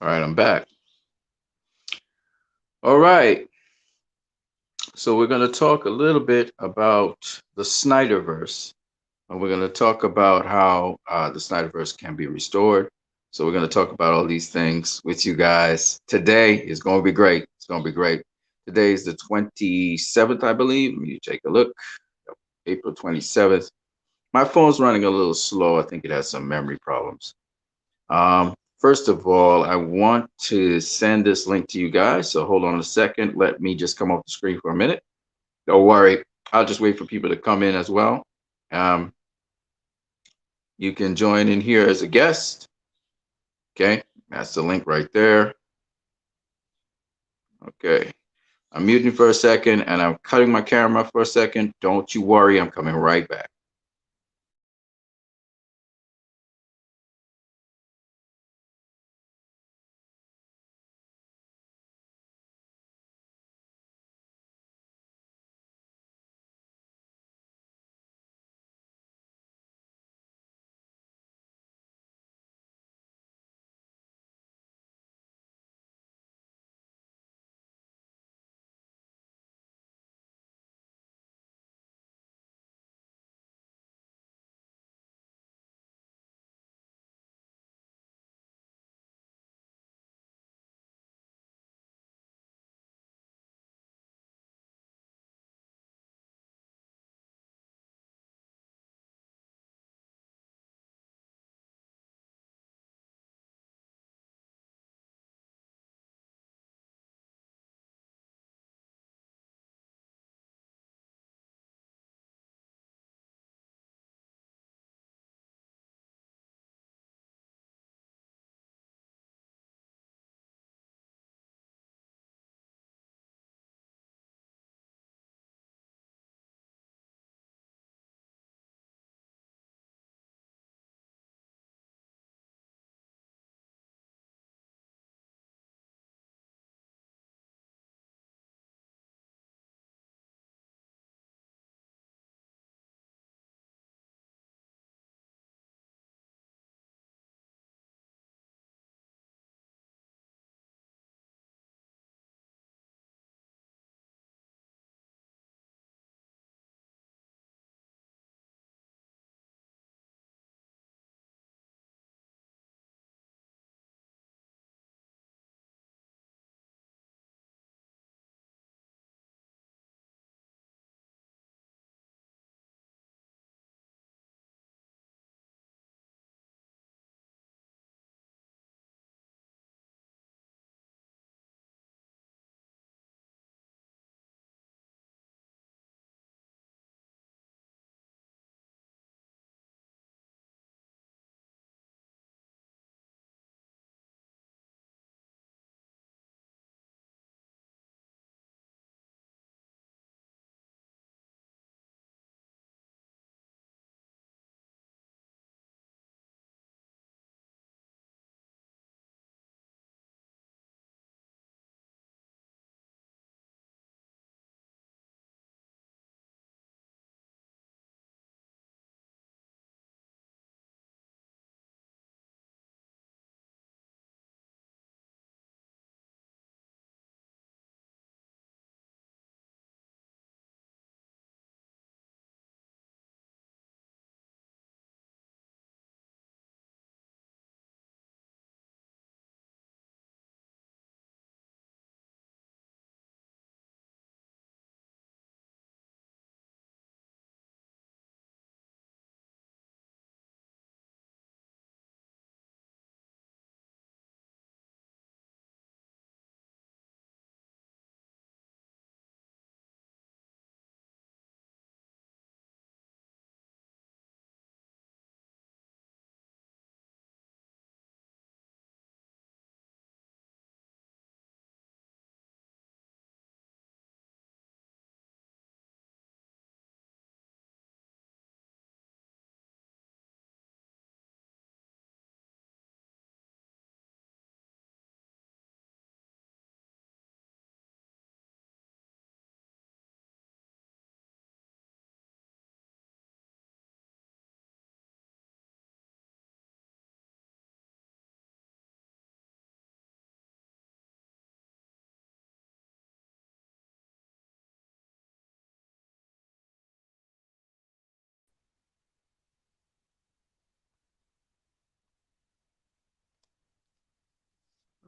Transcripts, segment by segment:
All right, I'm back. All right, so we're going to talk a little bit about the Snyder Verse, and we're going to talk about how the Snyder Verse can be restored. So we're going to talk about all these things with you guys. Today is going to be great. It's going to be great. Today is the 27th, I believe. Let me take a look. April 27th. My phone's running a little slow. I think it has some memory problems. First of all, I want to send this link to you guys. So hold on a second. Let me just come off the screen for a minute. Don't worry. I'll just wait for people to come in as well. Um, you can join in here as a guest. Okay. That's the link right there. Okay. I'm muting for a second and I'm cutting my camera for a second. Don't you worry. I'm coming right back.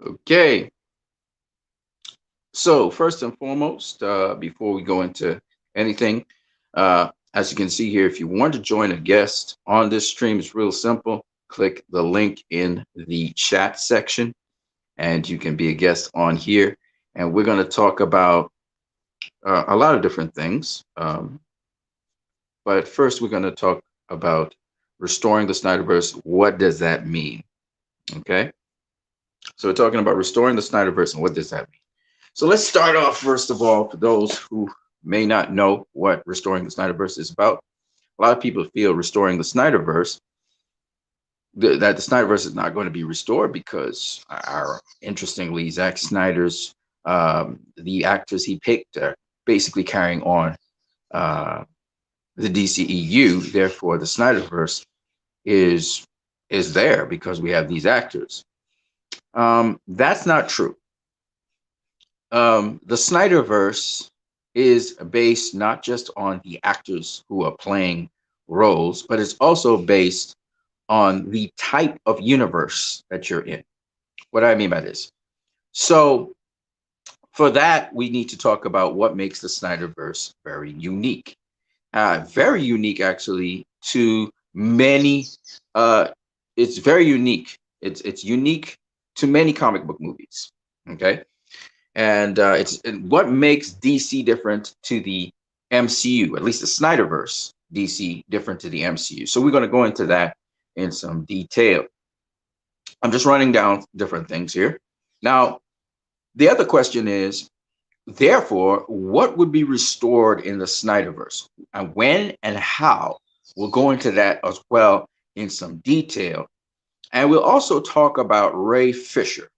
Okay. So first and foremost, before we go into anything, as you can see here, if you want to join a guest on this stream, it's real simple. Click the link in the chat section, and you can be a guest on here. And we're going to talk about a lot of different things. But first, we're going to talk about restoring the Snyderverse. What does that mean? Okay. So we're talking about restoring the Snyderverse, and what does that mean? So let's start off, first of all, for those who may not know what restoring the Snyderverse is about. A lot of people feel restoring the Snyderverse, that the Snyderverse is not going to be restored because, interestingly, Zack Snyder's, the actors he picked are basically carrying on uh, the DCEU. Therefore, the Snyderverse is there because we have these actors. That's not true. The Snyderverse is based not just on the actors who are playing roles, but it's also based on the type of universe that you're in. What do I mean by this? So, for that, we need to talk about what makes the Snyderverse very unique. Very unique, actually, to many. Uh, it's very unique. It's unique to many comic book movies. Okay. And and what makes DC different to the MCU, at least the Snyderverse DC different to the MCU. So we're going to go into that in some detail. I'm just running down different things here. Now, the other question is, therefore, what would be restored in the Snyderverse, and when and how? We'll go into that as well in some detail. And we'll also talk about Ray Fisher.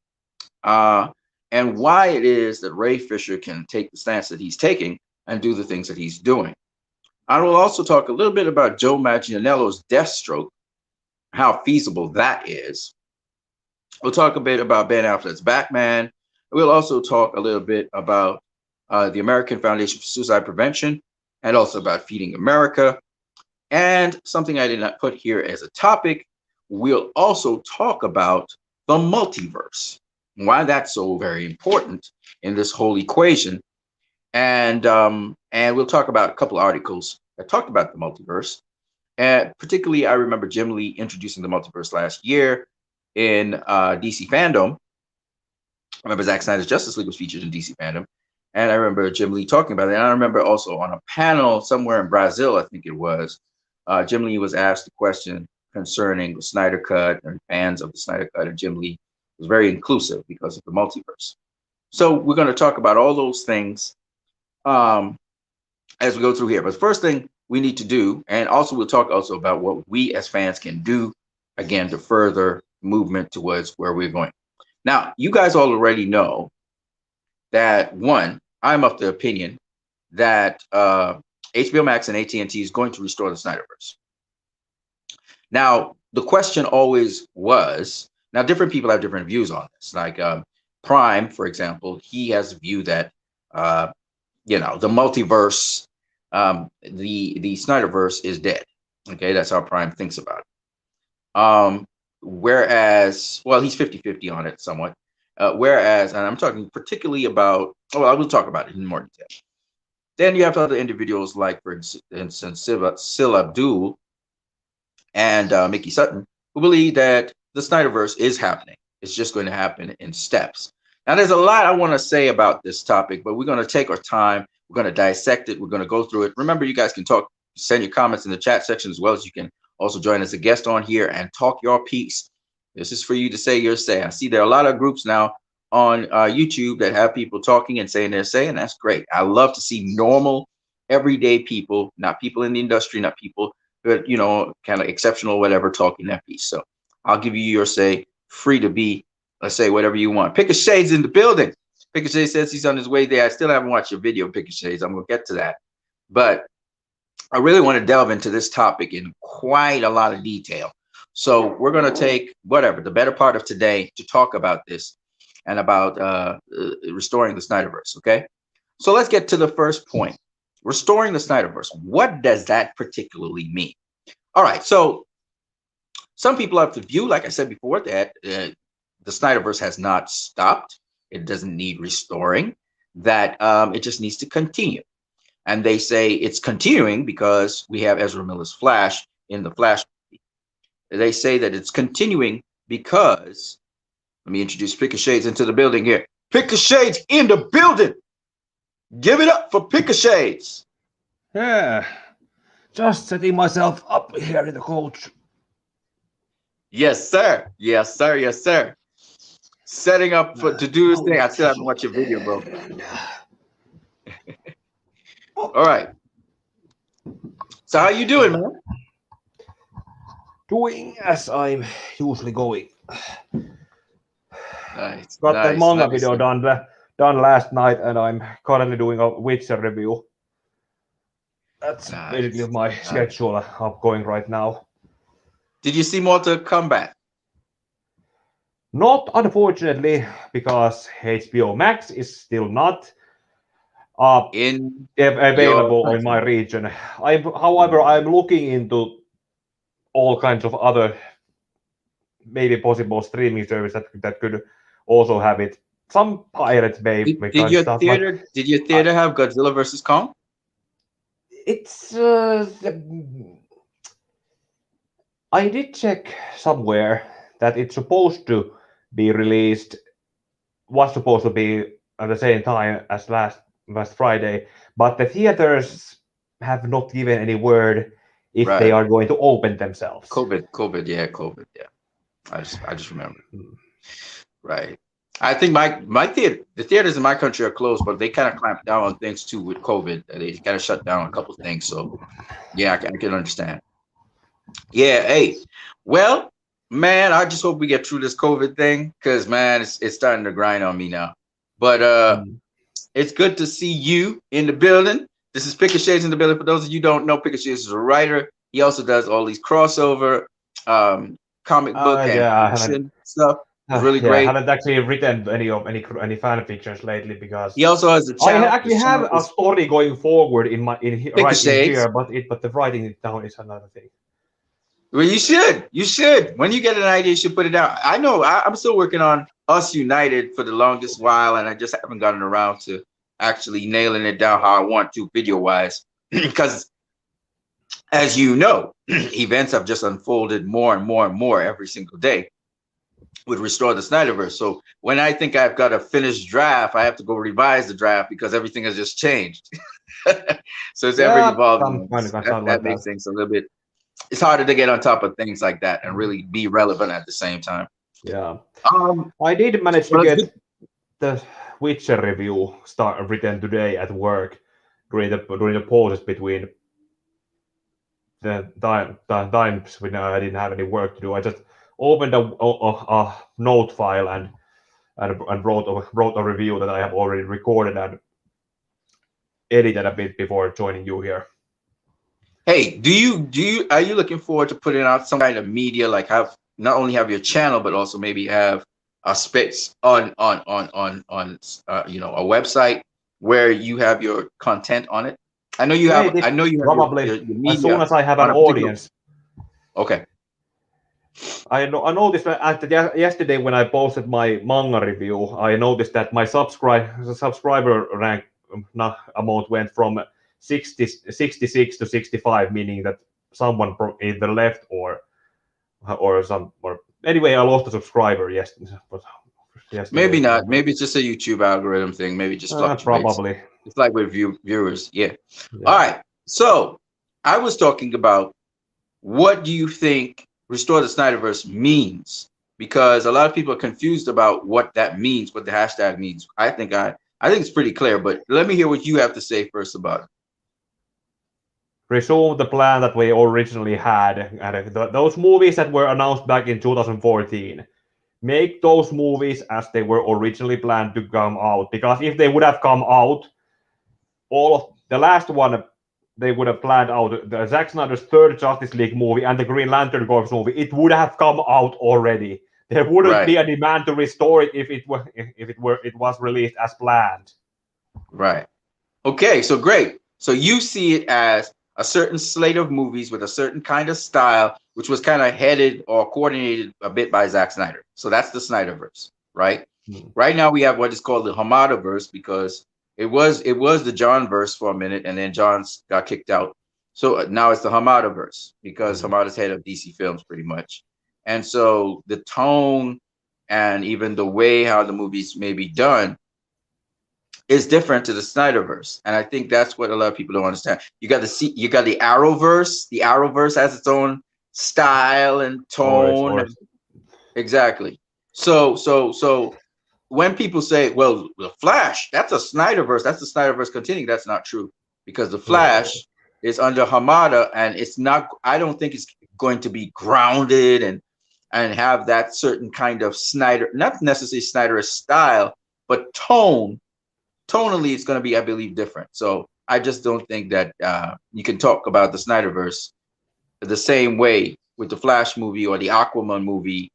Uh, and why it is that Ray Fisher can take the stance that he's taking and do the things that he's doing. I will also talk a little bit about Joe Manganiello's Deathstroke, how feasible that is. We'll talk a bit about Ben Affleck's Batman. We'll also talk a little bit about the American Foundation for Suicide Prevention, and also about Feeding America. And something I did not put here as a topic, we'll also talk about the multiverse, why that's so very important in this whole equation. And we'll talk about a couple of articles that talked about the multiverse. And particularly, I remember Jim Lee introducing the multiverse last year in DC Fandom. I remember Zack Snyder's Justice League was featured in DC Fandom. And I remember Jim Lee talking about it. And I remember also on a panel somewhere in Brazil, I think it was, Jim Lee was asked a question concerning the Snyder Cut and fans of the Snyder Cut. And Jim Lee was very inclusive because of the multiverse. So we're going to talk about all those things as we go through here. But the first thing we need to do, and also we'll talk also about what we as fans can do, again, to further movement towards where we're going. Now, you guys all already know that, one, I'm of the opinion that HBO Max and AT&T is going to restore the Snyderverse. Now, the question always was, now different people have different views on this. Like Prime, for example, he has a view that, the multiverse, the Snyderverse is dead. Okay, that's how Prime thinks about it. Whereas, well, he's 50-50 on it somewhat. Whereas, and I'm talking particularly about, well, I will talk about it in more detail. Then you have other individuals like, for instance, Sil Abdul and Mickey Sutton, who believe that the Snyderverse is happening. It's just going to happen in steps. Now, there's a lot I want to say about this topic, but we're going to take our time. We're going to dissect it. We're going to go through it. Remember, you guys can send your comments in the chat section, as well as you can also join as a guest on here and talk your piece. This is for you to say your say. I see there are a lot of groups now on YouTube that have people talking and saying their say, and that's great. I love to see normal, everyday people, not people in the industry, not people that, kind of exceptional, whatever, talking that piece. So I'll give you your say, free to be, let's say whatever you want. Picker Shade's in the building. Picker Shade says he's on his way there. I still haven't watched your video, Picker Shades. I'm going to get to that. But I really want to delve into this topic in quite a lot of detail. So we're going to take the better part of today to talk about this and about restoring the Snyderverse. Okay. So let's get to the first point. Restoring the Snyderverse. What does that particularly mean? All right. So some people have the view, like I said before, that the Snyderverse has not stopped. It doesn't need restoring. That it just needs to continue. And they say it's continuing because we have Ezra Miller's Flash in the Flash. They say that it's continuing because, let me introduce Picker Shades into the building here. Picker Shades in the building. Give it up for Picker Shades. Yeah, just setting myself up here in the coach. Yes, sir. Yes, sir. Yes, sir. Setting up to do this thing. I still haven't watched your video, bro. All right. So how you doing, man? Doing as I'm usually going. Nice. Got that manga video done last night, and I'm currently doing a Witcher review. That's basically my schedule upgoing right now. Did you see Mortal Kombat? Not unfortunately, because HBO Max is still not available in my region. However, I'm looking into all kinds of other maybe possible streaming service that could also have it. Some pirates may. Did your theater have Godzilla vs. Kong? It's I did check somewhere that it's supposed to be released. Was supposed to be at the same time as last Friday, but the theaters have not given any word if they are going to open themselves. COVID, yeah. I just remember. Right. I think the theaters in my country are closed, but they kind of clamped down on things too with COVID. They kind of shut down a couple of things. So yeah, I can understand. Yeah. Hey, well, man, I just hope we get through this COVID thing because man, it's starting to grind on me now. But it's good to see you in the building. This is Picker Shades in the building. For those of you who don't know, Picker Shades is a writer. He also does all these crossover comic book and stuff. It's really great. I haven't actually written any fan fictions lately because he also has a channel. I actually have a story going forward in here, but the writing it down is another thing. Well, you should. When you get an idea, you should put it down. I know I'm still working on Us United for the longest while, and I just haven't gotten around to actually nailing it down how I want to video wise, because as you know, events have just unfolded more and more and more every single day with Restore the Snyderverse. So when I think I've got a finished draft, I have to go revise the draft because everything has just changed. So it's ever evolving. That makes things a little bit. It's harder to get on top of things like that and really be relevant at the same time. Yeah. I did manage to get the Witcher review written today at work during the pauses between the times when I didn't have any work to do. I just opened a note file and wrote a review that I have already recorded and edited a bit before joining you here. Hey, are you looking forward to putting out some kind of media, like not only have your channel, but also maybe have a space on a website where you have your content on it? I know you have. I know you have probably your media as soon as I have an audience. Okay. I noticed that yesterday when I posted my manga review, I noticed that my subscriber rank amount went from 66 to 65, meaning that someone either left or anyway, I lost a subscriber yesterday. Maybe not. Maybe it's just a YouTube algorithm thing. Maybe just fluctuates. Probably. It's like with viewers. Yeah. All right. So I was talking about what do you think Restore the Snyderverse means? Because a lot of people are confused about what that means, what the hashtag means. I think it's pretty clear, but let me hear what you have to say first about it. Resume the plan that we originally had, and those movies that were announced back in 2014. Make those movies as they were originally planned to come out, because if they would have come out, all of the last one, they would have planned out the Zack Snyder's third Justice League movie and the Green Lantern Corps movie. It would have come out already. There wouldn't be a demand to restore it if it was released as planned. Right. Okay. So great. So you see it as a certain slate of movies with a certain kind of style, which was kind of headed or coordinated a bit by Zack Snyder. So that's the Snyderverse, right? Hmm. Right now we have what is called the Hamadaverse because it was the John verse for a minute, and then John got kicked out. So now it's the Hamadaverse because Hmm. Hamada's head of DC Films pretty much. And so the tone and even the way how the movies may be done is different to the Snyderverse, and I think that's what a lot of people don't understand. You got the Arrowverse. The Arrowverse has its own style and tone. Or Exactly. So when people say, "Well, the Flash, that's a Snyderverse. That's the Snyderverse continuing," that's not true because the no. Flash is under Hamada, and it's not. I don't think it's going to be grounded and have that certain kind of Snyder, not necessarily Snyderist style, but tonally it's going to be, I believe, different. So I just don't think that you can talk about the Snyderverse the same way with the Flash movie or the Aquaman movie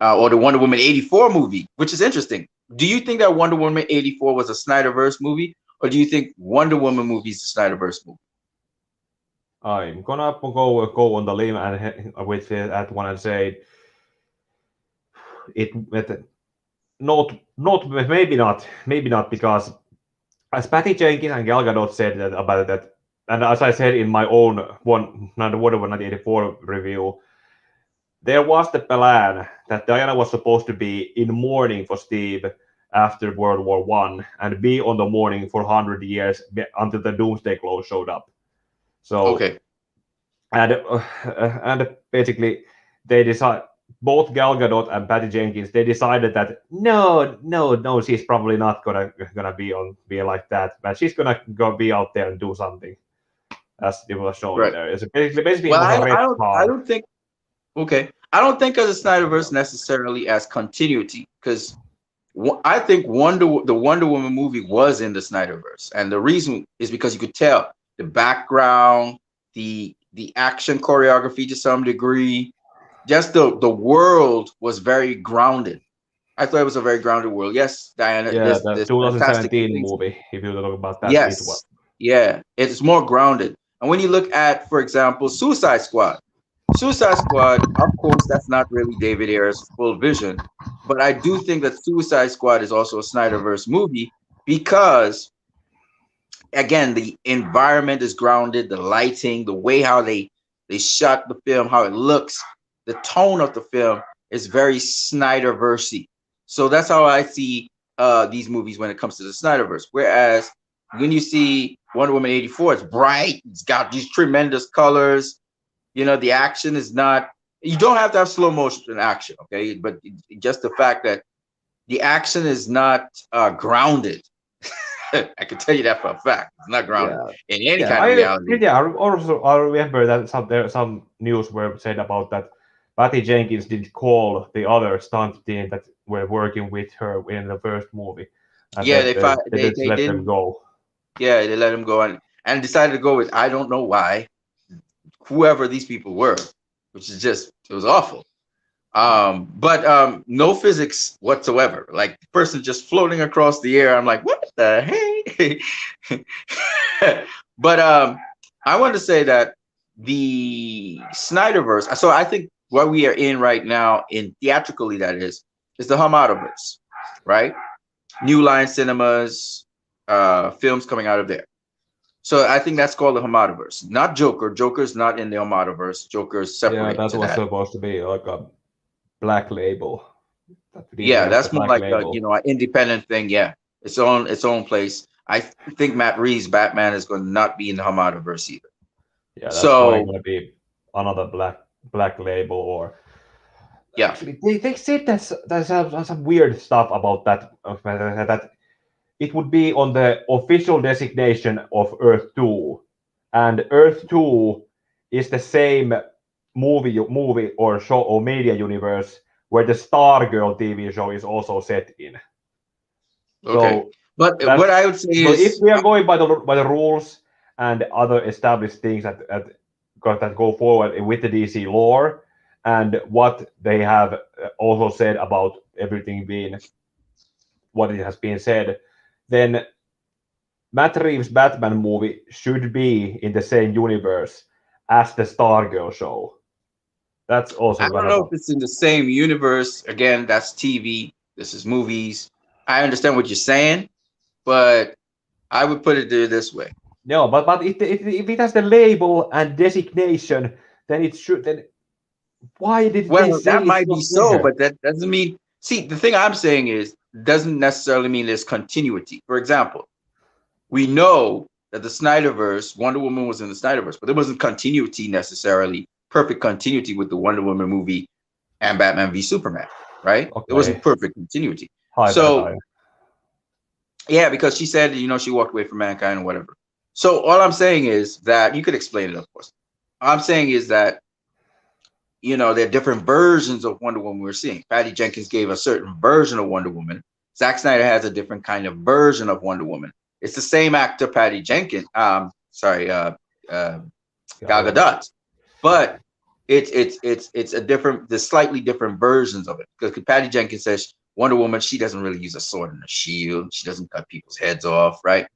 or the Wonder Woman 84 movie, which is interesting. Do you think that Wonder Woman 84 was a Snyderverse movie, or do you think Wonder Woman movie is the Snyderverse movie? I'm gonna go on the limb and with that one and say it not maybe not because as Patty Jenkins and Gal Gadot said that about that, and as I said in my own Wonder Woman 1984 review, there was the plan that Diana was supposed to be in mourning for Steve after World War One and be on the mourning for 100 years until the Doomsday Clock showed up. So Okay, and basically they decide both Gal Gadot and Patty Jenkins they decided that no she's probably not gonna be like that, but she's gonna go be out there and do something as it was shown right. there. It's basically it Well, was a I retcon. don't think. Okay, I don't think of the Snyderverse necessarily as continuity because I think the Wonder Woman movie was in the Snyderverse, and the reason is because you could tell the background, the action choreography to some degree, just the world was very grounded. I thought it was a very grounded world. Yes, Diana, Yeah, the there's fantastic 2017 things. movie. If you talk about that, it was. Yes, yeah, it's more grounded. And when you look at, for example, Suicide Squad, Suicide Squad, of course, that's not really David Ayer's full vision, but I do think that Suicide Squad is also a Snyderverse movie because, again, the environment is grounded, the lighting, the way how they shot the film, how it looks, the tone of the film is very Snyderversey. So that's how I see these movies when it comes to the Snyderverse. Whereas when you see Wonder Woman 84, it's bright, it's got these tremendous colors. The action is not, you don't have to have slow motion action, okay? But just the fact that the action is not grounded. I can tell you that for a fact. It's not grounded Yeah, in any yeah. kind of reality. I remember that some news were said about that. Patty Jenkins did call the other stunt team that were working with her in the first movie, and Yeah, that they just they let them didn't. go. Yeah, they let him go and decided to go with, I don't know why, whoever these people were, which is just, it was awful. But no physics whatsoever. Like the person just floating across the air. I'm like, what the hey? But I want to say that the Snyderverse. So I think what we are in right now, in theatrically, that is the Hamadaverse, right? New Line Cinemas, films coming out of there. So I think that's called the Hamadaverse, not Joker. Joker's not in the Hamadaverse. Joker's Yeah, separate that to was that. supposed to be like a black label. That DC Yeah, has the that's more black like a label. an independent thing. Yeah, its own place. I think Matt Reeves' Batman is going to not be in the Hamadaverse either. Yeah, that's probably So gonna be another black label or yeah, actually they said there's some weird stuff about that that it would be on the official designation of Earth 2, and Earth 2 is the same movie or show or media universe where the Stargirl TV show is also set in. okay. So But what that's I would say so if is, we are going by the rules and other established things that go forward with the DC lore and what they have also said about everything being what it has been said, then Matt Reeves' Batman movie should be in the same universe as the Stargirl show. That's I also kind don't of know a if it's in the same universe. Again, that's TV. This is movies. I understand what you're saying, but I would put it there this way. no, but if it has the label and designation, then it should. Then why did they Well, say that it's might be not so, there? but that doesn't mean. See, the thing I'm saying is doesn't necessarily mean there's continuity. For example, we know that the Snyderverse, Wonder Woman was in the Snyderverse, but there wasn't continuity necessarily, perfect continuity with the Wonder Woman movie and Batman v Superman, right? It wasn't Okay, perfect continuity. So hyper. yeah, because she said, she walked away from mankind or whatever. So all I'm saying is that you could explain it, of course. All I'm saying is that there are different versions of Wonder Woman we're seeing. Patty Jenkins gave a certain version of Wonder Woman. Zack Snyder has a different kind of version of Wonder Woman. It's the same actor, Patty Jenkins. Uh, Gal Gadot, but it's a different, there's slightly different versions of it. Because Patty Jenkins says Wonder Woman, she doesn't really use a sword and a shield. She doesn't cut people's heads off, right?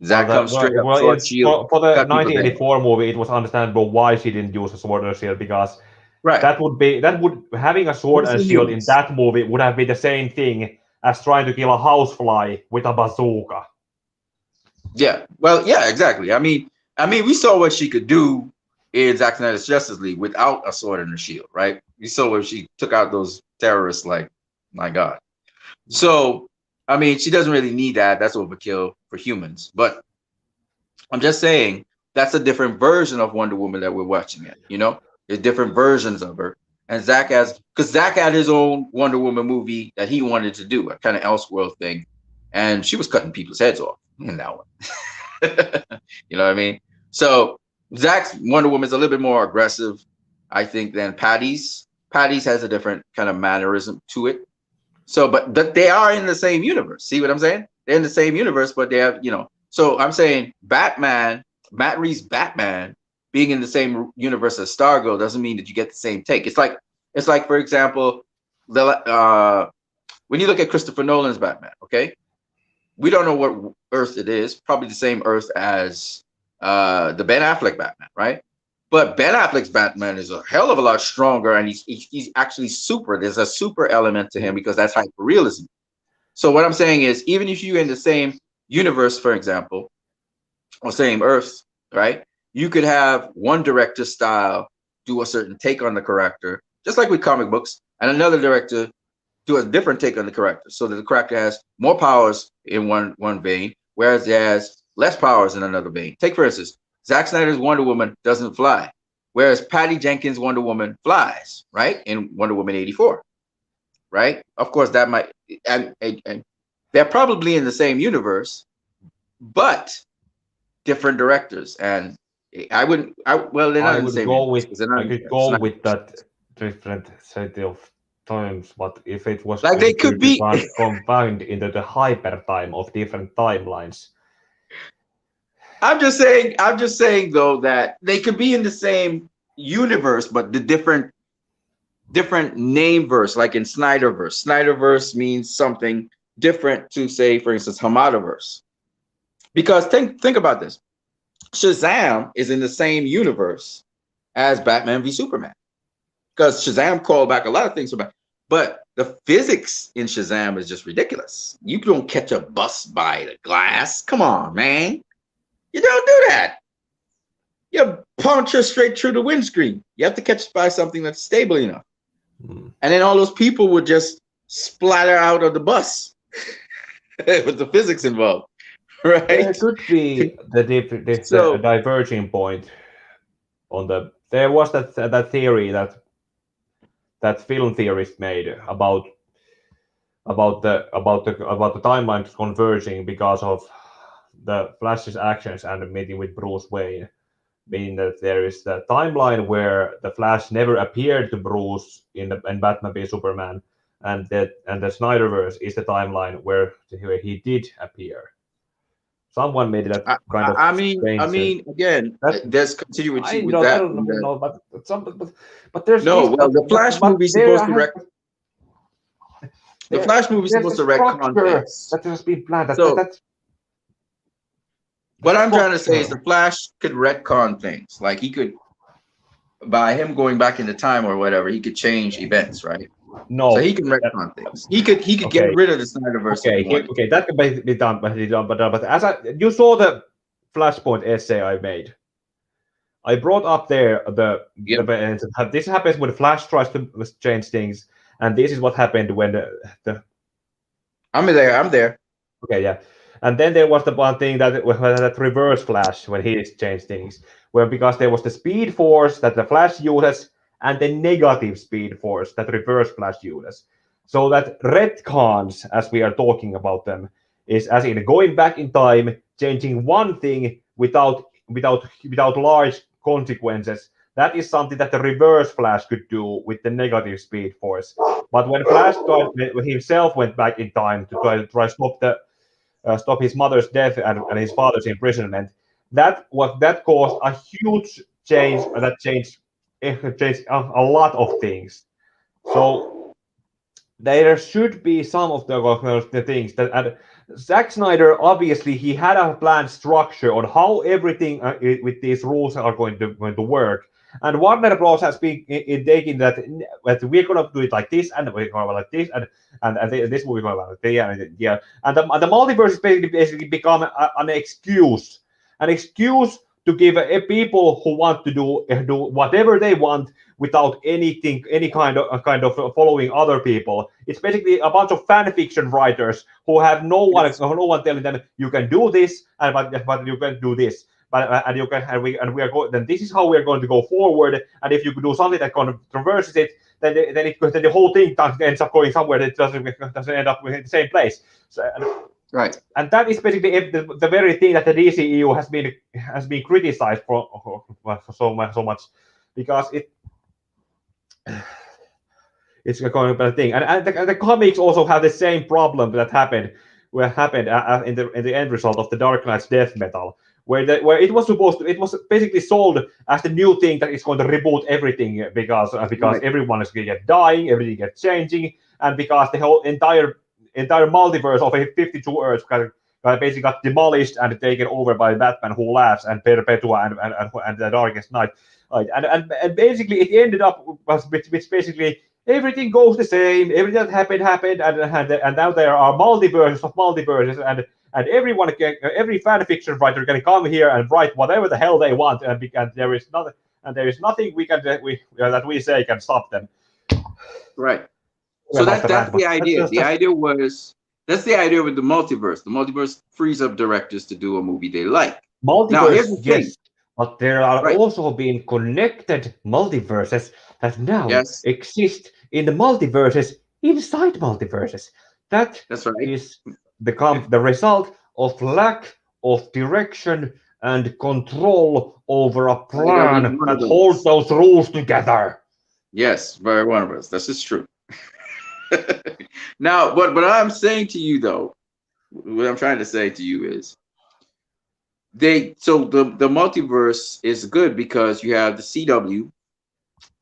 Well, Zach comes straight up, sword, shield, for the cut people's head off. 1984 movie, it was understandable why she didn't use a sword or shield because Right. that would having a sword and Mostly shield in humans. that movie would have been the same thing as trying to kill a housefly with a bazooka. Yeah. Well, yeah, exactly. I mean, we saw what she could do in Zack Snyder's Justice League without a sword and a shield, right? We saw where she took out those terrorists, like, my God. So, I mean, she doesn't really need that. That's overkill for humans. But I'm just saying that's a different version of Wonder Woman that we're watching it. There's different versions of her. And because Zach had his own Wonder Woman movie that he wanted to do, a kind of Elseworld thing. And she was cutting people's heads off in that one. You know what I mean? So Zach's Wonder Woman is a little bit more aggressive, I think, than Patty's. Patty's has a different kind of mannerism to it. So, but they are in the same universe. See what I'm saying? They're in the same universe, but they have. So I'm saying Batman, Matt Reeves' Batman, being in the same universe as Stargirl doesn't mean that you get the same take. It's like for example, when you look at Christopher Nolan's Batman, okay, we don't know what Earth it is. Probably the same Earth as the Ben Affleck Batman, right? But Ben Affleck's Batman is a hell of a lot stronger, and he's actually super. There's a super element to him because that's hyper realism. So what I'm saying is, even if you're in the same universe, for example, or same Earth, right? You could have one director style do a certain take on the character, just like with comic books, and another director do a different take on the character, so that the character has more powers in one vein, whereas it has less powers in another vein. Take for instance, Zack Snyder's Wonder Woman doesn't fly, whereas Patty Jenkins' Wonder Woman flies, right? In Wonder Woman 84, right? Of course, that might and they're probably in the same universe, but different directors. And I wouldn't. Well, they're not I in the would same go universe with because they're not I in could the go Snyder with Verse. that different set of times, but if it was Like going they to could be be. combined into the hyper time of different timelines, I'm just saying though that they could be in the same universe, but the different name verse, like in Snyder Verse. Snyder Verse means something different to, say, for instance, Hamadaverse. Because think about this. Shazam is in the same universe as Batman v Superman. Because Shazam called back a lot of things about, but the physics in Shazam is just ridiculous. You don't catch a bus by the glass. Come on, man. You don't do that. You punch her straight through the windscreen. You have to catch it by something that's stable enough. And then all those people would just splatter out of the bus with the physics involved, there right? could be the So diverging point on the. There was that theory that film theorists made about the timelines converging because of the Flash's actions and the meeting with Bruce Wayne, meaning that there is the timeline where the Flash never appeared to Bruce in Batman v Superman, and the Snyderverse is the timeline where he did appear. Someone made that I, kind I of I mean, I strange. mean, again, That there's I continuity with don't, I that. don't know, but there's No, this, well, the Flash but movie is there supposed to has the Flash movie is there's a supposed to structure retcon this. that has been planned. So What I'm trying to say is Fuck. the Flash could retcon things. Like he could, by him going back into time or whatever, he could change events, right? So he No. can That, retcon things. He could get okay. rid of the Snyderverse if he wanted. Okay. That can be done, but as you saw the Flashpoint essay I made, I brought up there Yep. this happens when Flash tries to change things, and this is what happened when the I'm there. I'm there. okay, yeah. And then there was the one thing that reverse Flash when he changed things, where because there was the Speed Force that the Flash uses and the negative Speed Force that reverse Flash uses. So that retcons, as we are talking about them, is as in going back in time, changing one thing without large consequences. That is something that the reverse Flash could do with the negative Speed Force. But when Flash himself went back in time to try stop his mother's death and his father's imprisonment. That caused a huge change. That changed a lot of things. So there should be some of the things that. And Zack Snyder obviously he had a planned structure on how everything with these rules are going to work. And Warner Bros. Has been taking that we're going to do it like this, and we're going to like this, and this movie going like that, yeah. And the multiverse is basically become an excuse to give people who want to do whatever they want without any kind of following other people. It's basically a bunch of fan fiction writers who have Yes. no one telling them you can do this, but you can do this. But and you can and we are going. Then this is how we are going to go forward. And if you could do something that controversies it, then the whole thing ends up going somewhere that doesn't end up in the same place. So, Right. and that is basically the very thing that the DCEU has been criticized for so much because it's a kind of thing. And the comics also have the same problem that happened in the end result of the Dark Knight's death metal, where it was basically sold as the new thing that is going to reboot everything because Right. everyone is going to get dying, everything gets changing, and because the whole entire multiverse of 52 Earths basically got demolished and taken over by Batman Who Laughs and Perpetua and the Darkest Night. Right. And basically it ended up which basically everything goes the same. Everything that happened, and now there are multiverses of multiverses, and every fan fiction writer can come here and write whatever the hell they want, and there is nothing that we say can stop them. Right. Sorry So about the that's rant, but the that's idea. just, The just idea was that's the idea with the multiverse. The multiverse frees up directors to do a movie they like. Now, here's multiverse, the thing. yes, but there are Right. also being connected multiverses that now Yes, exist in the multiverses inside multiverses. That that's right. is the result of lack of direction and control over a I gotta be plan one that of holds those. those rules together. Yes, very one of us. This is true. Now, what I'm saying to you though, what I'm trying to say to you is the multiverse is good because you have the CW.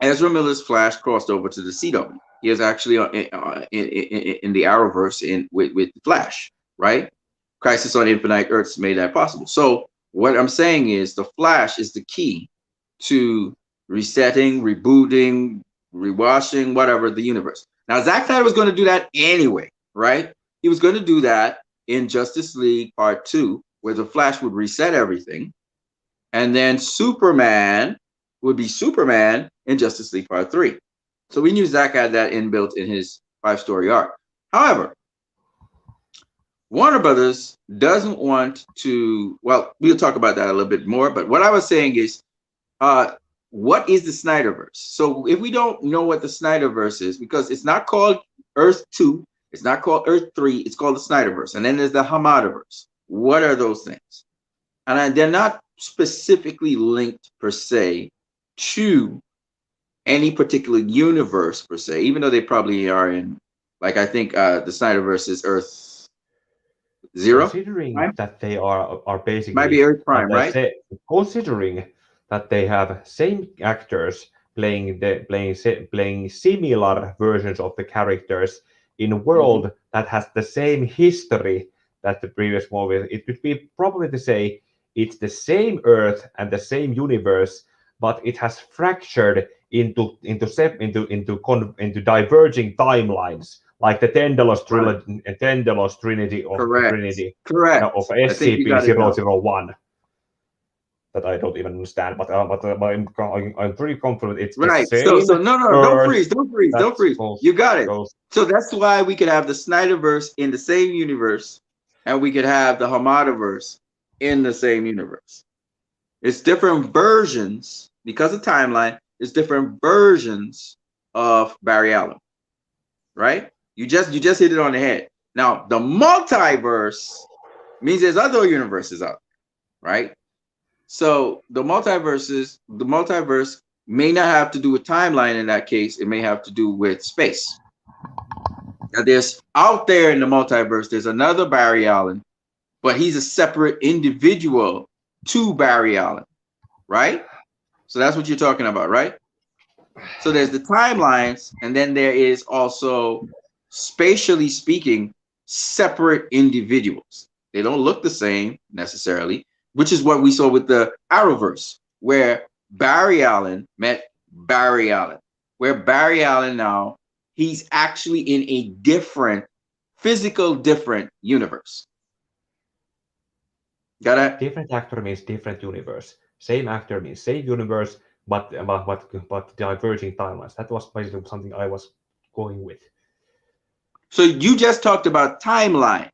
Ezra Miller's Flash crossed over to the CW. He is actually in the Arrowverse with Flash, right? Crisis on Infinite Earths made that possible. So what I'm saying is the Flash is the key to resetting, rebooting, rewashing, whatever the universe. Now Zack Snyder was going to do that anyway, right? He was going to do that in Justice League Part 2, where the Flash would reset everything, and then Superman would be Superman in Justice League Part 3. So we knew Zack had that inbuilt in his 5-story arc. However, Warner Brothers doesn't want to, well, we'll talk about that a little bit more, but what I was saying is, what is the Snyderverse? So if we don't know what the Snyderverse is, because it's not called Earth 2, it's not called Earth 3, it's called the Snyderverse. And then there's the Hamadaverse. What are those things? And they're not specifically linked per se to any particular universe per se, even though they probably are in, like I think the Snyderverse is Earth Zero, Considering right? that they are Might be basically, Earth as Prime, I right? say, considering that they have same actors playing similar versions of the characters in a Mm-hmm. world that has the same history that the previous movie, it would be probably to say it's the same Earth and the same universe, but it has fractured into diverging timelines, like the Tendelos Right. trilogy, Tendelos Correct. Trinity of Correct. I think you got it now. SCP-001 that I don't even understand, but I'm pretty confident it's the Right. So same no, don't Earth freeze, don't freeze, that don't freeze. goes You got it. goes. So that's why we could have the Snyderverse in the same universe, and we could have the Hamadaverse in the same universe. It's different versions because of timeline. It's different versions of Barry Allen, right? You just hit it on the head. Now the multiverse means there's other universes out there, right? So the multiverse may not have to do with timeline in that case. It may have to do with space. Now there's out there in the multiverse, there's another Barry Allen, but he's a separate individual to Barry Allen, right? So that's what you're talking about, right? So there's the timelines, and then there is also, spatially speaking, separate individuals. They don't look the same necessarily, which is what we saw with the Arrowverse, where Barry Allen met Barry Allen, where Barry Allen now, he's actually in a different, different universe. Got it? Different actor means different universe. Same actor means same universe, but diverging timelines. That was basically something I was going with. So you just talked about timeline,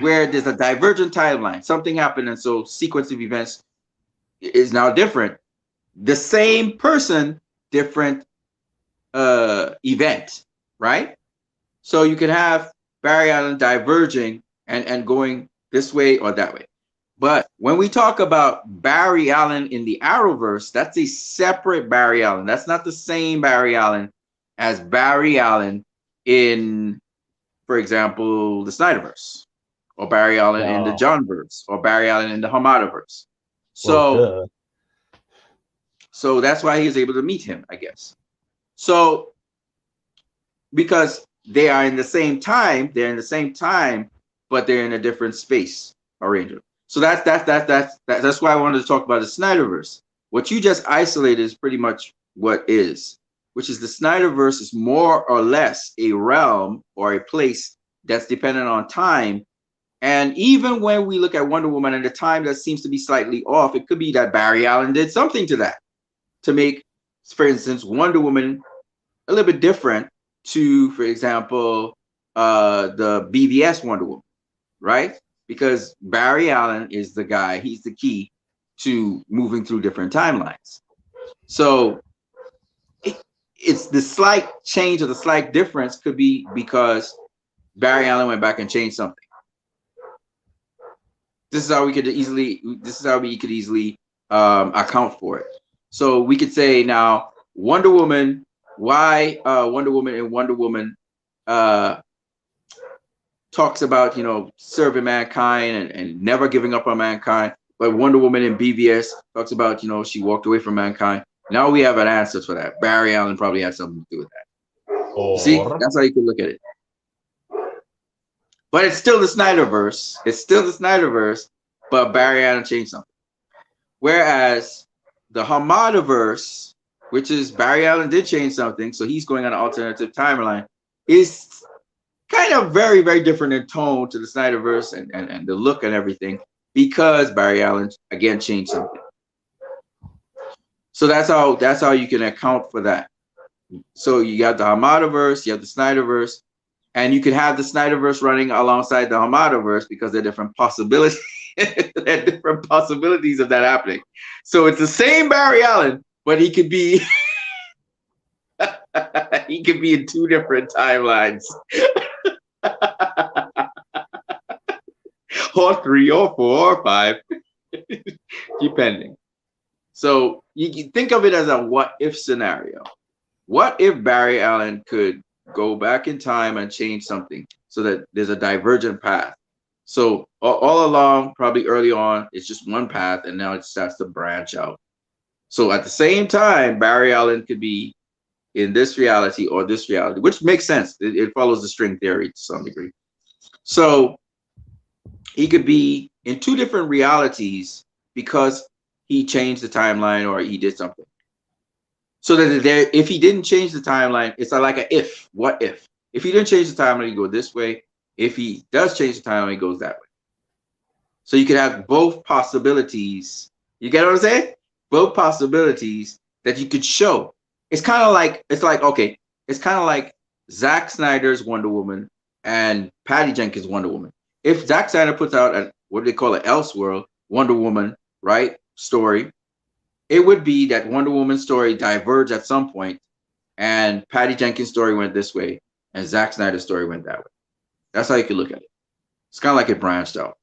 where there's a divergent timeline. Something happened, and so sequence of events is now different. The same person, different event, right? So you can have Barry Allen diverging and going this way or that way. But when we talk about Barry Allen in the Arrowverse, that's a separate Barry Allen. That's not the same Barry Allen as Barry Allen in, for example, the Snyderverse, or Barry Allen in the Yeah. Johnverse, or Barry Allen in the Hamadaverse. Well, So, duh. so that's why he was able to meet him, I guess. So, because they are in the same time, but they're in a different space arrangement. So that's why I wanted to talk about the Snyderverse. What you just isolated is pretty much what is, which is the Snyderverse is more or less a realm or a place that's dependent on time. And even when we look at Wonder Woman and the time that seems to be slightly off, it could be that Barry Allen did something to that to make, for instance, Wonder Woman a little bit different to, for example, the BVS Wonder Woman, right? Because Barry Allen is the guy, he's the key to moving through different timelines. So it's the slight change or the slight difference could be because Barry Allen went back and changed something. This is how we could easily account for it. So we could say now Wonder Woman, why Wonder Woman and Wonder Woman talks about, serving mankind and never giving up on mankind. But Wonder Woman in BVS talks about, she walked away from mankind. Now we have an answer for that. Barry Allen probably had something to do with that. See, Or that's how you can look at it. But it's still the Snyderverse. But Barry Allen changed something. Whereas the Hamadaverse, which is Barry Allen did change something, so he's going on an alternative timeline, is kind of very, very different in tone to the Snyderverse and the look and everything, because Barry Allen again changed something. So that's how you can account for that. So you got the Hamadaverse, you have the Snyderverse, and you can have the Snyderverse running alongside the Hamadaverse because there are different possibilities. There are different possibilities of that happening. So it's the same Barry Allen, but he could be he could be in two different timelines. Or three or four or five, depending. So you can think of it as a what if scenario. What if Barry Allen could go back in time and change something so that there's a divergent path? So all along, probably early on, it's just one path, and now it starts to branch out. So at the same time, Barry Allen could be in this reality or this reality, which makes sense. It follows the string theory to some degree. So he could be in two different realities, because he changed the timeline or he did something. So that there, if he didn't change the timeline, it's like a if. What if? If he didn't change the timeline, he go this way. If he does change the timeline, he goes that way. So you could have both possibilities. You get what I'm saying? Both possibilities that you could show. It's kind of like okay. It's kind of like Zack Snyder's Wonder Woman and Patty Jenkins' Wonder Woman. If Zack Snyder puts out a what do they call it, Elseworld Wonder Woman, right, story, it would be that Wonder Woman story diverged at some point, and Patty Jenkins' story went this way, and Zack Snyder's story went that way. That's how you could look at it. It's kind of like it branched out.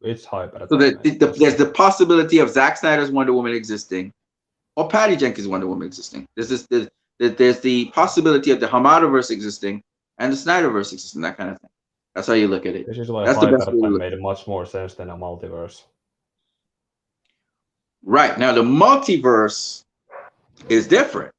It's hype at a So time. there's the possibility of Zack Snyder's Wonder Woman existing, or Patty Jenkins' Wonder Woman existing. There's the possibility of the Hamadaverse existing and the Snyderverse existing, that kind of thing. That's how you look at it. This is why That's the hype best at a way to time look. made much more sense than a multiverse. Right. Now the multiverse is different.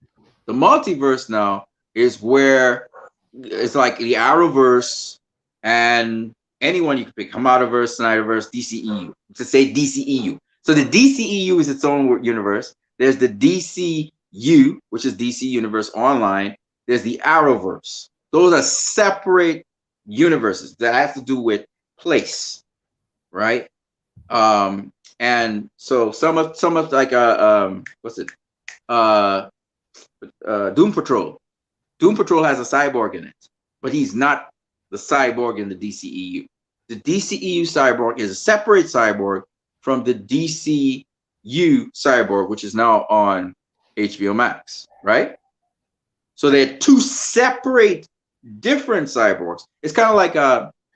The multiverse now is where it's like the Arrowverse and anyone you can pick, Hamadaverse, Snyderverse, DCEU. To say DCEU. So the DCEU is its own universe. There's the DCU, which is DC Universe Online. There's the Arrowverse. Those are separate universes that have to do with place, right? And so some of like what's it? Doom Patrol. Doom Patrol has a cyborg in it, but he's not the cyborg in the DCEU. The DCEU cyborg is a separate cyborg from the DCU cyborg, which is now on HBO Max, right? So they're two separate, different cyborgs. It's kind of like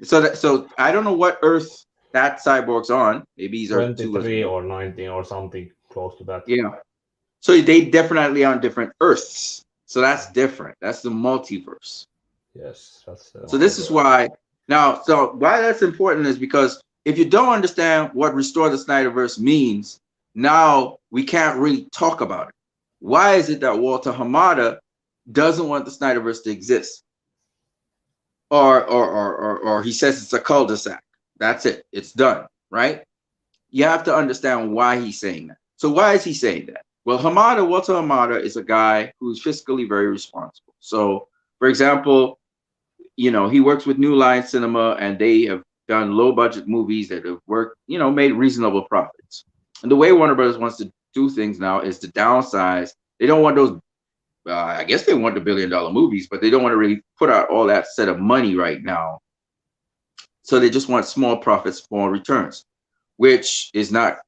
so I don't know what Earth that cyborg's on. Maybe he's Earth 2 as 23 well. or 19 or something close to that. Yeah. So they definitely on different Earths. So that's different. That's the multiverse. Yes, that's So this is why now. So why that's important is because if you don't understand what restore the Snyderverse means, now we can't really talk about it. Why is it that Walter Hamada doesn't want the Snyderverse to exist, or he says it's a cul-de-sac? That's it. It's done, right? You have to understand why he's saying that. So why is he saying that? Well, Walter Hamada is a guy who's fiscally very responsible. So, for example, he works with New Line Cinema, and they have done low budget movies that have worked, made reasonable profits. And the way Warner Brothers wants to do things now is to downsize. They don't want those. I guess they want the $1 billion movies, but they don't want to really put out all that set of money right now. So they just want small profits, small returns, which is not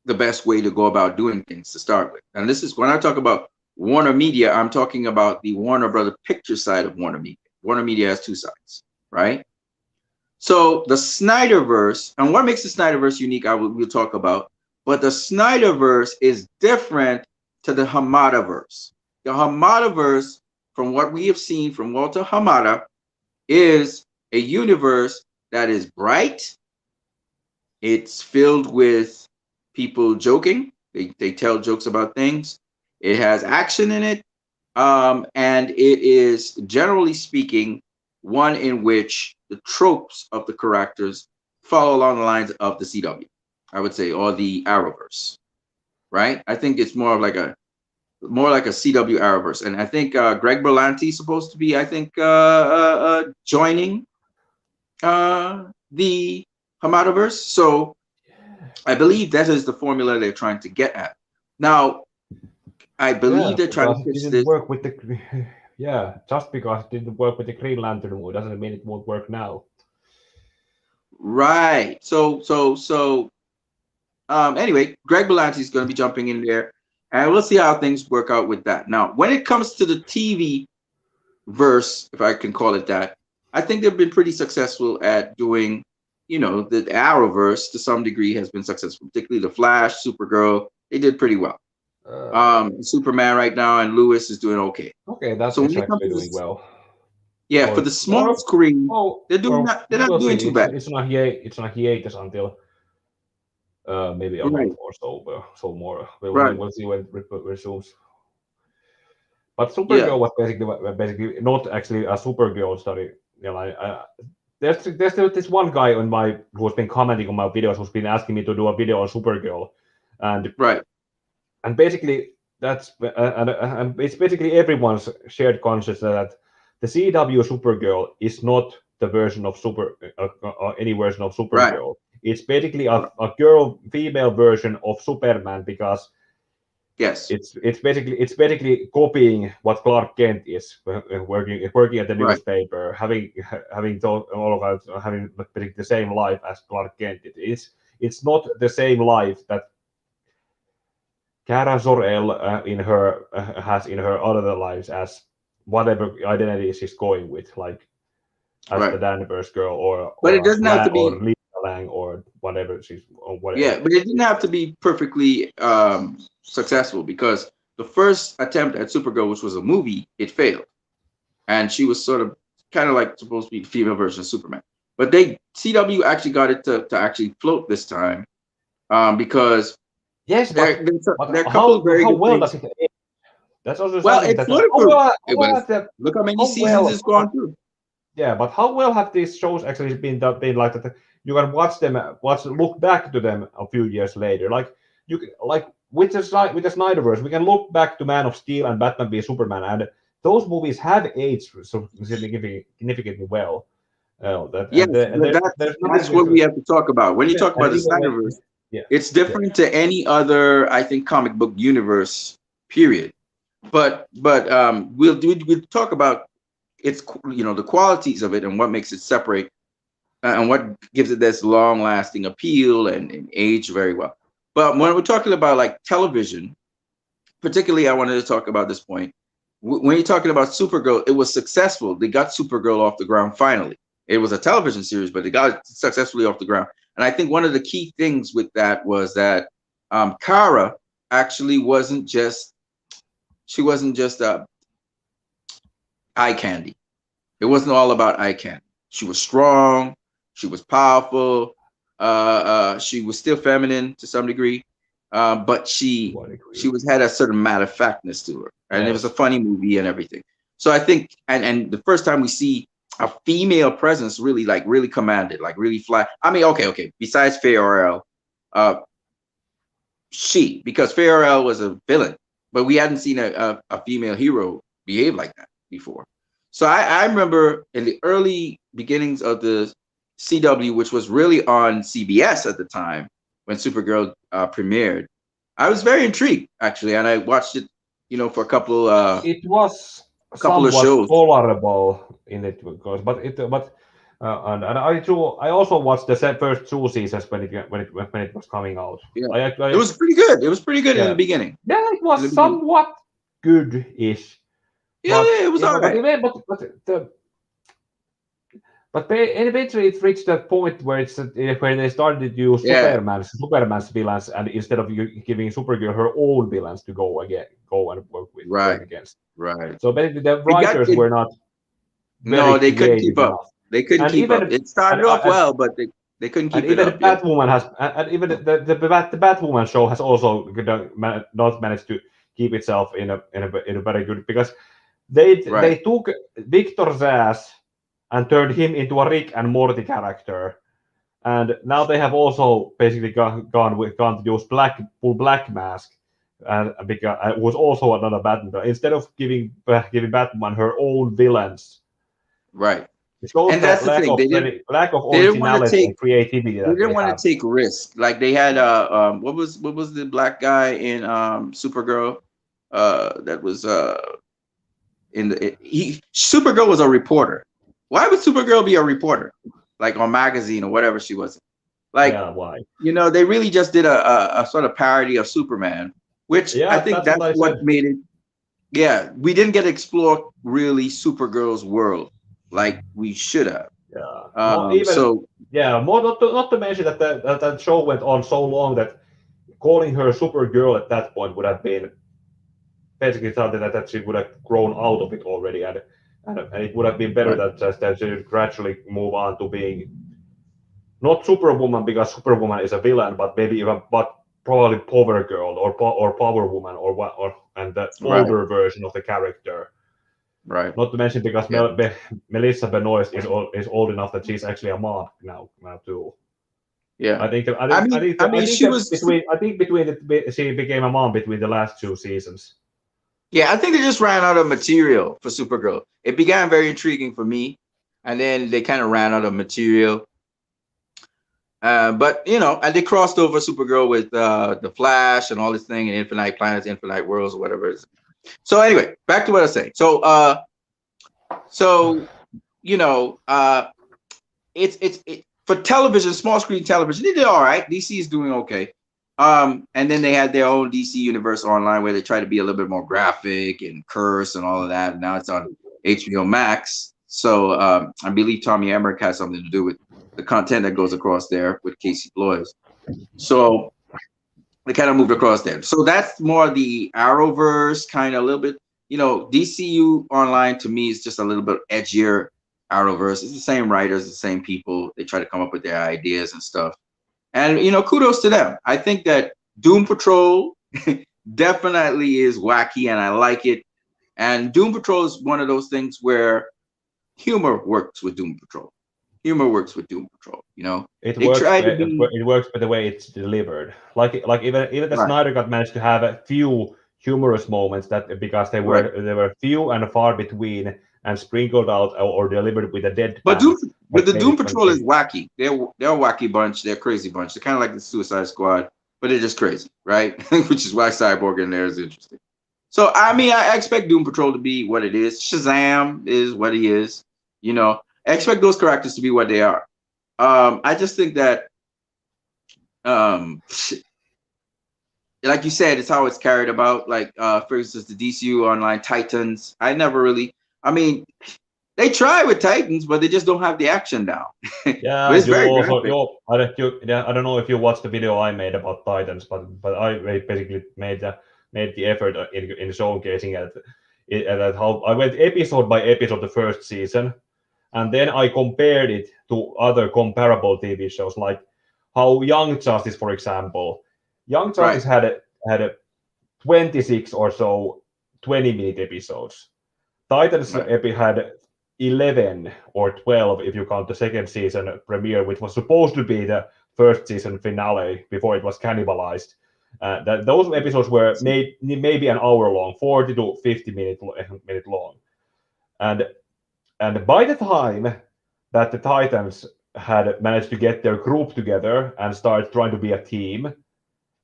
the best way to go about doing things to start with. And this is when I talk about Warner Media, I'm talking about the Warner Brother Picture side of Warner Media. Warner Media has two sides, right? So the Snyderverse, and what makes the Snyderverse unique, we'll talk about, but the Snyderverse is different to the Hamadaverse. The Hamadaverse, from what we have seen from Walter Hamada, is a universe that is bright. It's filled with people joking. They tell jokes about things. It has action in it. And it is, generally speaking, one in which the tropes of the characters follow along the lines of the CW, I would say, or the Arrowverse, right? I think it's more like a CW Arrowverse. And I think Greg Berlanti is supposed to be, joining the Hamadaverse. So I believe that is the formula they're trying to get at. Now, I believe they're trying to pitch this. Work with the just because it didn't work with the Green Lantern movie doesn't mean it won't work now. Right. So anyway, Greg Berlanti is going to be jumping in there, and we'll see how things work out with that. Now, when it comes to the TV verse, if I can call it that, I think they've been pretty successful at doing, the Arrowverse to some degree has been successful, particularly the Flash, Supergirl. They did pretty well. Superman right now and Lewis is doing okay. Okay, that's so actually doing well. Yeah, for the small screen, they're doing they're not doing too bad. It's not hiatus until maybe a month or so more. We'll see when it resumes. But Supergirl was basically not actually a Supergirl story. there's this one guy who's been commenting on my videos who's been asking me to do a video on Supergirl, and Right. basically that's and it's basically everyone's shared conscience that the CW Supergirl is not the version of any version of Right. Supergirl. It's basically a female version of Superman because Yes. it's basically copying what Clark Kent is working at the Right. newspaper, having basically the same life as Clark Kent. It's not the same life that Kara Zor-El has in her other lives as whatever identity she's going with, like as the Right. Danvers girl But it doesn't have to or be. Lisa Lang or whatever she's or Yeah, whatever. but it didn't have to be perfectly successful because the first attempt at Supergirl, which was a movie, it failed, and she was sort of kind of like supposed to be the female version of Superman. But they CW actually got it to actually float this time because Yes, there are a couple of how very how good well things. does it? That's also Well, something it that floated how for well it was. Look how many how seasons well it's gone through. yeah, but how well have these shows actually been like that? You can look back to them a few years later. Like like with the Snyderverse, we can look back to Man of Steel and Batman v Superman, and those movies have aged so significantly well. Yes, but There's nothing that's what we have to talk about. When you even talk and about the even when Snyderverse, yeah it's yeah different to any other, I think, comic book universe. Period. But we'll talk about its the qualities of it and what makes it separate and what gives it this long lasting appeal and age very well. But when we're talking about like television, particularly, I wanted to talk about this point. When you're talking about Supergirl, it was successful. They got Supergirl off the ground finally. It was a television series, but they got it successfully off the ground. And I think one of the key things with that was that Kara actually wasn't just eye candy. It wasn't all about eye candy. She was strong. She was powerful. She was still feminine to some degree, but to she what she degree was had a certain matter of factness to her, and it was a yes funny movie and everything. So I think, and the first time we see a female presence really commanded, like really fly. I mean, okay. Besides Faye uh, because Faye was a villain, but we hadn't seen a female hero behave like that before. So I remember in the early beginnings of the CW, which was really on CBS at the time when Supergirl premiered, I was very intrigued actually, and I watched it, for it was a couple of somewhat shows. tolerable in it because and I also watched the first two seasons when it was coming out. Yeah, it I was pretty good. It was pretty good in the yeah beginning. yeah it In the was beginning, somewhat good-ish, yeah, yeah, it was all right. eventually it reached that point where where they started to use Yeah, Superman's villains, and instead of giving Supergirl her own villains to go and work right, against. right. So basically, the It got writers it. were not very No, they couldn't creative keep up. enough, They couldn't and keep up. even It started off well, but they couldn't keep it even up. Yeah. Batwoman has and even the Batwoman show has also not managed to keep itself in a very good because they Right. took Victor Zsasz and turned him into a Rick and Morty character, and now they have also basically gone to use Black Mask, and because was also another Batman. Instead of giving Batman her own villains, Right. it shows And that's that the thing. lack of They didn't want to originality take and creativity they that didn't they want have. to take risks. Like they had what was the black guy in Supergirl that was in the he Supergirl was a reporter. Why would Supergirl be a reporter? Like on magazine or whatever she was. Like, Yeah, why? they really just did a sort of parody of Superman, which I Yeah, think that's what that's I what said. made it. Yeah, we didn't get to explore really Supergirl's world like we should have. Yeah, more even So more not to mention that that show went on so long that calling her Supergirl at that point would have been basically something that she would have grown out of it already, and it would have been better right, that just that she would gradually move on to being not Superwoman because Superwoman is a villain, but maybe even but probably Power Girl or Power Woman or what or and the right, older version of the character. Right. Not to mention because Yeah. Melissa Benoist is old enough that she's actually a mom now too. Yeah. I think She that was. she became a mom between the last two seasons. Yeah, I think they just ran out of material for Supergirl. It began very intriguing for me, and then they kind of ran out of material. But and they crossed over Supergirl with the Flash and all this thing, and Infinite Planets, Infinite Worlds, or whatever it is. So anyway, back to what I was saying. So you know, it's for television, small screen television. They did all right. DC is doing okay. And then they had their own DC Universe Online where they try to be a little bit more graphic and curse and all of that. And now it's on HBO Max. So I believe Tommy Emmerich has something to do with the content that goes across there with Casey Bloys. So they kind of moved across there. So that's more the Arrowverse kind of a little bit. DCU Online to me is just a little bit edgier. Arrowverse, it's the same writers, the same people. They try to come up with their ideas and stuff. And kudos to them. I think that Doom Patrol definitely is wacky, and I like it. And Doom Patrol is one of those things where humor works with Doom Patrol. Humor works with Doom Patrol. It They works. try to be It works by the way it's delivered. Like even the right, Snyder Cut managed to have a few humorous moments that because right. they were few and far between and sprinkled out or delivered with a But deadpan the that made Doom it Patrol is funny. wacky. They're a wacky bunch. They're a crazy bunch. They're kind of like the Suicide Squad, but they're just crazy, right? Which is why Cyborg in there is interesting. So I expect Doom Patrol to be what it is. Shazam is what he is. I expect those characters to be what they are. I just think that, um, like you said, it's how it's carried about. Like, for instance, the DCU Online Titans. I never really. I mean, they try with Titans, but they just don't have the action down. But Yeah, it's very graphic. I don't know if you watched the video I made about Titans, but I basically made the effort in showcasing at how I went episode by episode the first season, and then I compared it to other comparable TV shows like how Young Justice, for example, Young Right. Justice had 26 or so 20-minute episodes. Titans Right. epi had 11 or 12 if you count the second season premiere, which was supposed to be the first season finale before it was cannibalized. Those episodes were maybe an hour long, 40 to 50 minute long. And by the time that the Titans had managed to get their group together and start trying to be a team,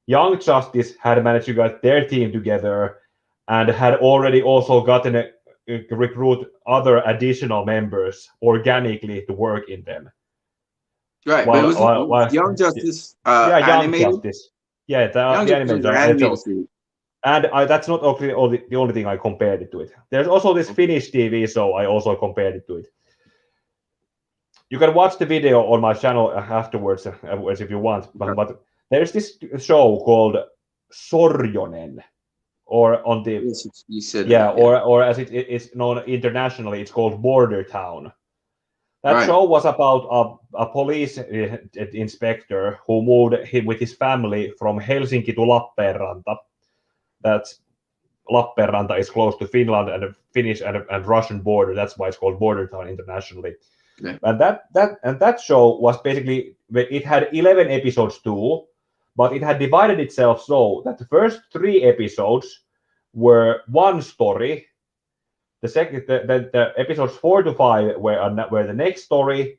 Young Justice had managed to get their team together and had already also gotten recruit other additional members organically to work in them. Right. But it was Young Justice Yeah, Young animated. Justice. Yeah, Young the Justice was animated an animated show. series. And that's not the only thing I compared it to it. There's also this Okay. Finnish TV show I also compared it to it. You can watch the video on my channel afterwards if you want. But there's this show called Sorjonen, or on the Yes, you said yeah, that. Yeah. or as it's known internationally, it's called Border Town. That Right. show was about a police inspector who moved with his family from Helsinki to Lappeenranta. That's Lappeenranta is close to Finland and the Finnish and Russian border. That's why it's called Border Town internationally. Yeah. And that show was basically it had 11 episodes too, but it had divided itself so that the first 3 episodes were one story. The episodes 4 to 5 were the next story.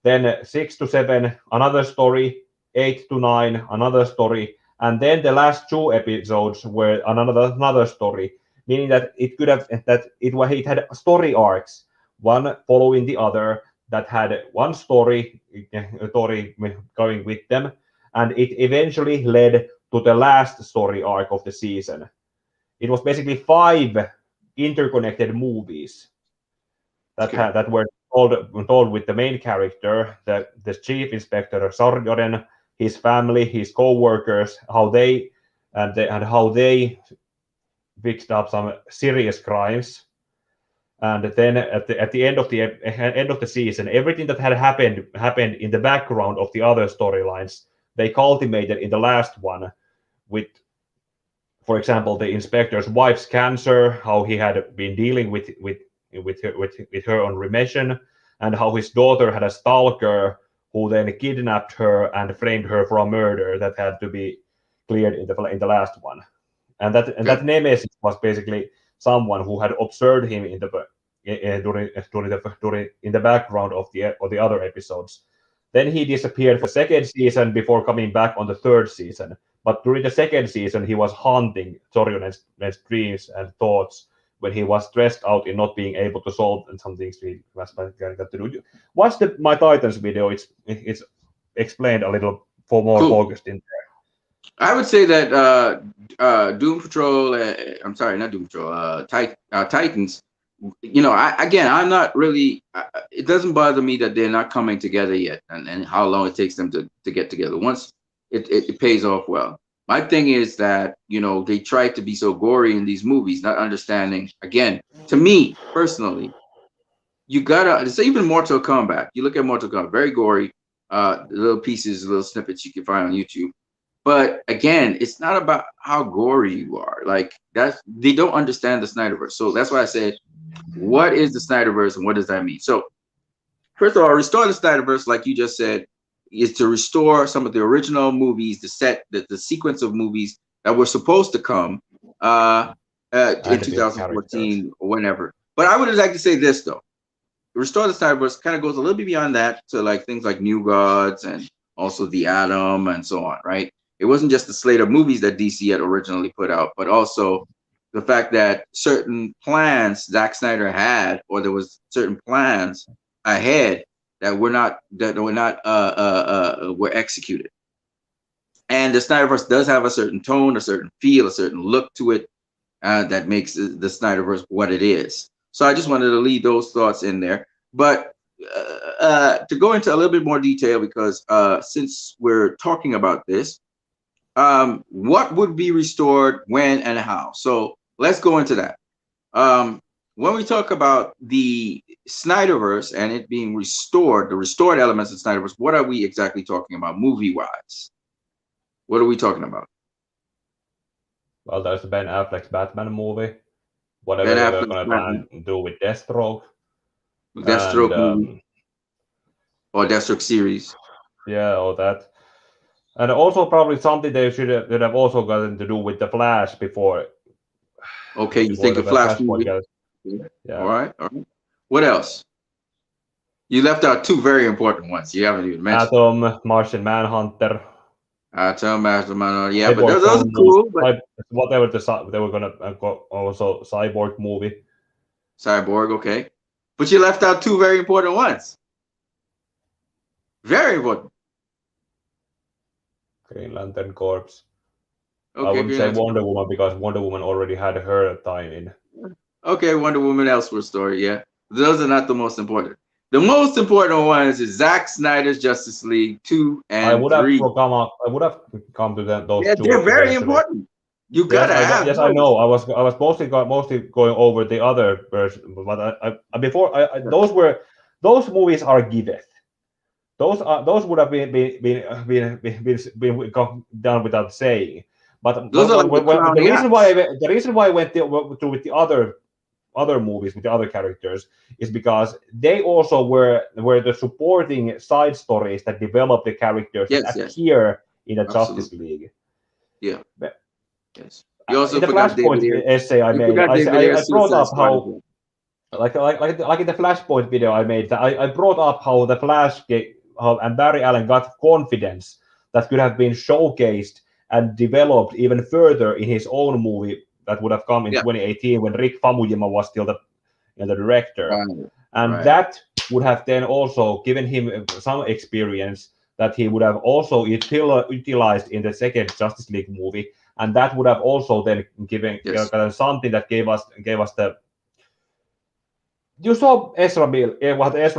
Then 6 to 7 another story. 8 to 9 another story, and then the last 2 episodes were another story, meaning that it had story arcs, one following the other, that had one story going with them, and it eventually led to the last story arc of the season. It was basically 5 interconnected movies that were told with the main character, the chief inspector Sarjonen, his family, his co-workers, how they fixed up some serious crimes. And then at the end of the season, everything that had happened in the background of the other storylines, they culminated in the last one with, for example, the inspector's wife's cancer, how he had been dealing with with her on remission, and how his daughter had a stalker who then kidnapped her and framed her for a murder that had to be cleared in the last one. And that nemesis was basically someone who had observed him in the background of the other episodes. Then he disappeared for the second season before coming back on the third season. But during the second season, he was haunting Torion's dreams and thoughts when he was stressed out in not being able to solve some things he was got to do. Watch the My Titans video. It's explained a little more focused in. I would say that Doom Patrol, I'm sorry, not Doom Patrol, Titans, I'm not really, it doesn't bother me that they're not coming together yet and how long it takes them to get together. Once it pays off well. My thing is that, they try to be so gory in these movies, not understanding, again, to me personally, it's even Mortal Kombat. You look at Mortal Kombat, very gory, little pieces, little snippets you can find on YouTube. But again, it's not about how gory you are. Like they don't understand the Snyderverse. So that's why I said, what is the Snyderverse and what does that mean? So first of all, restore the Snyderverse, like you just said, is to restore some of the original movies, the sequence of movies that were supposed to come in 2014 or whenever. But I would like to say this though. Restore the Snyderverse kind of goes a little bit beyond that to like things like New Gods and also The Atom and so on, right? It wasn't just the slate of movies that DC had originally put out, but also the fact that certain plans Zack Snyder had, or there was certain plans ahead that were executed. And the Snyderverse does have a certain tone, a certain feel, a certain look to it that makes the Snyderverse what it is. So I just wanted to leave those thoughts in there. But to go into a little bit more detail, because since we're talking about this, what would be restored, when, and how? So let's go into that. When we talk about the Snyderverse and it being restored, the restored elements of Snyderverse, what are we exactly talking about movie-wise? What are we talking about? Well, there's the Ben Affleck's Batman movie. Whatever they're going to plan to do with Deathstroke. Deathstroke movie. Or Deathstroke series. Yeah, all that. And also probably something they should have also gotten to do with the Flash before. Okay, you think the Flash movie? Yeah. All right. What else? You left out two very important ones. You haven't even mentioned. Atom, Martian Manhunter. Atom, Martian Manhunter. Yeah, but those are cool. But whatever they were gonna also Cyborg movie. Cyborg, okay. But you left out two very important ones. Very important. Green Lantern Corps. Okay, I wouldn't say Wonder Woman because Wonder Woman already had her time in. Okay, Wonder Woman Elseworld story, yeah. Those are not the most important. The most important ones is Zack Snyder's Justice League 2 and 3. I would have come to those two. They're very important. You gotta have. Yes, I know. I was mostly going over the other version, but those movies are giveth. Those would have been done without saying. But the reason why I went through with the other movies with the other characters is because they also were the supporting side stories that develop the characters that appear in the Justice League. Yeah. Yes. You also in the Flashpoint essay I made, I brought up how, like in the Flashpoint video I made, I brought up how the Flash and Barry Allen got confidence that could have been showcased and developed even further in his own movie that would have come in 2018 when Rick Famuyama was still the director. And that would have then also given him some experience that he would have also utilized in the second Justice League movie. And that would have also then given something that gave us the. You saw what Ezra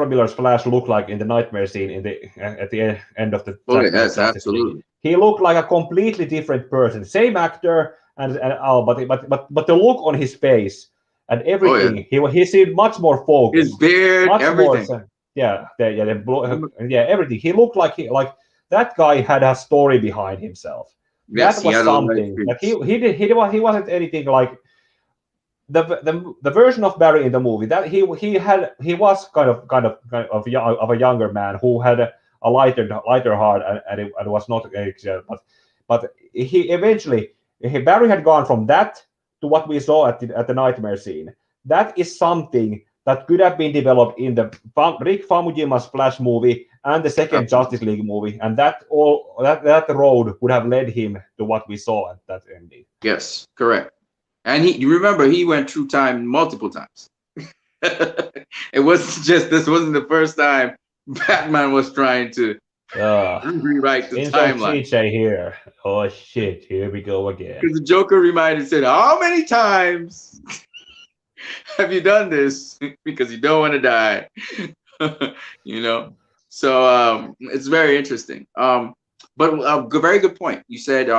Miller's Flash looked like in the nightmare scene at the end of the Justice League. He looked like a completely different person, same actor, but the look on his face and everything, he seemed much more focused. His beard, everything. Everything. He looked like that guy had a story behind himself. Yes, that was something. Like he wasn't anything like the version of Barry in the movie that he was kind of a younger man who had a lighter heart and was not but he eventually Barry had gone from that to what we saw at the nightmare scene. That is something that could have been developed in the Rick Famuyima's Flash movie and the second Absolutely. Justice League movie, and that road would have led him to what we saw at that ending. Yes, correct. And you remember he went through time multiple times. It wasn't just this wasn't the first time Batman was trying to rewrite the Insult timeline. CJ here. Oh shit, here we go again. Because the Joker said, "How many times have you done this?" Because you don't want to die. you know. So it's very interesting. But a very good point. You said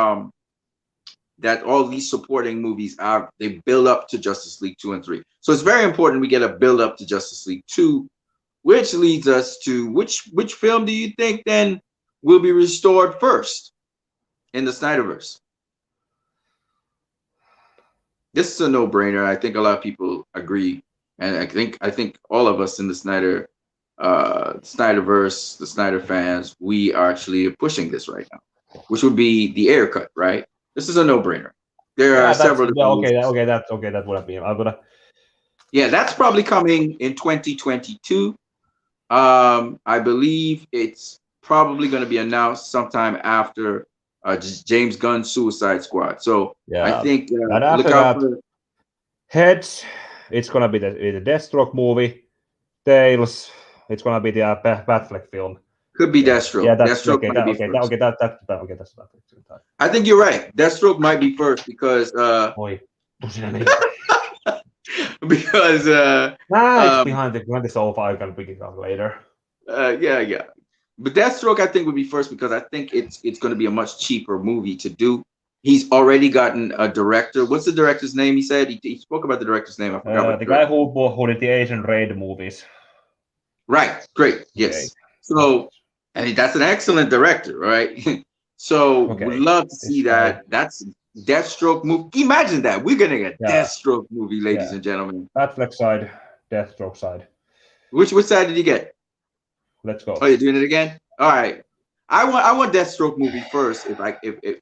that all these supporting movies they build up to Justice League 2 and 3. So it's very important we get a build up to Justice League 2, which leads us to which film do you think then will be restored first in the Snyderverse? This is a no-brainer. I think a lot of people agree, and I think all of us in the Snyderverse, the Snyder fans, we are actually pushing this right now, which would be the Air Cut, right? This is a no-brainer. There are several different movies. That would have been. I'm gonna. Yeah, that's probably coming in 2022. I believe it's probably going to be announced sometime after James Gunn's Suicide Squad. So I think and look after out that, for Heads, it's gonna be the Deathstroke movie. Tails, it's gonna be the Batfleck film. could be Deathstroke. Yeah, that's Deathstroke okay. might be first. That's I think you're right. Deathstroke might be first because Oi, because it's behind the sofa. I can pick it up later. yeah. But Deathstroke I think would be first because I think it's going to be a much cheaper movie to do. He's already gotten a director. What's the director's name? He said he spoke about the director's name. I forgot. The guy who did the Asian Raid movies. Right. Great. Yes. Okay. So, and that's an excellent director, right? So, would love to see that. That's Deathstroke movie. Imagine that. We're gonna get Deathstroke movie, ladies and gentlemen. Batfleck side, Deathstroke side. Which side did you get? Let's go. Oh, you're doing it again? All right. I want Deathstroke movie first, if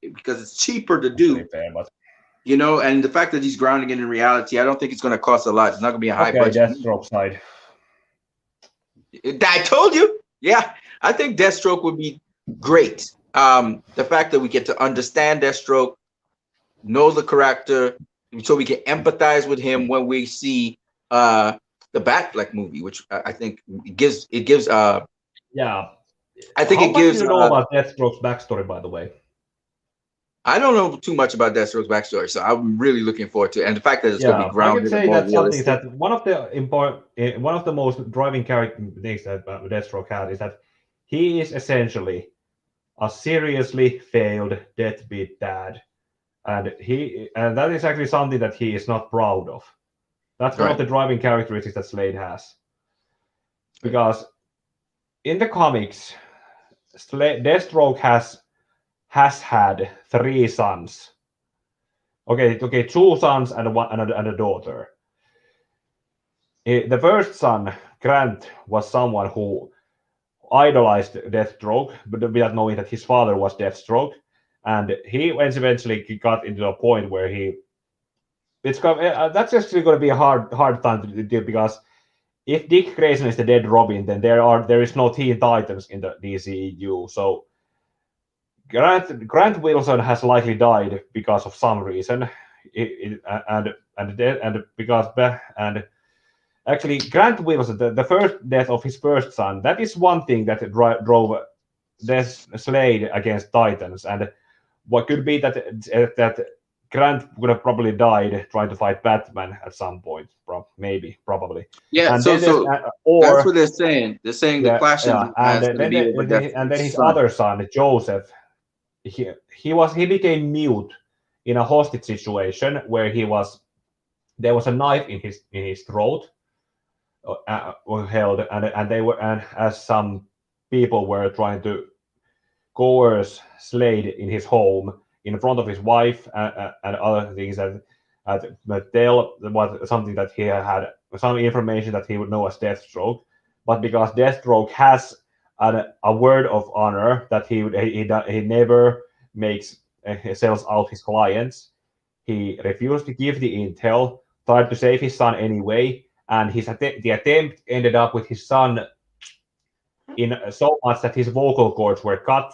because it's cheaper to do. Fair, but... You know, and the fact that he's grounding it in reality, I don't think it's going to cost a lot. It's not going to be a high budget. Deathstroke side. I told you. Yeah, I think Deathstroke would be great. The fact that we get to understand Deathstroke, know the character, so we can empathize with him when we see the Batfleck movie, which I think gives. Yeah. I think it gives. How much do you know about Deathstroke's backstory, by the way? I don't know too much about Deathstroke's backstory, so I'm really looking forward to it. And the fact that it's going to be grounded. I can say that's something that one of the most driving character things that Deathstroke had is that he is essentially a seriously failed deadbeat dad, and that is actually something that he is not proud of. That's one of the driving characteristics that Slade has, because in the comics, Deathstroke has had 3 sons. Okay, 2 sons and a daughter. The first son, Grant, was someone who idolized Deathstroke, but without knowing that his father was Deathstroke, and he eventually got into a point where that's actually going to be a hard time to do, because if Dick Grayson is the dead Robin, then there is no Teen Titans in the DCEU. So Grant Wilson has likely died because of some reason, actually Grant Wilson, the first death of his first son, that is one thing that drove Slade against Titans, and what could be that Grant would have probably died trying to fight Batman at some point, probably. Yeah, and so that's what they're saying. They're saying the Clash and then his other son, Joseph, he became mute in a hostage situation where there was a knife in his throat held, and as some people were trying to coerce Slade in his home in front of his wife and other things, and but Dale was something that he had some information that he would know as Deathstroke, but because Deathstroke has a word of honor that he never makes sells out his clients, he refused to give the intel, tried to save his son anyway, and the attempt ended up with his son in so much that his vocal cords were cut,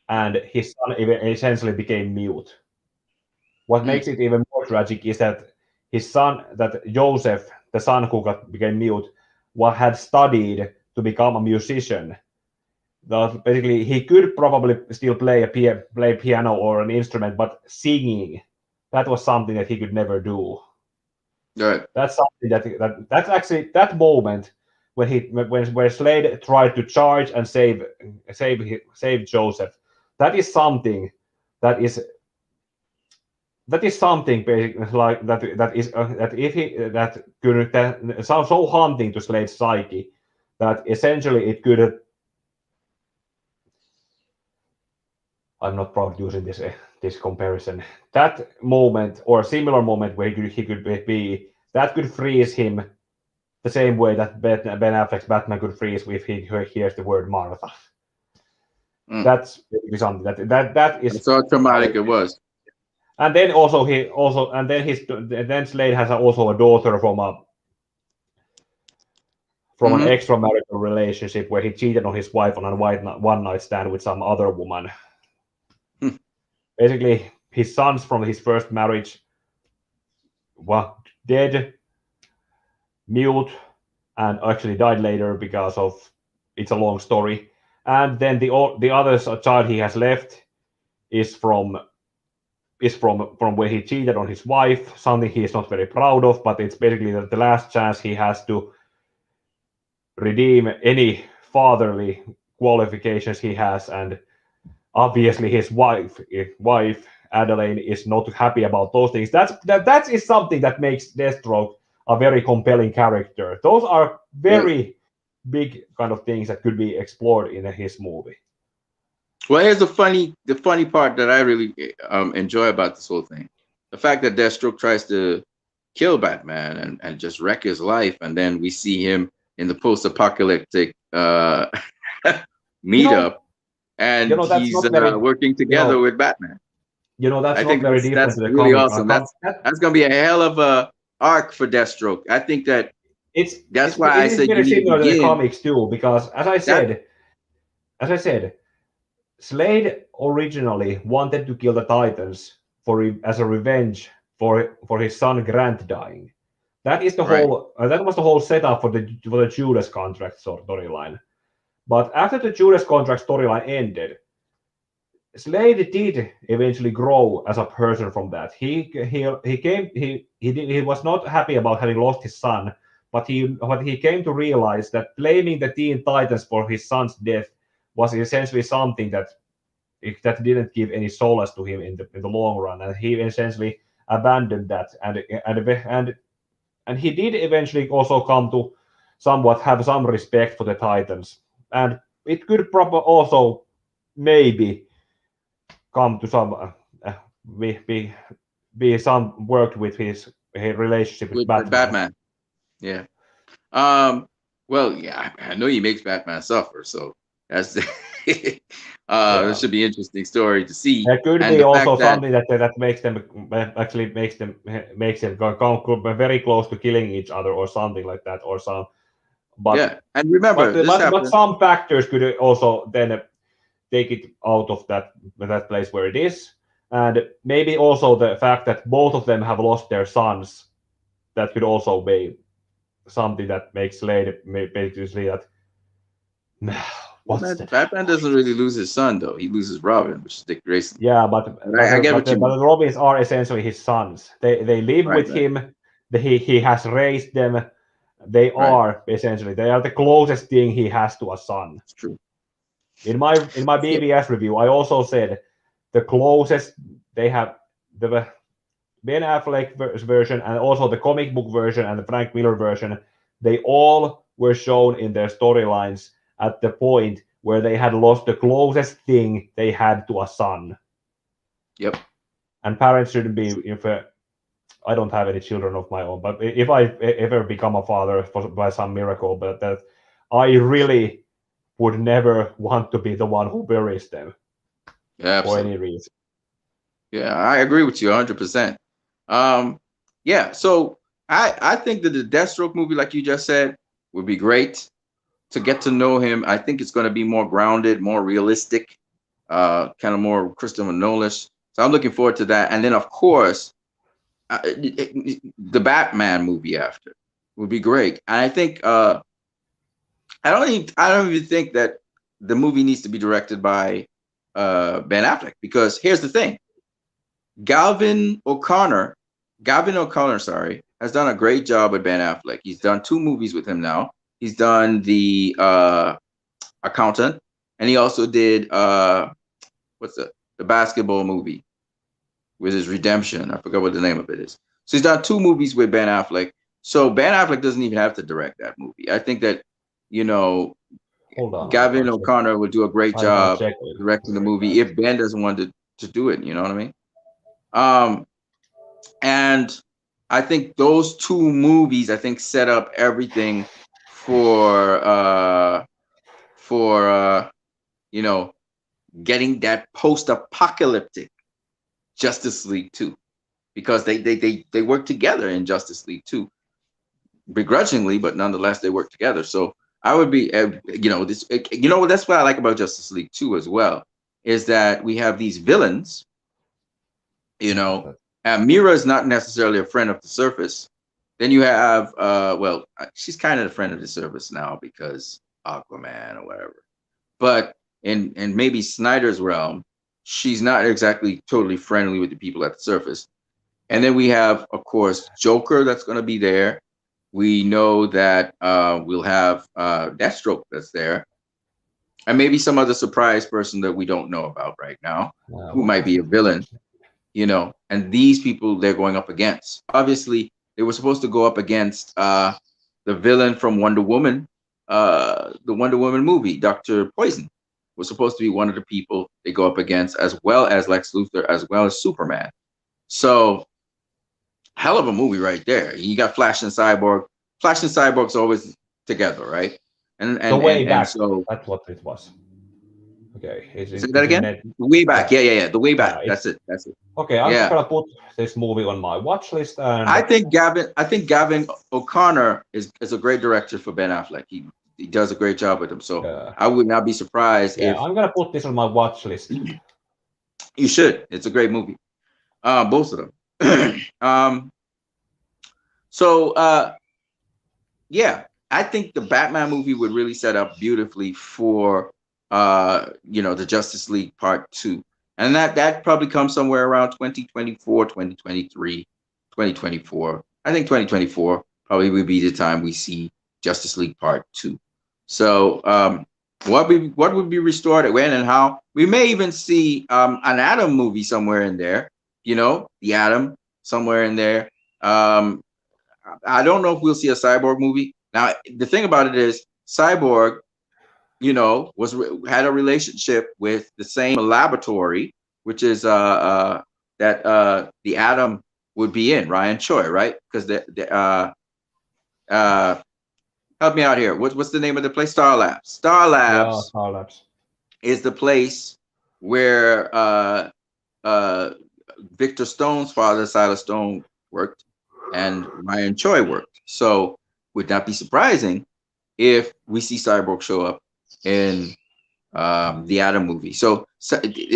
and his son essentially became mute. What Mm, makes it even more tragic is that his son, that Joseph, the son who became mute, had studied to become a musician. Basically, he could probably still play piano or an instrument, but singing, that was something that he could never do. right. That's something that's actually that moment when where Slade tried to charge and save Joseph. That is something that is something basically like that if he that could that sounds so haunting to Slade's psyche that essentially it could. I'm not proud using this comparison. That moment or a similar moment where he could be that could freeze him the same way that Ben Affleck's Batman could freeze if he hears the word Martha. Mm. That's something that is. That's how traumatic it was. And then also then Slade has also a daughter from an Hmm. extramarital relationship where he cheated on his wife on a one night stand with some other woman. Basically, his sons from his first marriage were dead, mute, and actually died later because of it's a long story. And then the other child he has left is from where he cheated on his wife, something he is not very proud of, but it's basically the last chance he has to redeem any fatherly qualifications he has, and obviously his wife Adeline is not happy about those things. That is something that makes Deathstroke a very compelling character. Those are Right. very big kind of things that could be explored in his movie. Well, here's the funny part that I really enjoy about this whole thing: the fact that Deathstroke tries to kill Batman and just wreck his life, and then we see him in the post-apocalyptic You know, meetup, and that's he's not very, working you together know, with Batman. that's I not think very that's different that's to the really comic. awesome. That's gonna be a hell of a arc for Deathstroke. I think that's why it I is said you very need to similar to the begin comics too, because that. as I said, Slade originally wanted to kill the Titans as a revenge for his son Grant dying. Right. That was the whole setup for the Judas contract storyline. But after the Judas contract storyline ended, Slade did eventually grow as a person from that. He was not happy about having lost his son, but he came to realize that blaming the Teen Titans for his son's death was essentially something that didn't give any solace to him in the long run, and he essentially abandoned that, and he did eventually also come to somewhat have some respect for the Titans, and it could probably also maybe come to some be some worked with his relationship with With Batman. Batman. Yeah. Um. Well, yeah. I know he makes Batman suffer, so that's that Yeah, should be an interesting story to see, there could and be the fact also that something that makes them come very close to killing each other or something like that, or some. But yeah. And remember, this but happened. some factors could also then take it out of that place where it is, and maybe also the fact that both of them have lost their sons. That could also be something that makes Slade basically that. What's Batman, that? Batman doesn't really lose his son though. He loses Robin, which is Dick Grayson. Yeah, But I get what you but mean. the Robins are essentially his sons. They live Right. with Right. him. He has raised them. Right. They are the closest thing he has to a son. It's true. In my So, BBS review, I also said the closest they have the Ben Affleck version and also the comic book version and the Frank Miller version. They all were shown in their storylines at the point where they had lost the closest thing they had to a son. yep. And parents shouldn't be I don't have any children of my own, but if I ever become a father by some miracle, but that I really would never want to be the one who buries them Yeah, for any absolutely. reason. Yeah, I agree with you 100%. Um, yeah, so I think that the Deathstroke movie, like you just said, would be great to get to know him. I think it's going to be more grounded, more realistic, kind of more Christopher Nolish. So I'm looking forward to that. And then, of course, the Batman movie after would be great. And I think I don't even think that the movie needs to be directed by Ben Affleck, because here's the thing. Galvin O'Connor, Gavin O'Connor, sorry, has done a great job with Ben Affleck. He's done 2 movies with him now. He's done the Accountant, and he also did what's the basketball movie with his redemption. I forgot what the name of it is. So he's done 2 movies with Ben Affleck. So Ben Affleck doesn't even have to direct that movie. I think that, you know, Hold on, Gavin O'Connor would do a great I'm gonna job check it directing the very movie fast. if Ben doesn't want to do it. You know what I mean? Um, and I think those 2 movies, I think, set up everything for for you know, getting that post-apocalyptic Justice League 2, because they work together in Justice League 2, begrudgingly, but nonetheless they work together. So I would be, that's what I like about Justice League 2 as well, is that we have these villains, you know, and Mira is not necessarily a friend of the surface. Then you have, she's kind of a friend of the surface now because Aquaman or whatever. But in maybe Snyder's realm, she's not exactly totally friendly with the people at the surface. And then we have, of course, Joker that's going to be there. We know that we'll have Deathstroke that's there, and maybe some other surprise person that we don't know about right now, who What might was be a it? villain. And these people they're going up against. Obviously, they were supposed to go up against the villain from Wonder Woman, the Wonder Woman movie, Dr. Poison was supposed to be one of the people they go up against, as well as Lex Luthor, as well as Superman. So, hell of a movie right there. You got Flash and Cyborg. Flash and Cyborg's always together, right? And The and and way and back. so That's what it was. Okay, say that is it again. net? The way back, Yeah, yeah. The way yeah. back. That's it. That's it. Okay. I'm just Yeah. gonna put this movie on my watch list, I and think Gavin O'Connor is a great director for Ben Affleck. He does a great job with him. So uh, I would not be surprised yeah, if I'm gonna put this on my watch list. you should. It's a great movie. Both of them. So yeah, I think the Batman movie would really set up beautifully for the Justice League Part 2. And that probably comes somewhere around 2024, 2023, 2024. I think 2024 probably would be the time we see Justice League Part 2. So what would be restored, when and how? We may even see an Atom movie somewhere in there, the Atom somewhere in there. Um, I don't know if we'll see a Cyborg movie. Now, the thing about it is, Cyborg, was had a relationship with the same laboratory, which is that the Atom would be in, Ryan Choi, right? Because uh, help me out here. What's the name of the place? Star Labs. Star Yeah, Labs Star Labs. is the place where uh, Victor Stone's father, Silas Stone, worked, and Ryan Choi worked. So, would not be surprising if we see Cyborg show up in the Atom movie. So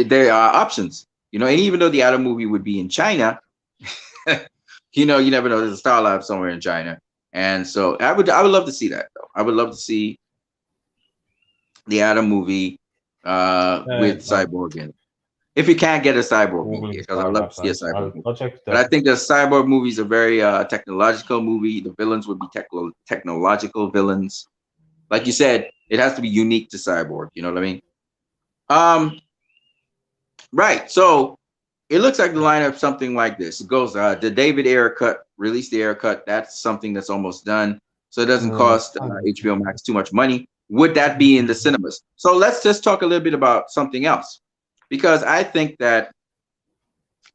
there are options, and even though the Atom movie would be in China, you never know. There's a Star Lab somewhere in China, and so I would love to see that though. I would love to see the Atom movie with I'm Cyborg in it. If you can't get a Cyborg movie, googling because I'd Star love to Labs, see a and Cyborg movie. I'll check But I the. think the Cyborg movie is a very technological movie. The villains would be technological villains. Like you said, it has to be unique to Cyborg. You know what I mean? Um, right. So it looks like the lineup something like this. It goes the David Ayer cut, release the Ayer cut. That's something that's almost done, so it doesn't cost HBO Max too much money. Would that be in the cinemas? So let's just talk a little bit about something else, because I think that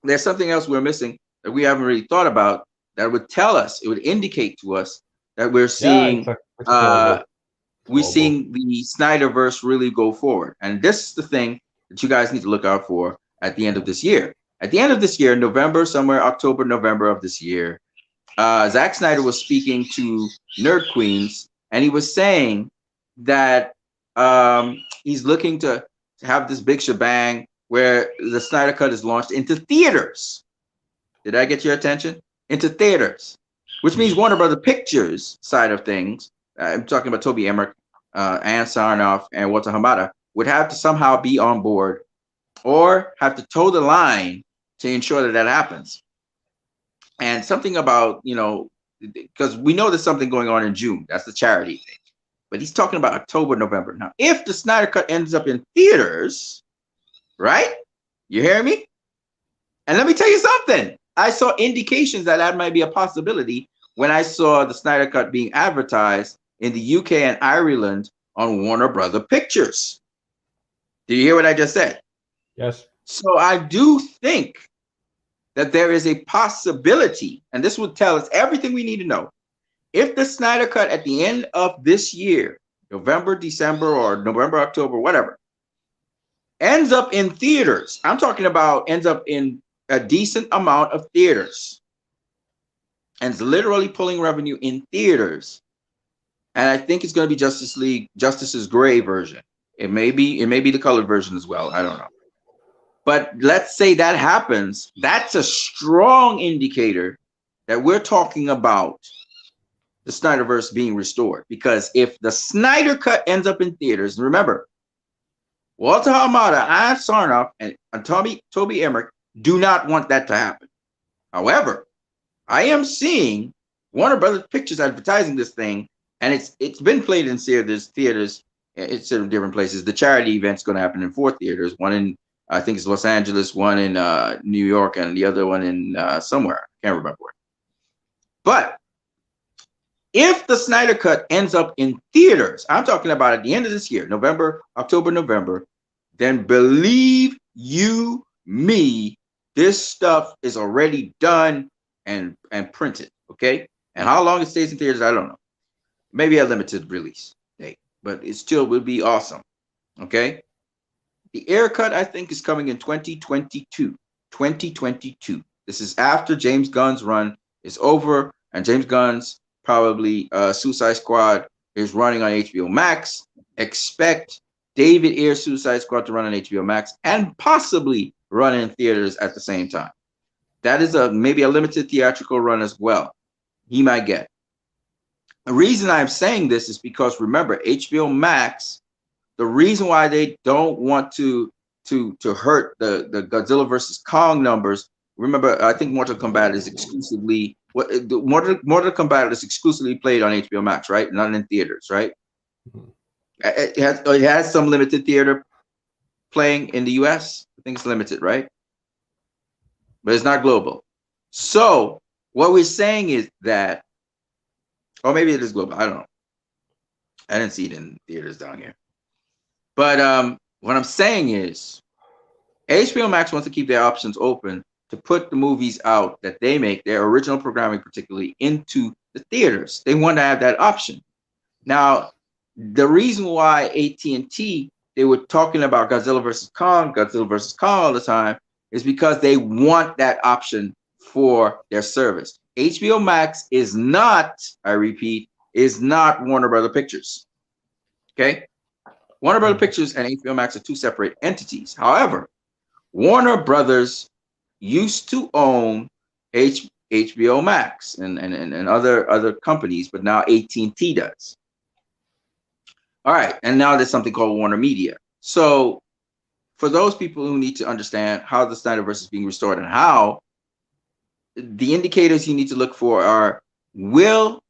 there's something else we're missing. that we haven't really thought about that would tell us, it would indicate to us that Yeah, it's a uh, global. we're Global. seeing the Snyderverse really go forward. And this is the thing that you guys need to look out for at the end of this year. At the end of this year, November, somewhere October, November of this year, Zack Snyder was speaking to Nerd Queens, and he was saying that he's looking to have this big shebang where the Snyder Cut is launched into theaters. Did I get your attention? Into theaters, which means Warner Brother Pictures side of things. I'm talking about Toby Emmerich, Ann Sarnoff, and Walter Hamada would have to somehow be on board or have to toe the line to ensure that that happens. And something about, because we know there's something going on in June. That's the charity thing. But he's talking about October, November. Now, if the Snyder Cut ends up in theaters, right? You hear me? And let me tell you something. I saw indications that that might be a possibility when I saw the Snyder Cut being advertised in the UK and Ireland on Warner Brother Pictures. Do you hear what I just said? Yes. So I do think that there is a possibility, and this would tell us everything we need to know. If the Snyder Cut at the end of this year, November, December, or November, October, whatever, ends up in theaters, I'm talking about ends up in a decent amount of theaters, and it's literally pulling revenue in theaters. And I think it's going to be Justice's Gray version. It may be the colored version as well. I don't know. But let's say that happens. That's a strong indicator that we're talking about the Snyderverse being restored. Because if the Snyder Cut ends up in theaters, remember, Walter Hamada, Ann Sarnoff, and Toby Emmerich do not want that to happen. However, I am seeing Warner Brothers Pictures advertising this thing, and it's been played in theaters. It's in different places. The charity event's going to happen in 4 theaters. One in, I think it's Los Angeles, one in New York, and the other one in somewhere. I can't remember where. But if the Snyder Cut ends up in theaters, I'm talking about at the end of this year, November, October, November, then believe you me, this stuff is already done and printed, okay? And how long it stays in theaters, I don't know. Maybe a limited release date, but it still would be awesome, okay? The air cut, I think, is coming in 2022. 2022. This is after James Gunn's run is over, and James Gunn's probably Suicide Squad is running on HBO Max. Expect David Ayer's Suicide Squad to run on HBO Max and possibly run in theaters at the same time. That is maybe a limited theatrical run as well. He might get. The reason I'm saying this is because remember, HBO Max, the reason why they don't want to hurt the Godzilla versus Kong numbers. Remember, I think Mortal Kombat is exclusively Mortal Kombat is exclusively played on HBO Max, right? Not in theaters, right? Mhm. It has some limited theater playing in the US. I think it's limited, right? But it's not global. So what we're saying is that, or maybe it is global. I don't know. I didn't see it in theaters down here. But what I'm saying is HBO Max wants to keep their options open to put the movies out that they make, their original programming particularly, into the theaters. They want to have that option. Now, the reason why AT&T, they were talking about Godzilla versus Kong all the time, is because they want that option for their service. HBO Max is not, I repeat, is not Warner Brother Pictures. Okay? Warner Brother Pictures and HBO Max are 2 separate entities. However, Warner Brothers used to own HBO Max and other companies, but now AT&T does. All right, and now there's something called Warner Media. So for those people who need to understand how the Snyderverse is being restored and how, the indicators you need to look for are, will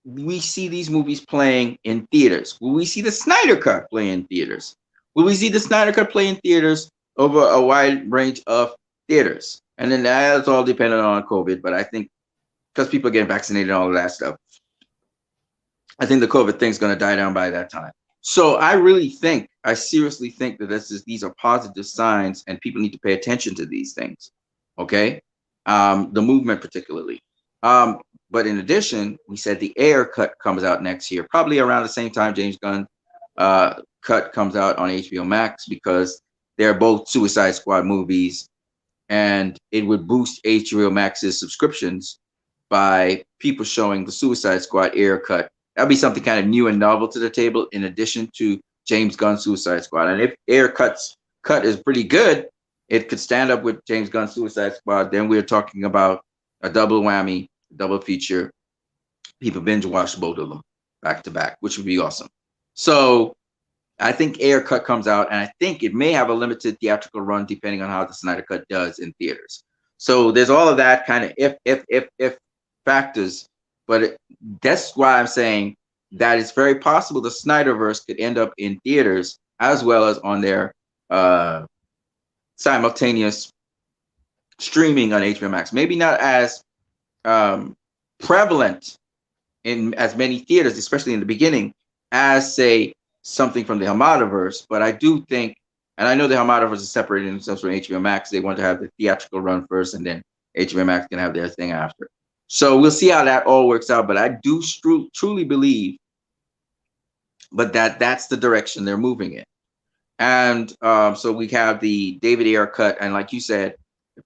we see these movies playing in theaters? Will we see the Snyder Cut play in theaters? Will we see the Snyder Cut play in theaters over a wide range of theaters? And then that's all dependent on COVID, but I think because people are getting vaccinated and all of that stuff, I think the COVID thing's going to die down by that time. So I seriously think that these are positive signs and people need to pay attention to these things. Okay. the movement particularly. Um, but in addition, we said the Air cut comes out next year, probably around the same time James Gunn cut comes out on HBO Max, because they're both Suicide Squad movies, and it would boost HBO Max's subscriptions by people showing the Suicide Squad Air cut. That'd be something kind of new and novel to the table, in addition to James Gunn's Suicide Squad. And if Air cut is pretty good, it could stand up with James Gunn's Suicide Squad. Then we're talking about a double whammy, double feature. People binge watch both of them back to back, which would be awesome. So I think Air Cut comes out, and I think it may have a limited theatrical run depending on how the Snyder Cut does in theaters. So there's all of that kind of if factors, but that's why I'm saying that it's very possible the Snyderverse could end up in theaters as well as on their simultaneous streaming on HBO Max. Maybe not as prevalent in as many theaters, especially in the beginning, as say something from the Hamadaverse, but I do think, and I know the Hamadaverse is separated themselves from HBO Max. They want to have the theatrical run first, and then HBO Max can have their thing after. So we'll see how that all works out. But I do truly believe, but that's the direction they're moving in. And so we have the David Ayer cut, and like you said,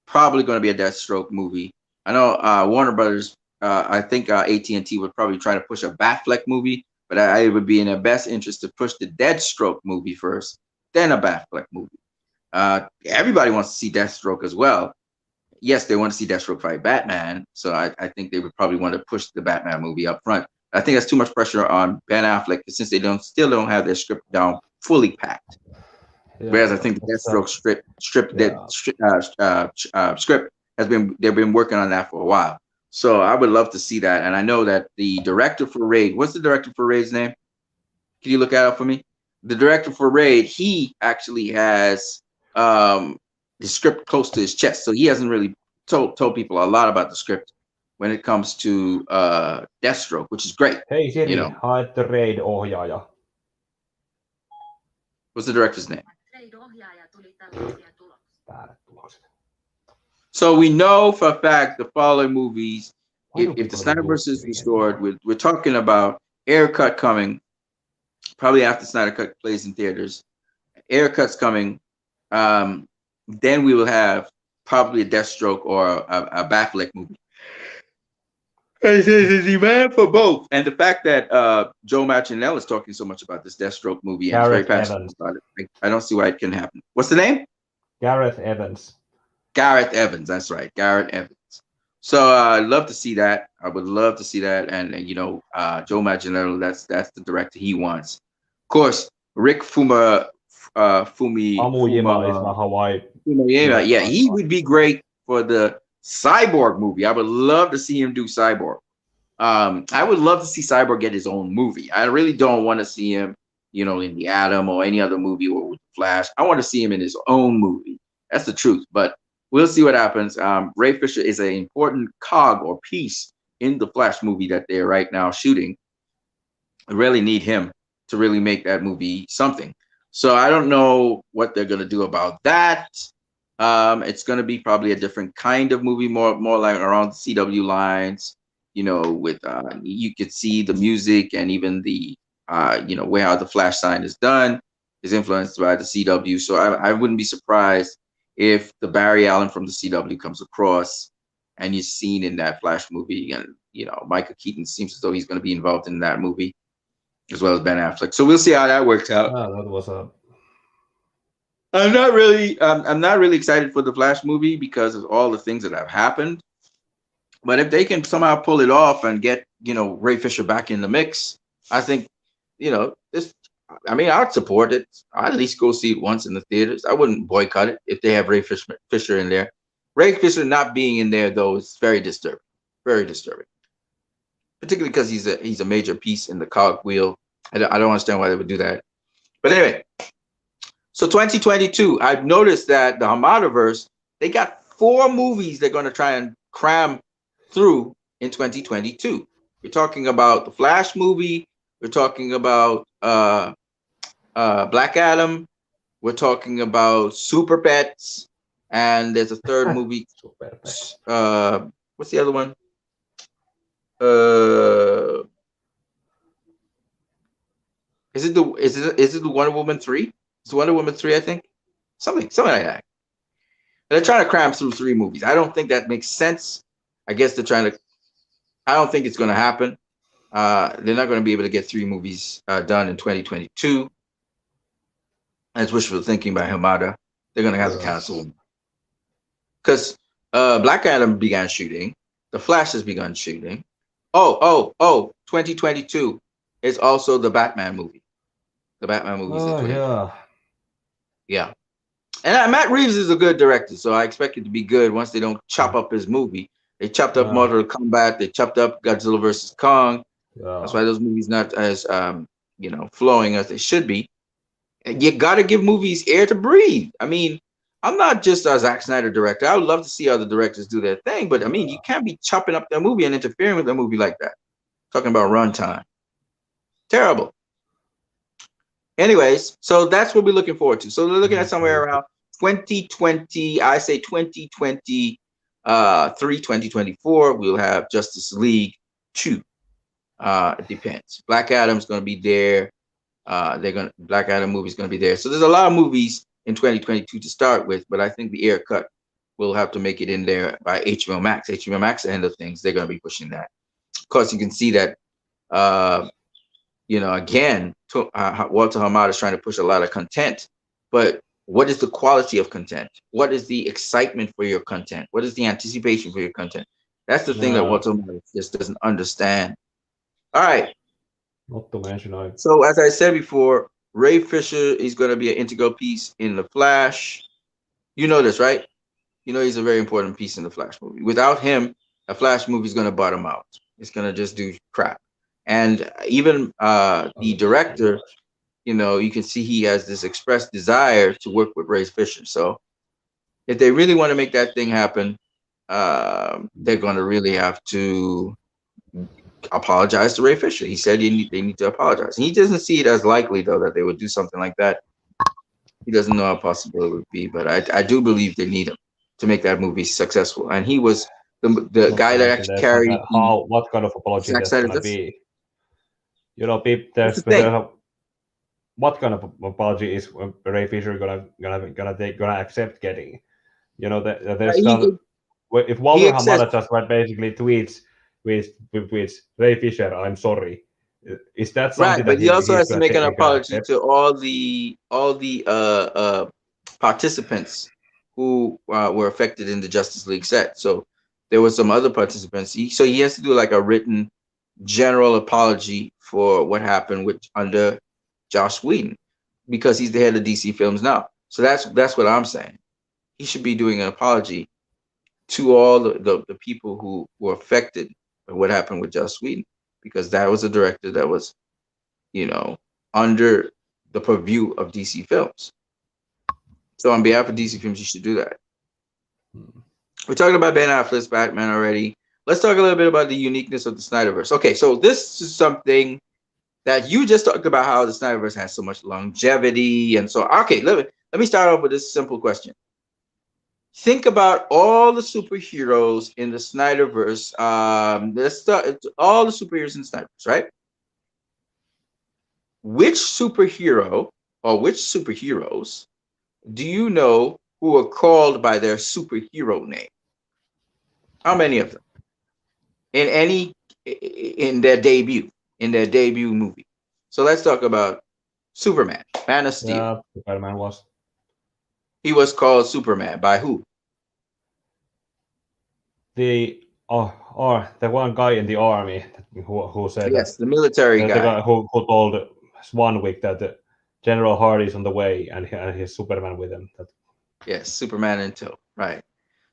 probably going to be a Deathstroke movie. I know Warner Brothers. I think AT&T would probably try to push a Batfleck movie, but it would be in their best interest to push the Deathstroke movie first, then a Batfleck movie. Everybody wants to see Deathstroke as well. Yes, they want to see Deathstroke fight Batman, so I think they would probably want to push the Batman movie up front. I think that's too much pressure on Ben Affleck, since they still don't have their script down fully packed. Yeah, whereas I think the Deathstroke script they've been working on that for a while. So I would love to see that. And I know that the director for Raid, what's the director for Raid's name? Can you look that up for me? The director for Raid, he actually has the script close to his chest. So he hasn't really told people a lot about the script when it comes to Deathstroke, which is great. Hey Siri, hae the Raid-ohjaaja. What's the director's name? So we know for a fact the following movies, if the Snyderverse is restored, we're talking about Air Cut coming, probably after Snyder Cut plays in theaters. Air Cut's coming. Then we will have probably a Deathstroke or a Batfleck movie. There's a demand for both. And the fact that Joe Manganiello is talking so much about this Deathstroke movie and is very passionate about it, I don't see why it can happen. What's the name? Gareth Evans. Gareth Evans, that's right, Gareth Evans. So I'd love to see that. I would love to see that, and Joe Manganiello, that's the director he wants. Of course, Rick Fumi. Yeah, he would be great for the Cyborg movie. I would love to see him do Cyborg. I would love to see Cyborg get his own movie. I really don't want to see him, in the Atom or any other movie or with Flash. I want to see him in his own movie. That's the truth. But we'll see what happens. Ray Fisher is an important cog or piece in the Flash movie that they're right now shooting. I really need him to really make that movie something. So I don't know what they're going to do about that. It's going to be probably a different kind of movie, more like around the CW lines, with you could see the music and even the where how the Flash sign is done is influenced by the CW. So I wouldn't be surprised if the Barry Allen from the CW comes across and he's seen in that Flash movie, and Michael Keaton seems as though he's going to be involved in that movie, as well as Ben Affleck. So we'll see how that works out. That was I'm not really excited for the Flash movie because of all the things that have happened. But if they can somehow pull it off and get Ray Fisher back in the mix, I think this. I mean, I'd support it. I'd at least go see it once in the theaters. I wouldn't boycott it if they have Ray Fisher in there. Ray Fisher not being in there though is very disturbing. Very disturbing. Particularly because he's a major piece in the cogwheel. I don't understand why they would do that. But anyway, so 2022, I've noticed that the Hamadaverse, they got 4 movies they're going to try and cram through in 2022. We're talking about the Flash movie. We're talking about Black Adam. We're talking about Super Pets. and there's a third movie. Super pets. What's the other one? Uh, is it the Wonder Woman 3? It's Wonder Woman 3, I think. Something like that. They're trying to cram through 3 movies. I don't think that makes sense. I guess they're trying to. I don't think it's going to happen. They're not going to be able to get 3 movies done in 2022. That's wishful thinking by Hamada. They're going to have to cancel because Black Adam began shooting. The Flash has begun shooting. 2022 is also the Batman movie. The Batman movies in 2020. Yeah. And Matt Reeves is a good director, so I expect it to be good once they don't chop up his movie. They chopped up Mortal Kombat. They chopped up Godzilla versus Kong. That's why those movies not as flowing as they should be. And you got to give movies air to breathe. I mean, I'm not just a Zack Snyder director. I would love to see other directors do their thing, but I mean, you can't be chopping up their movie and interfering with their movie like that. Talking about runtime. Terrible. Anyways, so that's what we're looking forward to. So we're looking at somewhere around 2020. I say 2023, 2024. We'll have Justice League 2. It depends. Black Adam's going to be there. Black Adam movie's going to be there. So there's a lot of movies in 2022 to start with, but I think the air cut will have to make it in there by HBO Max. HBO Max end of things, they're going to be pushing that. Of course, you can see that. Again, Walter Hamada is trying to push a lot of content, but what is the quality of content? What is the excitement for your content? What is the anticipation for your content? That's the thing that Walter Hamada just doesn't understand. All right. Not to mention it. So as I said before, Ray Fisher is going to be an integral piece in The Flash. You know this, right? You know he's a very important piece in the Flash movie. Without him, a Flash movie is going to bottom out. It's going to just do crap. And even the director, you can see he has this expressed desire to work with Ray Fisher. So if they really want to make that thing happen, they're going to really have to apologize to Ray Fisher. He said they need to apologize. He doesn't see it as likely, though, that they would do something like that. He doesn't know how possible it would be, but I do believe they need him to make that movie successful. And he was the guy that actually carried. What kind of apology that's going to be? What kind of apology is Ray Fisher gonna accept getting? There's some. If Walter Hamada just basically tweets Ray Fisher, I'm sorry. Is that something right? But he also has to make an apology to all the participants who were affected in the Justice League set. So there were some other participants. So he has to do like a written general apology for what happened under Joss Whedon, because he's the head of DC Films now. So that's what I'm saying. He should be doing an apology to all the people who were affected by what happened with Joss Whedon, because that was a director that was, under the purview of DC Films. So on behalf of DC Films, you should do that. We're talking about Ben Affleck's Batman already. Let's talk a little bit about the uniqueness of the Snyderverse. Okay, so this is something that you just talked about, how the Snyderverse has so much longevity. And so, okay, let me start off with this simple question. Think about all the superheroes in the Snyderverse. Let's start all the superheroes in the Snyderverse, right? Which superhero or which superheroes do you know who are called by their superhero name? How many of them? In their debut movie. So let's talk about Superman, Man of Steel. Yeah, Superman was. He was called Superman by who? The one guy in the army who said yes, the military guy. The guy who told Swanwick that General Hardy's on the way and his Superman with him. Yes, Superman in tow. Right.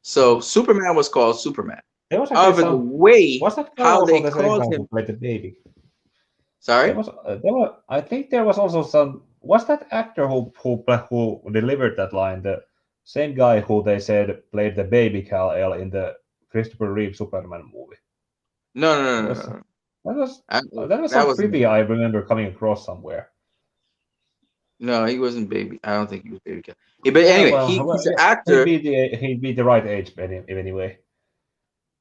So Superman was called Superman. However, the way how they called him. Who played the baby. Sorry. I think there was also some. Was that actor who delivered that line the same guy who they said played the baby Kal-El in the Christopher Reeve Superman movie? No. That was some trivia I remember coming across somewhere. No, he wasn't baby. I don't think he was baby Cal. Yeah, but Yeah, anyway, well, he's an yeah, actor. he'd be the right age anyway.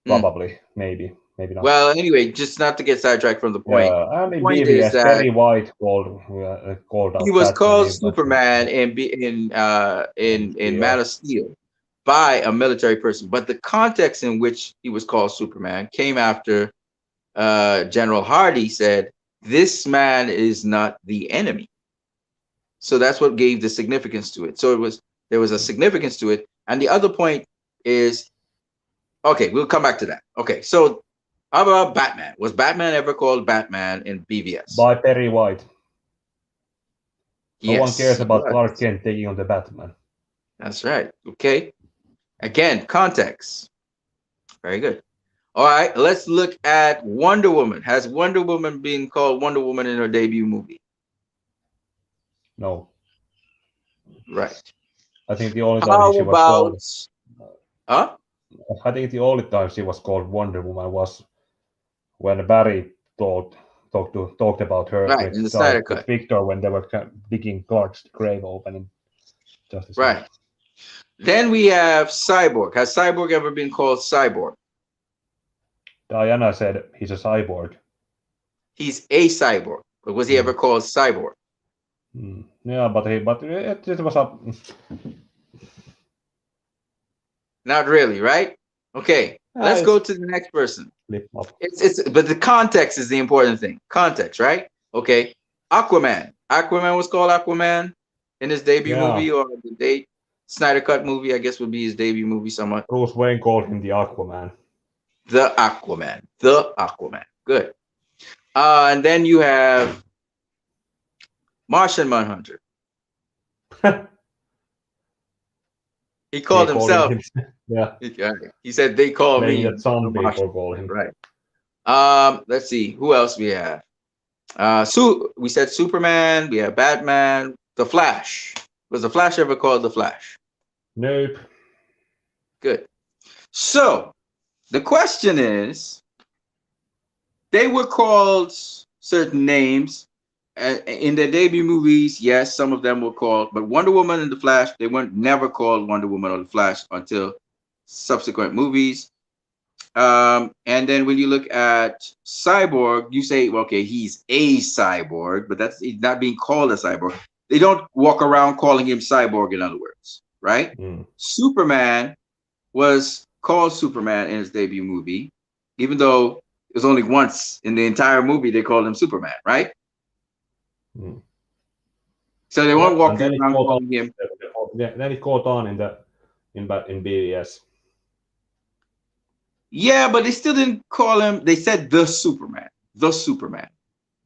Hmm. Probably, maybe not. Well, anyway, just not to get sidetracked from the point. Yeah, The and in point is BVS, that Perry White called he out was Batman. called Superman in Man Yeah, of Steel by a military person, but the context in which he was called Superman came after General Hardy said, "This man is not the enemy." So that's what gave the significance to it. So there was a significance to it, and the other point is okay. We'll come back to that. Okay, so how about Batman? Was Batman ever called Batman in BVS? by Perry White. No one Yes, cares he about Clark was. Kent taking on the Batman. That's right. Okay. Again, context. Very good. All right, let's look at Wonder Woman. Has Wonder Woman been called Wonder Woman in her debut movie? No, Right. I think the only time How she was about called, huh? I think the only time she was called Wonder Woman was when Barry talked about her Right, in the Snyder with Cut. Victor when they were digging Clark's grave open in Justice League. Right. Then we have Cyborg. Has Cyborg ever been called Cyborg? Diana said he's a cyborg. He's a cyborg, but was he ever Mm. called Cyborg? Yeah, but it was a Not really, right? Okay, let's it's go to the next person. flip flop. It's but the context is the important thing. Context, right? Okay. Aquaman. Aquaman was called Aquaman in his debut Yeah, movie, or the date Snyder Cut movie, I guess would be his debut movie somewhat. Bruce Wayne called him the Aquaman. The Aquaman. The Aquaman. Good. And then you have Martian Manhunter. He They called called him himself. himself. Yeah, He said they call claiming me that the some Martian. people call him. Right. Let's see who else we have. We said Superman. We have Batman. The Flash. Was the Flash ever called the Flash? Nope. Good. So the question is, they were called certain names in their debut movies. Yes, some of them were called, but Wonder Woman and the Flash, they weren't never called Wonder Woman or the Flash until subsequent movies. And then when you look at Cyborg, you say, well, okay, he's a cyborg, but he's not being called a cyborg. They don't walk around calling him Cyborg, in other words, right? Mm. Superman was called Superman in his debut movie, even though it was only once in the entire movie they called him Superman, right? Mm. So they weren't Yep, and walking then it around caught on. calling him. Then it caught on in BVS. Yeah, but they still didn't call him. They said the Superman,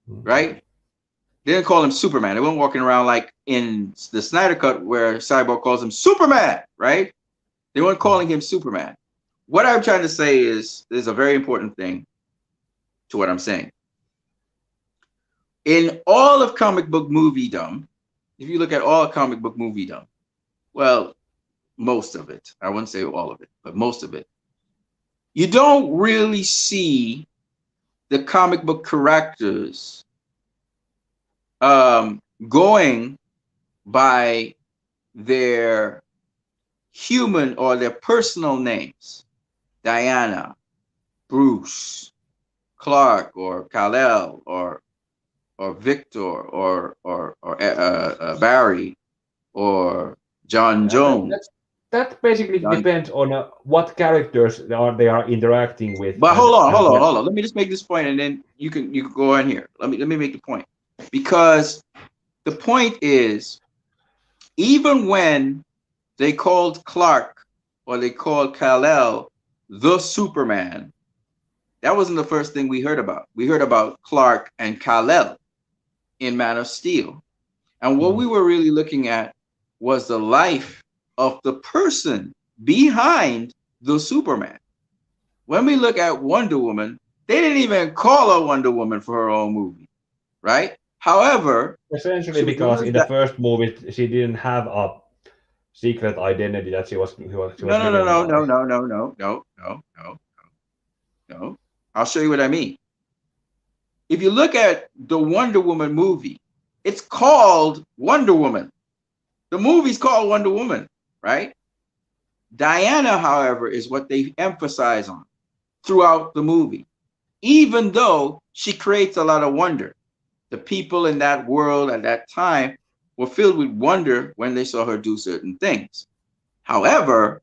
Mm. right? They didn't call him Superman. They weren't walking around like in the Snyder Cut where Cyborg calls him Superman, right? They weren't calling him Superman. What I'm trying to say is there's a very important thing to what I'm saying. In all of comic book moviedom, if you look at all comic book moviedom, well, most of it, I wouldn't say all of it, but most of it, you don't really see the comic book characters going by their human or their personal names. Diana, Bruce, Clark, or Kal-El, or Victor, or Barry, or John Yeah, Jones. that basically John, depends on what characters they are interacting with, but and and when. hold on. Let me just make this point, and then you can go on here. Let me make the point, because the point is, even when they called Clark or they called Kal-El the Superman, that wasn't the first thing we heard about. We heard about Clark and Kal-El in Man of Steel. And what we Mm. were really looking at was the life of the person behind the Superman. When we look at Wonder Woman, they didn't even call her Wonder Woman for her own movie, right? However, Essentially, she because was in the that. first movie she didn't have a secret identity that she was No, no, no, living no, no, by. no, no, no, no, no, no, no. I'll show you what I mean. If you look at the Wonder Woman movie, It's called Wonder Woman. The movie's called Wonder Woman, right? Diana, however, is what they emphasize on throughout the movie, even though she creates a lot of wonder. The people in that world at that time were filled with wonder when they saw her do certain things. However,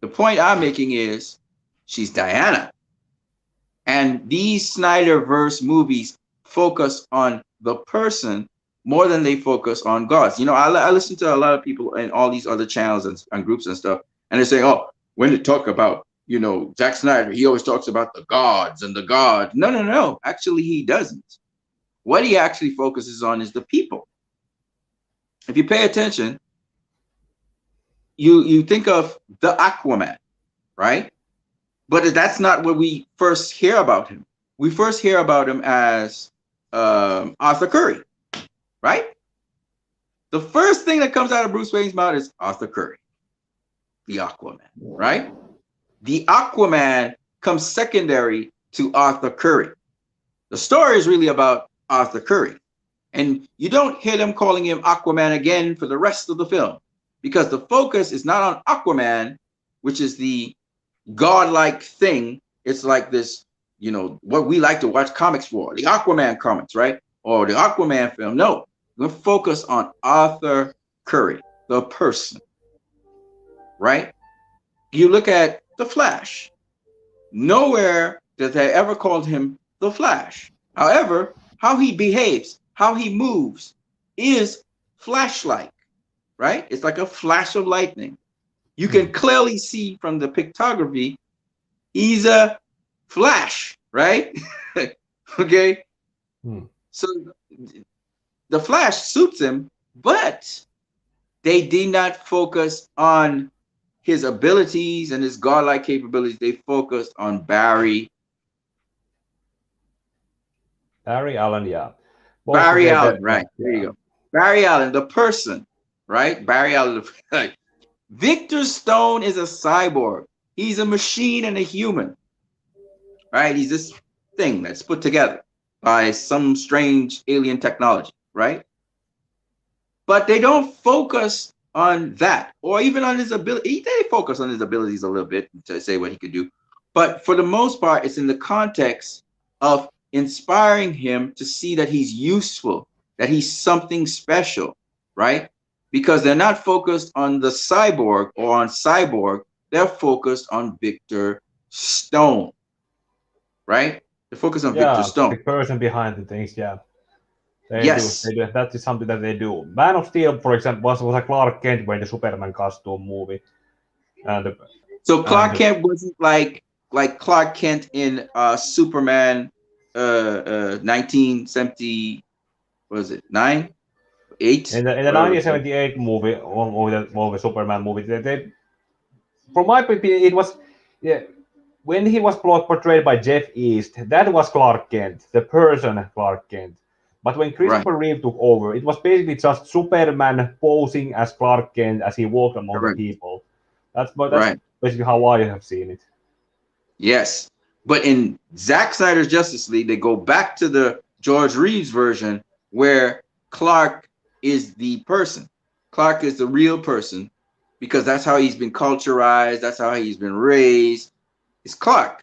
the point I'm making is she's Diana. And these Snyder Verse movies focus on the person more than they focus on gods. You know, I listen to a lot of people in all these other channels and groups and stuff, and they're saying, oh, when they talk about, you know, Zack Snyder, he always talks about the gods and the gods. No, no, no. Actually, he doesn't. What he actually focuses on is the people. If you pay attention, you think of the Aquaman, right? But that's not what we first hear about him. We first hear about him as Arthur Curry, right? The first thing that comes out of Bruce Wayne's mouth is Arthur Curry, the Aquaman, right? The Aquaman comes secondary to Arthur Curry. The story is really about Arthur Curry. And you don't hear them calling him Aquaman again for the rest of the film, because the focus is not on Aquaman, which is the godlike thing. It's like this, you know, what we like to watch comics for, the Aquaman comics, right? Or the Aquaman film. No, we're focused on Arthur Curry, the person, right? You look at the Flash. Nowhere that they ever called him the Flash. However, how he behaves, how he moves is Flash-like, right? It's like a flash of lightning. You can clearly see from the pictography, he's a Flash, right? Okay. So the Flash suits him, but they did not focus on his abilities and his godlike capabilities. They focused on Barry. Barry Allen, yeah. Barry Allen, right. There you go. Barry Allen, the person, right? Barry Allen. Victor Stone is a cyborg. He's a machine and a human, right? He's this thing that's put together by some strange alien technology, right? But they don't focus on that, or even on his ability. They focus on his abilities a little bit to say what he could do. But for the most part, it's in the context of inspiring him to see that he's useful, that he's something special, right? Because they're not focused on the cyborg or on Cyborg, they're focused on Victor Stone, right? They're focused on Victor Stone. The person behind the things, yeah. Yes. They do. That is something that they do. Man of Steel, for example, was a Clark Kent wearing the Superman costume movie. So Clark Kent wasn't like Clark Kent in Superman 1970, what was it, 9? 8? In the 1978 movie, the Superman movie, they, from my opinion, it was, yeah, when he was portrayed by Jeff East, that was Clark Kent, the person Clark Kent. But when Christopher Reeve took over, it was basically just Superman posing as Clark Kent as he walked among the people. That's basically how I have seen it. Yes. But in Zack Snyder's Justice League, they go back to the George Reeves version where Clark is the person. Clark is the real person because that's how he's been culturized. That's how he's been raised. It's Clark,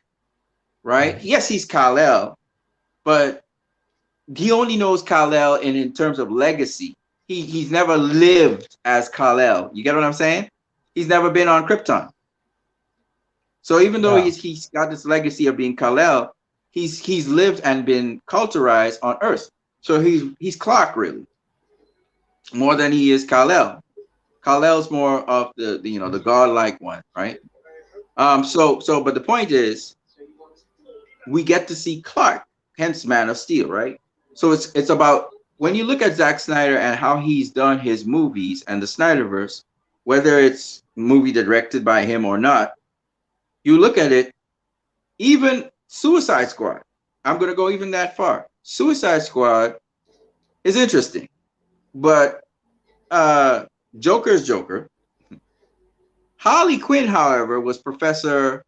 right? Yes, he's Kal-El, but he only knows Kal-El in terms of legacy. He's never lived as Kal-El. You get what I'm saying? He's never been on Krypton. So even though he's got this legacy of being Kal-El, he's lived and been culturized on Earth. So he's Clark really, more than he is Kal-El. Kal-El's more of the godlike one, right? But the point is, we get to see Clark, hence Man of Steel, right? So it's about, when you look at Zack Snyder and how he's done his movies and the Snyderverse, whether it's movie directed by him or not, you look at it, even Suicide Squad, I'm going to go even that far. Suicide Squad is interesting, but Joker's Joker. Harley Quinn, however, was Professor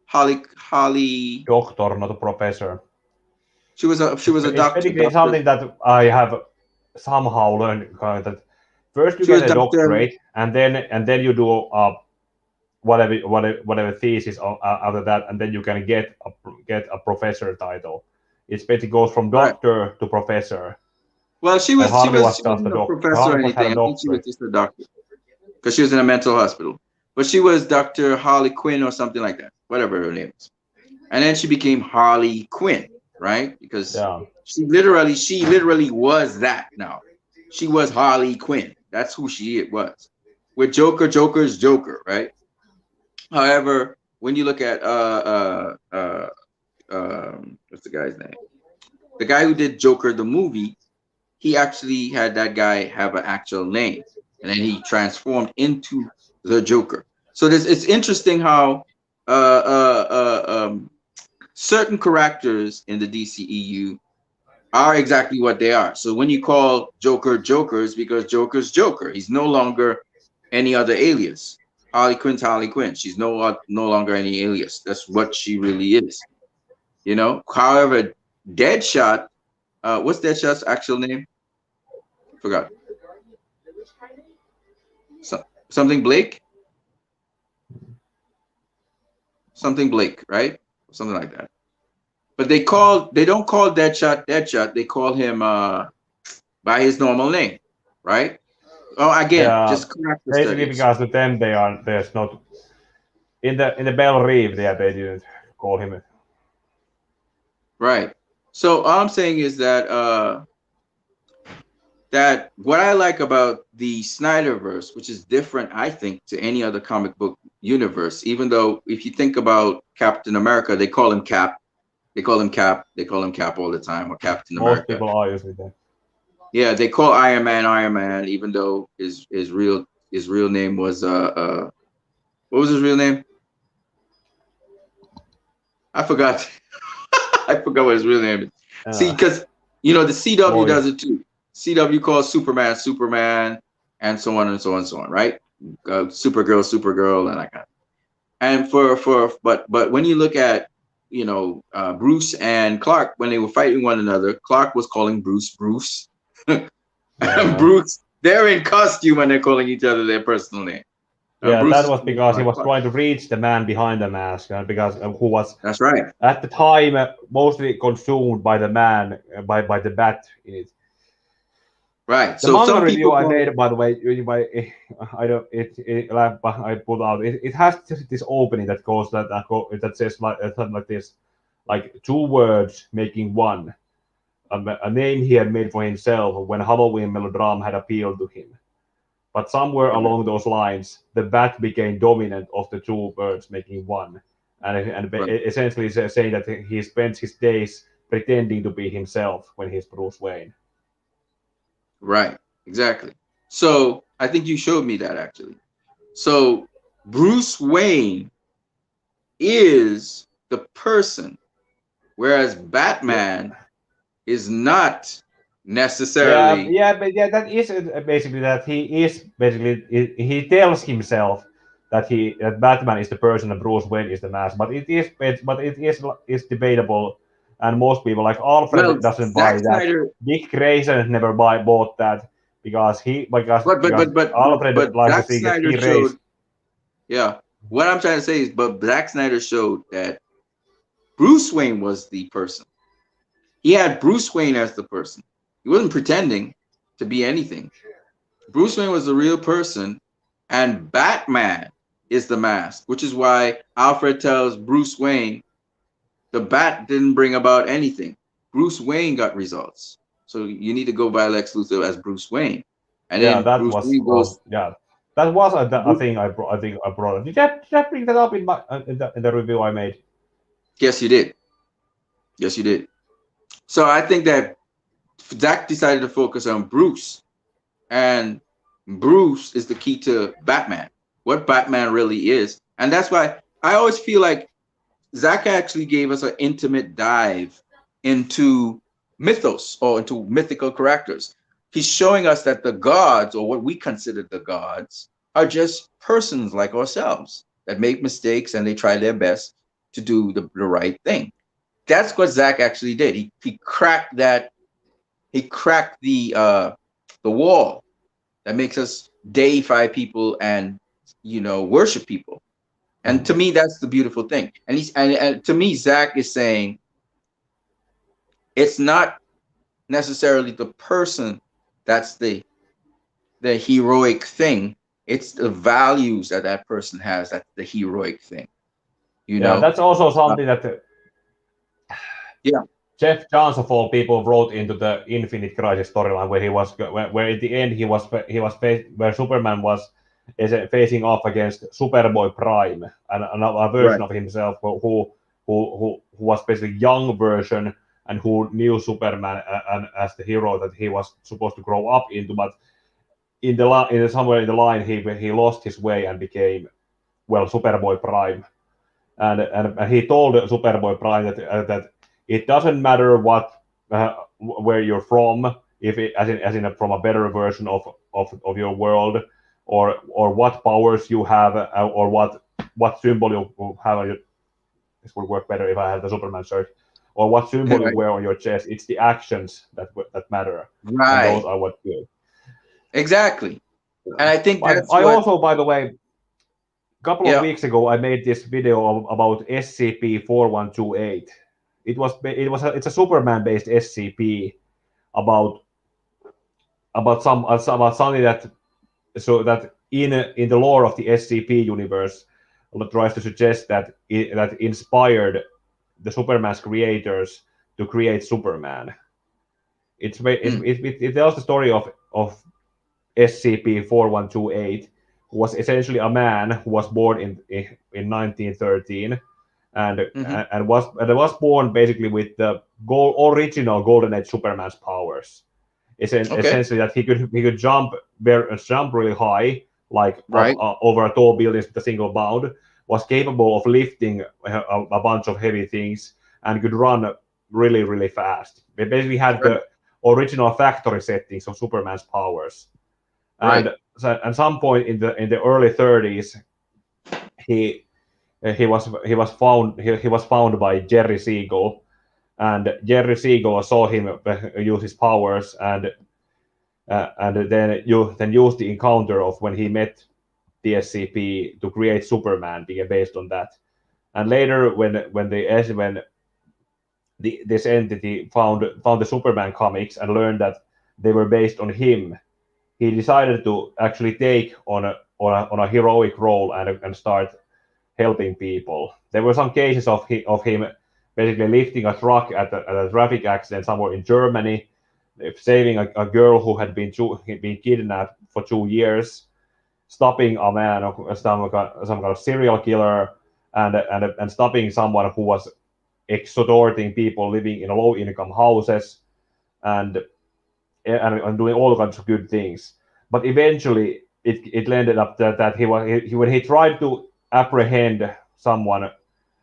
Harley. Doctor, not a professor. She was a doctor. It's something that I have somehow learn kind of that first you She get was a Doctor. doctorate, and then you do whatever thesis after that, and then you can get a professor title. It basically goes from Right. doctor to professor, Well, and Harvey was she just a wasn't a doctor. professor or Harvey was had anything. a I think she was doctorate. just a doctor because she was in a mental hospital. But she was Dr. Harley Quinn or something like that, whatever her name is. And then she became Harley Quinn, right? Because Yeah, she literally was that now. She was Harley Quinn. That's who she was. With Joker, Joker's Joker, right? However, when you look at what's the guy's name? The guy who did Joker the movie, he actually had that guy have an actual name, and then he transformed into the Joker. So this it's interesting how certain characters in the DCEU are exactly what they are. So when you call Joker Joker, it's because Joker's Joker. He's no longer any other alias. Harley Quinn's Harley Quinn. She's no longer any alias. That's what she really is. You know. However, Deadshot. What's Deadshot's actual name? Forgot. So, something Blake. Something Blake, right? Something like that. But they don't call Deadshot Deadshot. They call him by his normal name, right? Oh, again, yeah. just character Basically, studies. because to them there's not in the Bell Reef they didn't call him. Right. So all I'm saying is that what I like about the Snyderverse, which is different, I think, to any other comic book universe, even though if you think about Captain America, they call him Cap. They call him Cap. They call him Cap all the time, or Captain Most America. people are using that. Yeah, they call Iron Man, even though his real name was what was his real name? I forgot. I forgot what his real name is. See, Uh, because the CW Lloyd. does it too. CW calls Superman Superman, and so on and so on and so on, right? Supergirl Supergirl, and I got. And but when you look at Bruce and Clark when they were fighting one another, Clark was calling Bruce Bruce, and Yeah. Bruce they're in costume and they're calling each other their personal name. Yeah, Bruce that is was calling because he Clark was Clark. trying to reach the man behind the mask, because who was That's right. at the time mostly consumed by the man by the bat in it. Right. The So manga some review people I call made, by the way, I don't like I put out. It has this opening that goes that says something like this, like two words making one, a name he had made for himself when Halloween melodrama had appealed to him. But somewhere right, along those lines, the bat became dominant of the two birds, making one, and right, essentially saying that he spends his days pretending to be himself when he's Bruce Wayne. right, exactly. So I think you showed me that actually. So Bruce Wayne is the person, whereas Yeah, Batman is not yeah, necessarily yeah, but yeah, that is basically that he is basically he tells himself that Batman is the person and Bruce Wayne is the mask, but it is debatable, and most people like well, Alfred doesn't buy Zack that. Snyder, Dick Grayson never bought that because Alfred likes to Zack think that Snyder he showed, raised. yeah. What I'm trying to say is, but Zack Snyder showed that Bruce Wayne was the person. He had Bruce Wayne as the person. He wasn't pretending to be anything. Bruce Wayne was the real person, and Batman is the mask, which is why Alfred tells Bruce Wayne the bat didn't bring about anything. Bruce Wayne got results. So you need to go by Lex Luthor as Bruce Wayne. And Yeah, then that Bruce was Wayne goes, yeah, that was a thing I think I brought. Did I bring that up in my in the review I made? yes, you did. Yes, you did. So I think that Zach decided to focus on Bruce. And Bruce is the key to Batman, what Batman really is. And that's why I always feel like Zach actually gave us an intimate dive into mythos or into mythical characters. He's showing us that the gods, or what we consider the gods, are just persons like ourselves that make mistakes and they try their best to do the right thing. That's what Zach actually did. He cracked that. He cracked the wall that makes us deify people and worship people. And to me, that's the beautiful thing. And to me, Zach is saying it's not necessarily the person that's the heroic thing. It's the values that that person has that's the heroic thing. You Yeah, know? that's also Uh, something that yeah. Jeff Johns of all people wrote into the Infinite Crisis storyline, where where in the end where Superman was facing off against Superboy Prime, and a Right. version of himself who was basically young version and who knew Superman and as the hero that he was supposed to grow up into, but somewhere in the line he lost his way and became Superboy Prime, and he told Superboy Prime that it doesn't matter where you're from, if it, as in from a better version of your world, or what powers you have, or what symbol you have on your. This would work better if I had the Superman shirt, or what symbol you Right. wear on your chest. It's the actions that matter, and those Right. are what good. Exactly. And I think But that's I what. also, by the way, couple of Yeah. weeks ago, I made this video about SCP-4128. It's a Superman based SCP about about something that in the lore of the SCP universe tries to suggest that inspired the Superman's creators to create Superman. Mm. It tells the story of SCP-4128, who was essentially a man who was born in 1913, and Hmm. was born basically with the original Golden Age Superman's powers. Okay. Essentially, that he could jump really high, like up Right. over a tall building with a single bound. Was capable of lifting a bunch of heavy things and could run really really fast. They basically had Right. the original factory settings of Superman's powers. Right. And so at some point in the early 30s, he he was found by Jerry Siegel, and Jerry Siegel saw him use his powers, and then used the encounter of when he met the SCP to create Superman, being based on that. And later, when this entity found the Superman comics and learned that they were based on him, he decided to actually take on a heroic role and start helping people. There were some cases of him basically lifting a truck at a traffic accident somewhere in Germany, saving a girl who had been kidnapped for 2 years, stopping a man, some kind of serial killer, and stopping someone who was extorting people living in low income houses, and and doing all kinds of good things. But eventually, it ended up that when he tried to apprehend someone.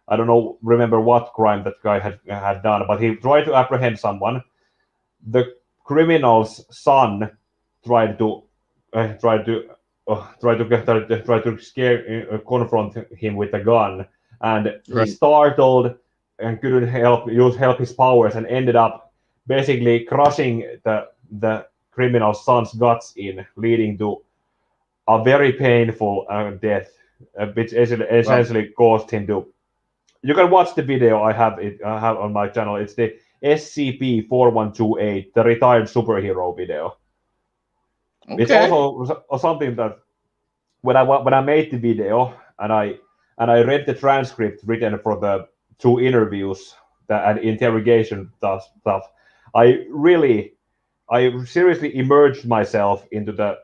I don't know, remember what crime that guy had done, but he tried to apprehend someone. The criminal's son tried to tried to try to scare confront him with a gun, and he Right. startled and couldn't help his powers, and ended up basically crushing the criminal son's guts in, leading to a very painful death, which Wow. essentially caused him to. You can watch the video. I have on my channel. It's the SCP-4128, the retired superhero video. It's Okay. also something that when I made the video and I read the transcript written for the two interviews and interrogation stuff, I really I seriously immersed myself into the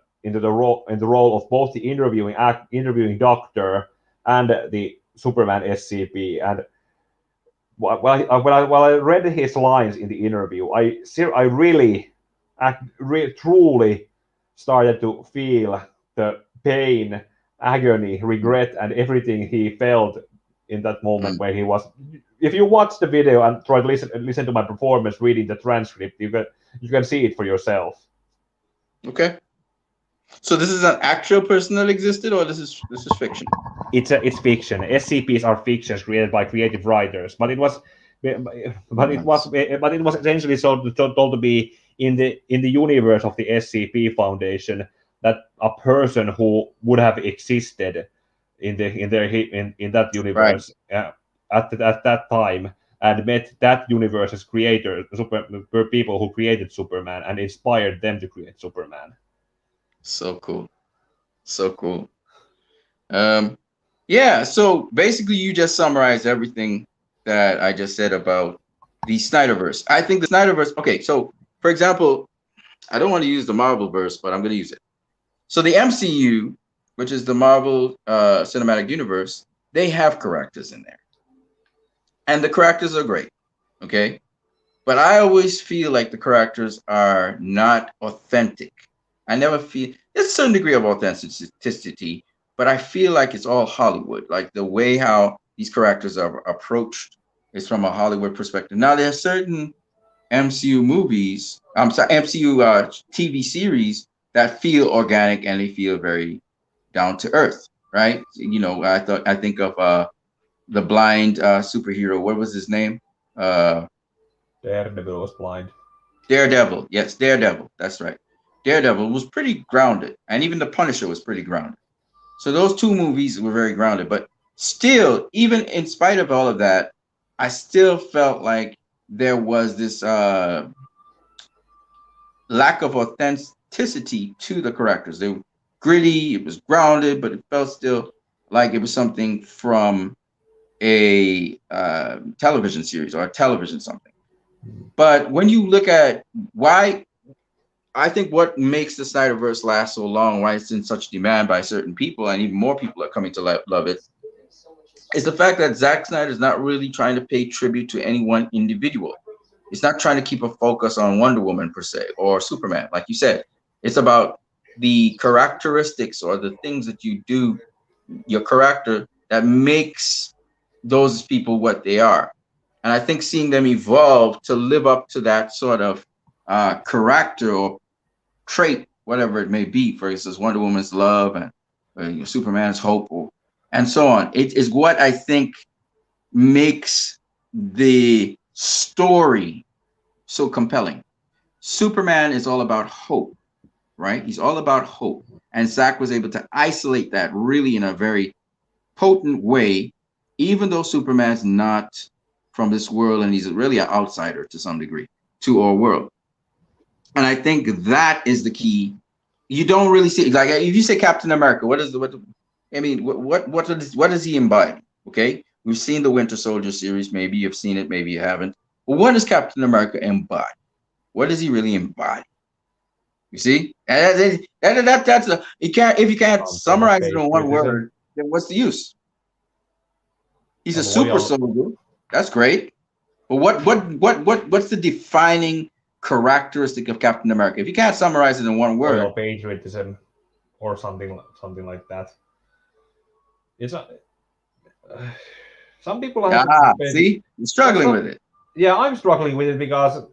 role of both the interviewing doctor and the Superman SCP. And while I read his lines in the interview, I really truly started to feel the pain, agony, Mm. regret, and everything he felt in that moment Mm. where he was. If you watch the video and try to listen to my performance reading the transcript, you can see it for yourself. Okay. So this is an actual person that existed, or this is fiction? It's fiction. SCPs are fictions created by creative writers, but it was Nice. essentially told to be in the universe of the SCP Foundation, that a person who would have existed in that Right. universe at that time and met that universe's creator, people who created Superman and inspired them to create Superman. So cool. So cool. Um, yeah, so basically you just summarized everything that I just said about the Snyderverse. I think the Snyderverse, okay, so for example, I don't want to use the Marvel verse, but I'm going to use it. So the MCU, which is the Marvel Cinematic Universe, they have characters in there. And the characters are great, okay? But I always feel like the characters are not authentic. I never feel there's a certain degree of authenticity, but I feel like it's all Hollywood. Like the way how these characters are approached is from a Hollywood perspective. Now there are certain MCU movies, I'm sorry, MCU TV series that feel organic and they feel very down to earth, right? You know, I think of the blind superhero. What was his name? Uh, Daredevil was blind. Daredevil. Yes, Daredevil. That's right. Daredevil was pretty grounded, and even the Punisher was pretty grounded. So those two movies were very grounded. But still, even in spite of all of that, I still felt like there was this lack of authenticity to the characters. They were gritty, it was grounded, but it felt still like it was something from a television series or a television something. But when you look at why, I think what makes the Snyderverse last so long, why it's in such demand by certain people, and even more people are coming to love it, is the fact that Zack Snyder is not really trying to pay tribute to any one individual. It's not trying to keep a focus on Wonder Woman per se or Superman, like you said. It's about the characteristics or the things that you do, your character that makes those people what they are. And I think seeing them evolve to live up to that sort of character or trait, whatever it may be, for instance, Wonder Woman's love and Superman's hope, and so on. It is what I think makes the story so compelling. Superman is all about hope, right? He's all about hope. And Zach was able to isolate that really in a very potent way, even though Superman's not from this world and he's really an outsider to some degree to our world. And I think that is the key. You don't really see, like if you say Captain America, what is the what? I mean, what does he embody? Okay, we've seen the Winter Soldier series. Maybe you've seen it, maybe you haven't. But what does Captain America embody? What does he really embody? You see, and that's a you can't if you can't Something of summarize it in one patriotism, word, then what's the use? He's a a super loyal, soldier. That's great. But what's the defining characteristic of Captain America? If you can't summarize it in one loyal word, patriotism, or something like that. It's a, some people have been, see, you're struggling with it. yeah, I'm struggling with it because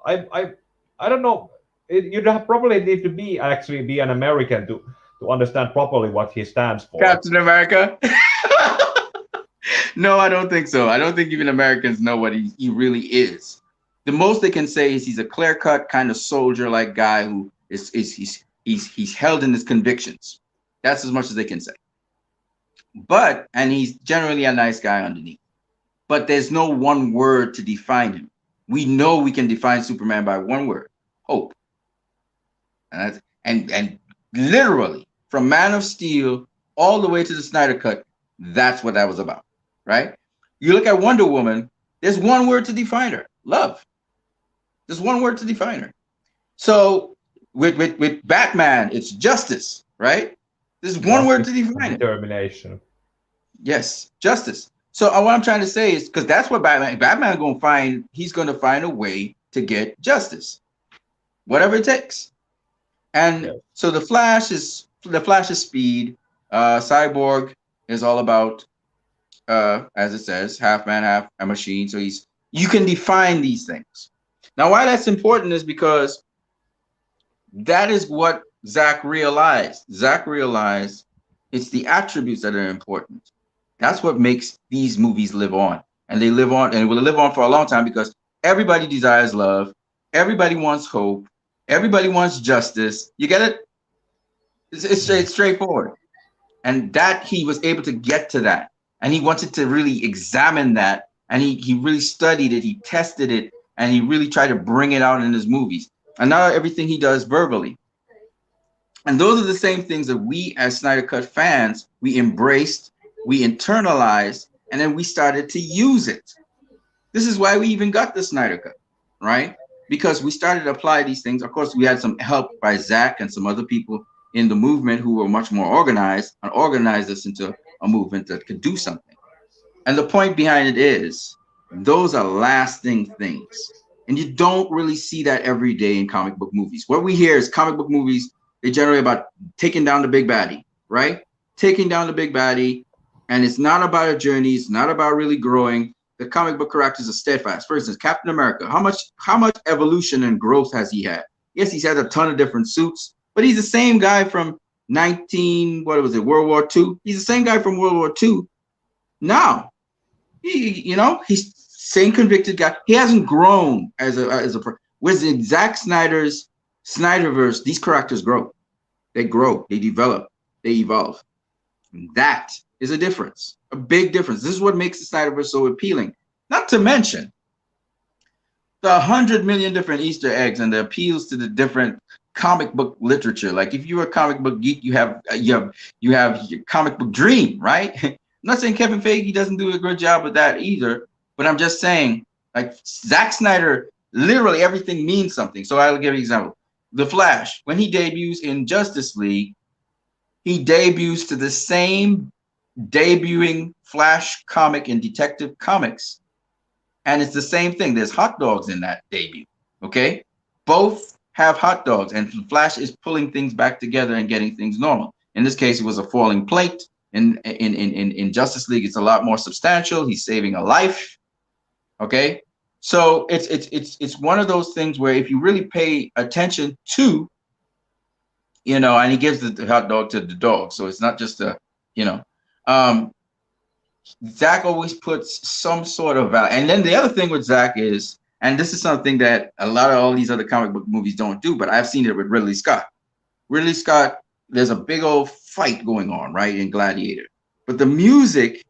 I I I don't know. You'd have probably need to be actually be an American to understand properly what he stands for. Captain America. No, I don't think so. I don't think even Americans know what he really is. The most they can say is he's a clear-cut kind of soldier-like guy who is he's held in his convictions. That's as much as they can say. But and he's generally a nice guy underneath. But there's no one word to define him. We know we can define Superman by one word: hope. And literally from Man of Steel all the way to the Snyder Cut, that's what that was about, right? You look at Wonder Woman, there's one word to define her: love. There's one word to define her. So with Batman, it's justice, right? There's one word to Justice and define it. determination. Yes, justice. So what I'm trying to say is because that's what Batman gonna find. He's gonna find a way to get justice, whatever it takes. And Yes. so the Flash's speed. Cyborg is all about, as it says, half man, half a machine. So you can define these things. Now, why that's important is because that is what Zach realized. Zach realized it's the attributes that are important. That's what makes these movies live on, and they live on, and will live on for a long time because everybody desires love. Everybody wants hope. Everybody wants justice. You get it? It's straightforward. And that he was able to get to that. And he wanted to really examine that. And he really studied it. He tested it. And he really tried to bring it out in his movies. And now everything he does verbally. And those are the same things that we as Snyder Cut fans, we embraced, we internalized, and then we started to use it. This is why we even got the Snyder Cut, right? Because we started to apply these things. Of course, we had some help by Zach and some other people in the movement who were much more organized and organized us into a movement that could do something. And the point behind it is those are lasting things. And you don't really see that every day in comic book movies. What we hear is comic book movies, they generally about taking down the big baddie, right? Taking down the big baddie. And it's not about a journey. It's not about really growing. The comic book characters are steadfast. For instance, Captain America, how much evolution and growth has he had? Yes, he's had a ton of different suits, but he's the same guy from World War II. He's the same guy from World War II. Now, he's same convicted guy. He hasn't grown as a. Whereas in Zack Snyder's Snyderverse, these characters grow, they develop, they evolve. And that is a difference, a big difference. This is what makes the Snyderverse so appealing. Not to mention the 100 million different Easter eggs and the appeals to the different comic book literature. Like if you're a comic book geek, you have your comic book dream, right? I'm not saying Kevin Feige doesn't do a good job with that either, but I'm just saying, like Zack Snyder, literally everything means something. So I'll give you an example. The Flash, when he debuts in Justice League, he debuts to the same debuting Flash comic in Detective Comics. And it's the same thing. There's hot dogs in that debut. Okay. Both have hot dogs, and Flash is pulling things back together and getting things normal. In this case, it was a falling plate. In Justice League, it's a lot more substantial. He's saving a life. Okay. So it's one of those things where if you really pay attention to, and he gives the hot dog to the dog. So it's not just Zach always puts some sort of value. And then the other thing with Zach is, and this is something that a lot of all these other comic book movies don't do, but I've seen it with Ridley Scott. Ridley Scott, there's a big old fight going on, right, in Gladiator. But the music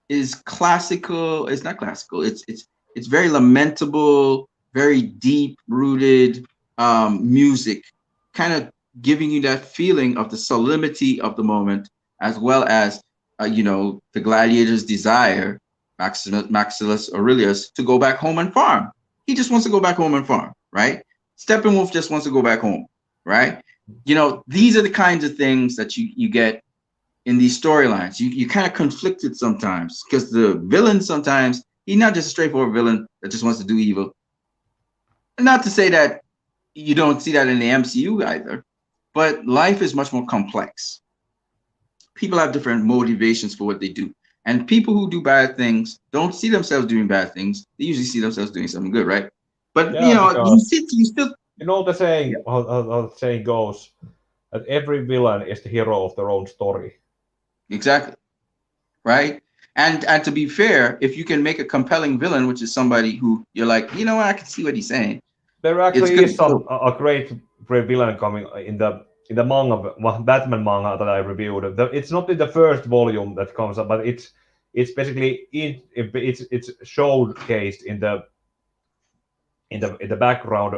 is classical. It's not classical. It's very lamentable, very deep rooted music, kind of giving you that feeling of the solemnity of the moment, as well as the gladiator's desire, Maximus Aurelius, to go back home and farm. He just wants to go back home and farm, right? Steppenwolf just wants to go back home, right? These are the kinds of things that you get in these storylines. You kind of conflicted sometimes because the villain sometimes, he's not just a straightforward villain that just wants to do evil. Not to say that you don't see that in the MCU either, but life is much more complex. People have different motivations for what they do. And people who do bad things don't see themselves doing bad things. They usually see themselves doing something good, right? But you still. The saying, how the saying goes, that every villain is the hero of their own story. Exactly. Right. And to be fair, if you can make a compelling villain, which is somebody who you're like, I can see what he's saying. There actually is a great villain coming in the manga, Batman manga that I reviewed. It's not in the first volume that comes up, but it's basically it's showcased in the background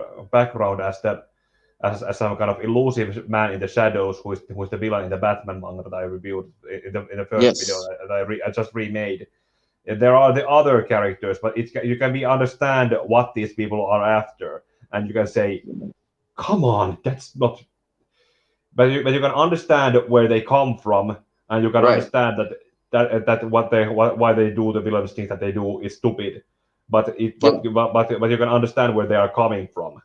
as some kind of elusive man in the shadows who is the villain in the Batman manga that I reviewed in the first video that I just remade. There are the other characters, but you can understand what these people are after, and you can say, "Come on, that's not." But you can understand where they come from, and you can understand that why they do the villainous things that they do is stupid. But you can understand where they are coming from.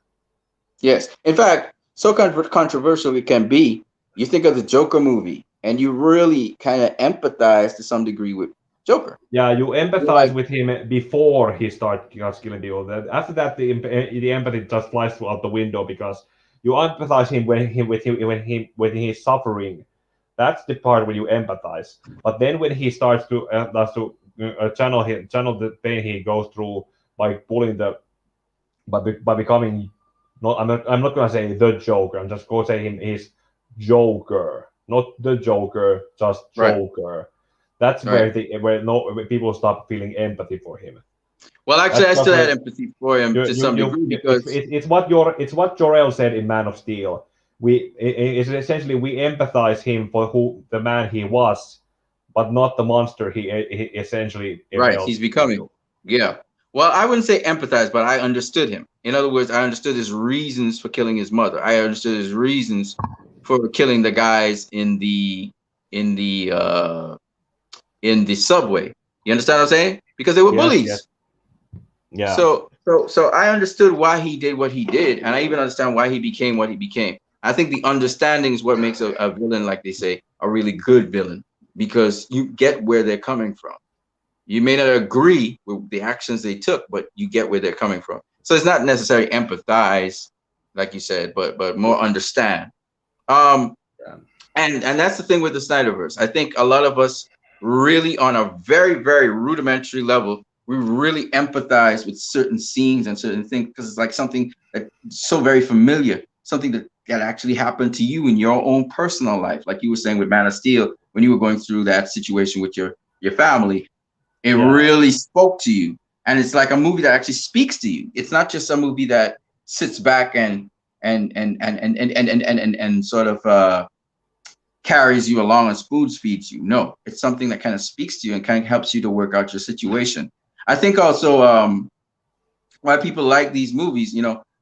Yes. In fact, so controversial it can be, you think of the Joker movie, and you really kind of empathize to some degree with Joker. Yeah, you empathize with him before he starts killing people. After that, the empathy just flies out the window because you empathize when he's suffering. That's the part where you empathize. But then when he starts to channel the pain he goes through by pulling the by becoming not I'm not gonna say the Joker. I'm just gonna say him is Joker, not the Joker, just Right, Joker. That's right. where people stop feeling empathy for him. Well, actually, That's I just still had where empathy for him to some degree because it's what Jor-El said in Man of Steel. It's essentially we empathize him for who the man he was, but not the monster he essentially right, evolved he's becoming. into. Yeah. Well, I wouldn't say empathize, but I understood him. In other words, I understood his reasons for killing his mother. I understood his reasons for killing the guys in the uh in the subway. You understand what I'm saying? Because they were Yes, yes, bullies. yeah, So I understood why he did what he did, and I even understand why he became what he became. I think the understanding is what makes a villain, like they say, a really good villain, because you get where they're coming from. You may not agree with the actions they took, but you get where they're coming from. So it's not necessarily empathize, like you said, but more understand. Um, yeah, and that's the thing with the Snyderverse. I think a lot of us really, on a very very rudimentary level, we really empathize with certain scenes and certain things because it's like something that's so very familiar, something that actually happened to you in your own personal life, like you were saying with Man of Steel when you were going through that situation with your family. It yeah. really spoke to you, and it's like a movie that actually speaks to you. It's not just a movie that sits back and sort of carries you along and spoon feeds you. No, it's something that kind of speaks to you and kind of helps you to work out your situation. I think also why people like these movies,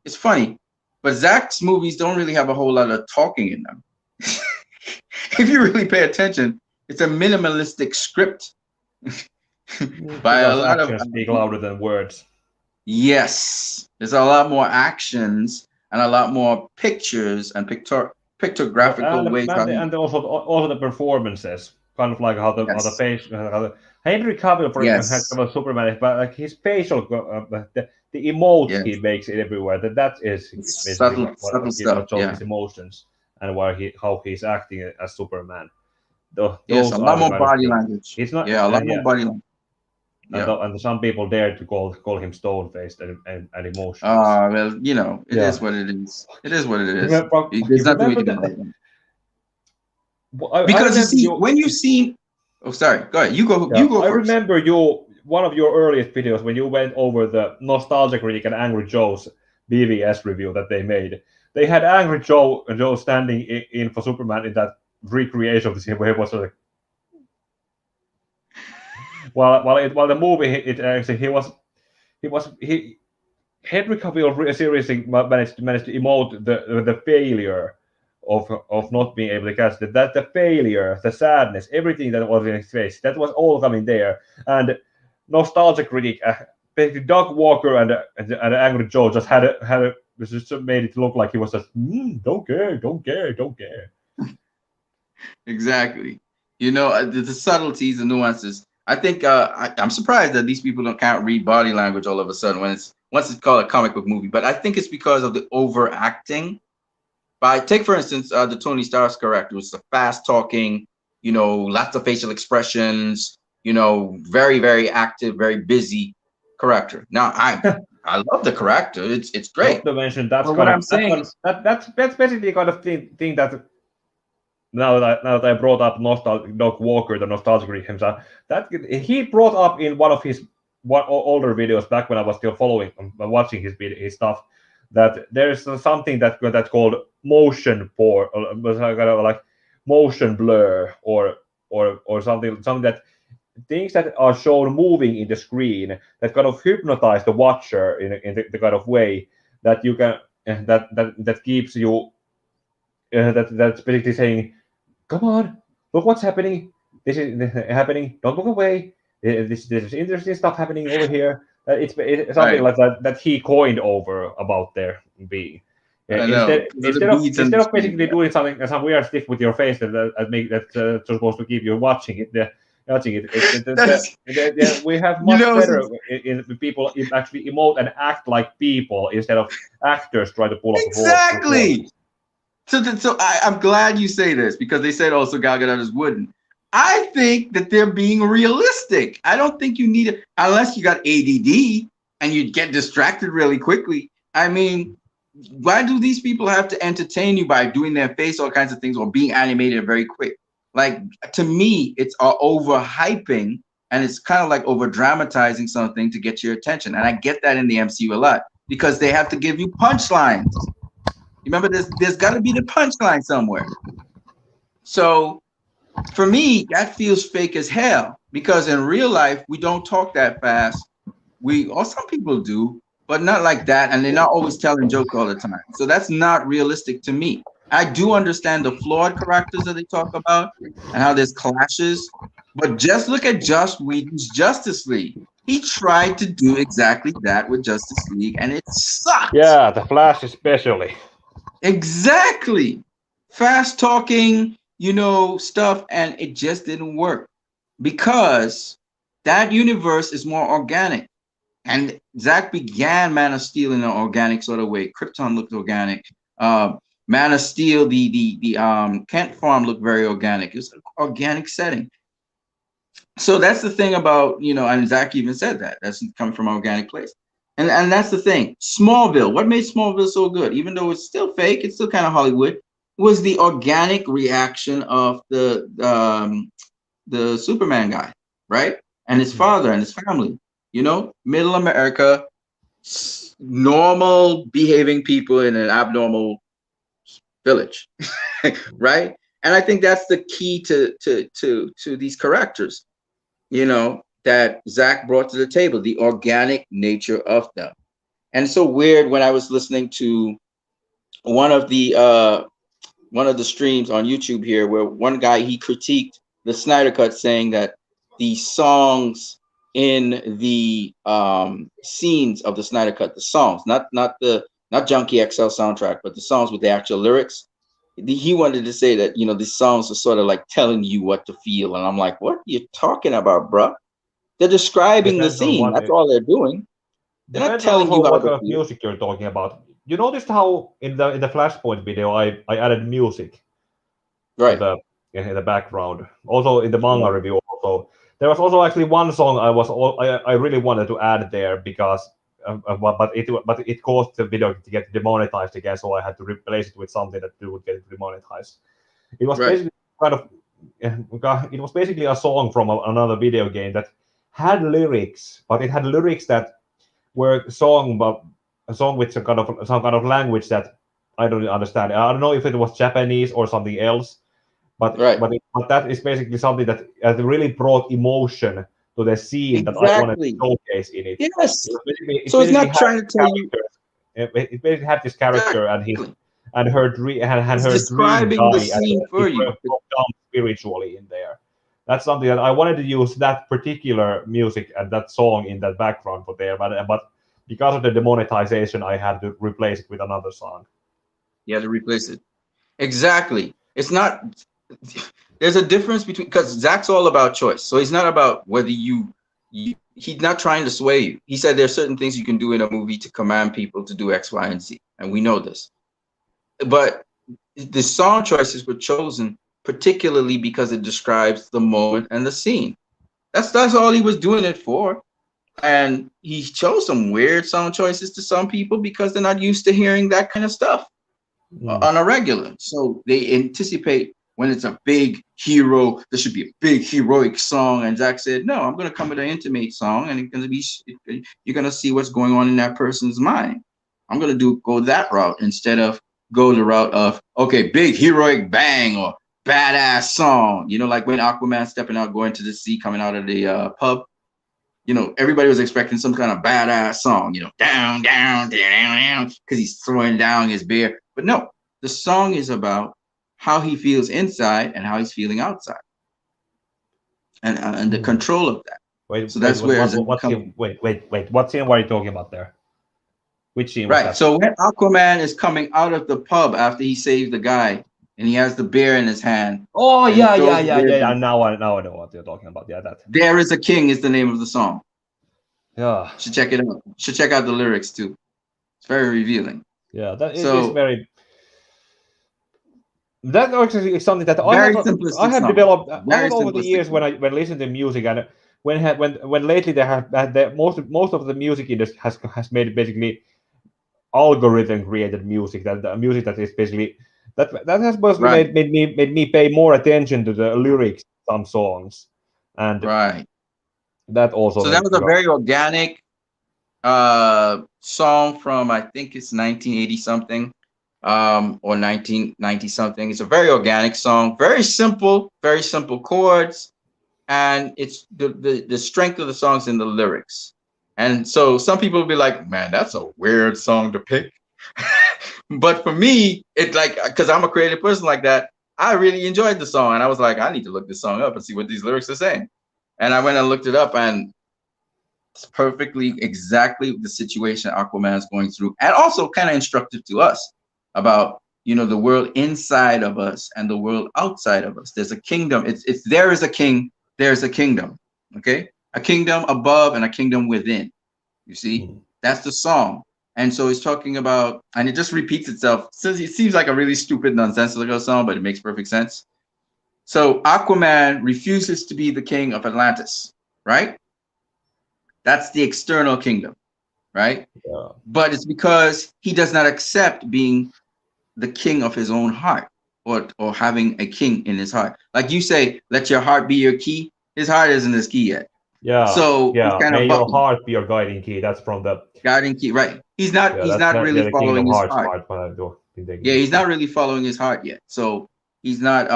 it's funny, but Zach's movies don't really have a whole lot of talking in them. If you really pay attention, it's a minimalistic script by a Because lot of actions speak louder than words. yes. There's a lot more actions and a lot more pictures and pictographical ways how he. And also the performances, kind of like how the Yes, face. Henry Cavill, for yes, example, Superman, but like his facial, the emotes he yes. makes everywhere. That is It's basically subtle stuff. what shows Yeah. his emotions and why how he's acting as Superman. Yes, a Those lot are the more kind of body things. language. It's not, Yeah, a lot more yeah, body language. Yeah. and some people dare to call him stone faced and emotionless. Well, it Yeah. is what it is. It is what it is. Remember, There's you nothing we remember can do that? about it. I Because you remember see, you. when you've seen, oh, sorry, go ahead. You go. Yeah, You go I first. remember you. One of your earliest videos when you went over the Nostalgia Creek and Angry Joe's BVS review that they made. They had Angry Joe standing in for Superman in that recreation of the scene where he was like, while the movie it actually he Henry Cavill seriously managed to emote the failure of not being able to catch that the failure, the sadness, everything that was in his face, that was all coming there. And nostalgia critic, basically Doug Walker and Angry Joe just just made it look like he was just don't care, don't care, don't care. Exactly. The subtleties and nuances. I think I'm surprised that these people can't read body language all of a sudden when it's once it's called a comic book movie. But I think it's because of the overacting. By take for instance the Tony Stark's character was a fast talking, lots of facial expressions, very very active, very busy character. Now I love the character. It's great. Not to mention But what I'm saying is, that's basically the kind of thing that now that I brought up Doc Walker, the nostalgic Greek himself, that he brought up in one of his older videos back when I was still following, watching his stuff, that there's something that's called motion blur, kind of like motion blur, or something that things that are shown moving in the screen that kind of hypnotize the watcher in the kind of way that you can that keeps you that's basically saying come on, look what's happening. This is happening. Don't look away. This is interesting stuff happening over here. It's something right? like that he coined over about there being. I know. Those are the beats on the Instead of screen. basically doing some weird stuff with your face that's supposed to keep you watching it, watching That's we have you much know better in people actually emote and act like people instead of actors try to pull up a performance. exactly. So I'm glad you say this because they said also Gal Gadot is wooden. I think that they're being realistic. I don't think you need it unless you got ADD and you get distracted really quickly. I mean, why do these people have to entertain you by doing their face, all kinds of things, or being animated very quick? Like, to me, it's overhyping, and it's kind of like over dramatizing something to get your attention. And I get that in the MCU a lot because they have to give you punchlines. You remember, there's got to be the punchline somewhere. So for me, that feels fake as hell because in real life, we don't talk that fast. Or some people do, but not like that. And they're not always telling jokes all the time. So that's not realistic to me. I do understand the flawed characters that they talk about and how there's clashes. But just look at Joss Whedon's Justice League. He tried to do exactly that with Justice League, and it sucked. Yeah, the Flash especially. Exactly. Fast talking, stuff, and it just didn't work because that universe is more organic. And Zach began Man of Steel in an organic sort of way. Krypton looked organic. Man of Steel, the Kent farm looked very organic. It was an organic setting. So that's the thing about, and Zach even said that. That's coming from an organic place. And that's the thing. Smallville, what made Smallville so good, even though it's still fake, it's still kind of Hollywood, was the organic reaction of the Superman guy, right? And his father and his family, middle America, normal behaving people in an abnormal village, right? And I think that's the key to these characters, that Zach brought to the table, the organic nature of them. And it's so weird when I was listening to one of the streams on YouTube here, where one guy, he critiqued the Snyder Cut, saying that the songs in the scenes of the Snyder Cut, the songs, not Junkie XL soundtrack, but the songs with the actual lyrics, he wanted to say that, these songs are sort of like telling you what to feel. And I'm like, what are you talking about, bro? They're describing the Depends on scene. what That's all they're doing. They're not depends on telling also you how what to kind of feel. music you're talking about. You noticed how in the Flashpoint video I added music Right. in the background. Also in the manga Right. review, also there was also actually one song I really wanted to add there because but it caused the video to get demonetized again, so I had to replace it with something that would get it demonetized. It was Right. basically kind of it was basically a song from another video game that had lyrics, but it had lyrics that were a song with some kind of language that I don't understand. I don't know if it was Japanese or something else, Right. but that is basically something that really brought emotion to the scene that I wanted to Exactly. showcase in it. Yes. It So it's basically not had trying to this tell you character. It basically had this character and his exactly. and It's her dream describing the die, and scene he for you. broke down spiritually in there. That's something that I wanted to use that particular music and that song in that background for there, but because of the demonetization, I had to replace it with another song. You have to replace it. Exactly. It's not. There's a difference between, because Zach's all about choice. So he's not about whether he's not trying to sway you. He said there's certain things you can do in a movie to command people to do X, Y, and Z, and we know this. But the song choices were chosen particularly because it describes the moment and the scene. That's all he was doing it for. And he chose some weird song choices to some people because they're not used to hearing that kind of stuff on a regular. So they anticipate when it's a big hero, there should be a big heroic song. And Zach said, no, I'm going to come with an intimate song, and you're going to see what's going on in that person's mind. I'm going to go that route instead of go the route of, okay, big heroic bang or badass song. Like when Aquaman stepping out, going to the sea, coming out of the pub. Everybody was expecting some kind of badass song, down, down, down, down, because he's throwing down his beer. But no, the song is about how he feels inside and how he's feeling outside, and the control of that. So that's where it comes from. Wait. What scene were you talking about there? Which scene was Right. that? So when Aquaman is coming out of the pub after he saves the guy, and he has the beer in his hand, Oh and he yeah, throws the beer yeah. down, Now I know what you're talking about. Yeah, that. "There is a King" is the name of the song. Yeah. Should check it out. Should check out the lyrics too. It's very revealing. Yeah, that it is So very. That actually is something that very I simplistic have song. developed. I Very have over the simplistic years song. when listening to music and when lately there have the most of the music industry has made basically algorithm created music, that the music that is basically that has basically Right, made me pay more attention to the lyrics of some songs, and right. that also So that made was me a very organic song from, I think it's 1980 something, or 1990 something. It's a very organic song, very simple chords, and it's the strength of the songs in the lyrics. And so some people will be like, man, that's a weird song to pick. But for me, it like, because I'm a creative person like that, I really enjoyed the song. And I was like, I need to look this song up and see what these lyrics are saying. And I went and looked it up, and it's perfectly exactly the situation Aquaman is going through, and also kind of instructive to us about, the world inside of us and the world outside of us. There's a kingdom. It's there is a king, there's a kingdom. Okay, a kingdom above and a kingdom within. You see, Mm. that's the song. And so it's talking about, and it just repeats itself. So it seems like a really stupid, nonsensical song, but it makes perfect sense. So Aquaman refuses to be the king of Atlantis, right? That's the external kingdom, right? Yeah. But it's because he does not accept being the king of his own heart, or having a king in his heart. Like you say, let your heart be your key. His heart isn't his key yet. Yeah, So he's yeah. kind May of your heart be your guiding key. That's from the guiding key, right? He's not yeah. he's That's not not, yeah, really the following Kingdom his Hearts heart. part. But I've been taking Yeah, this he's not from. really following his heart yet. So he's not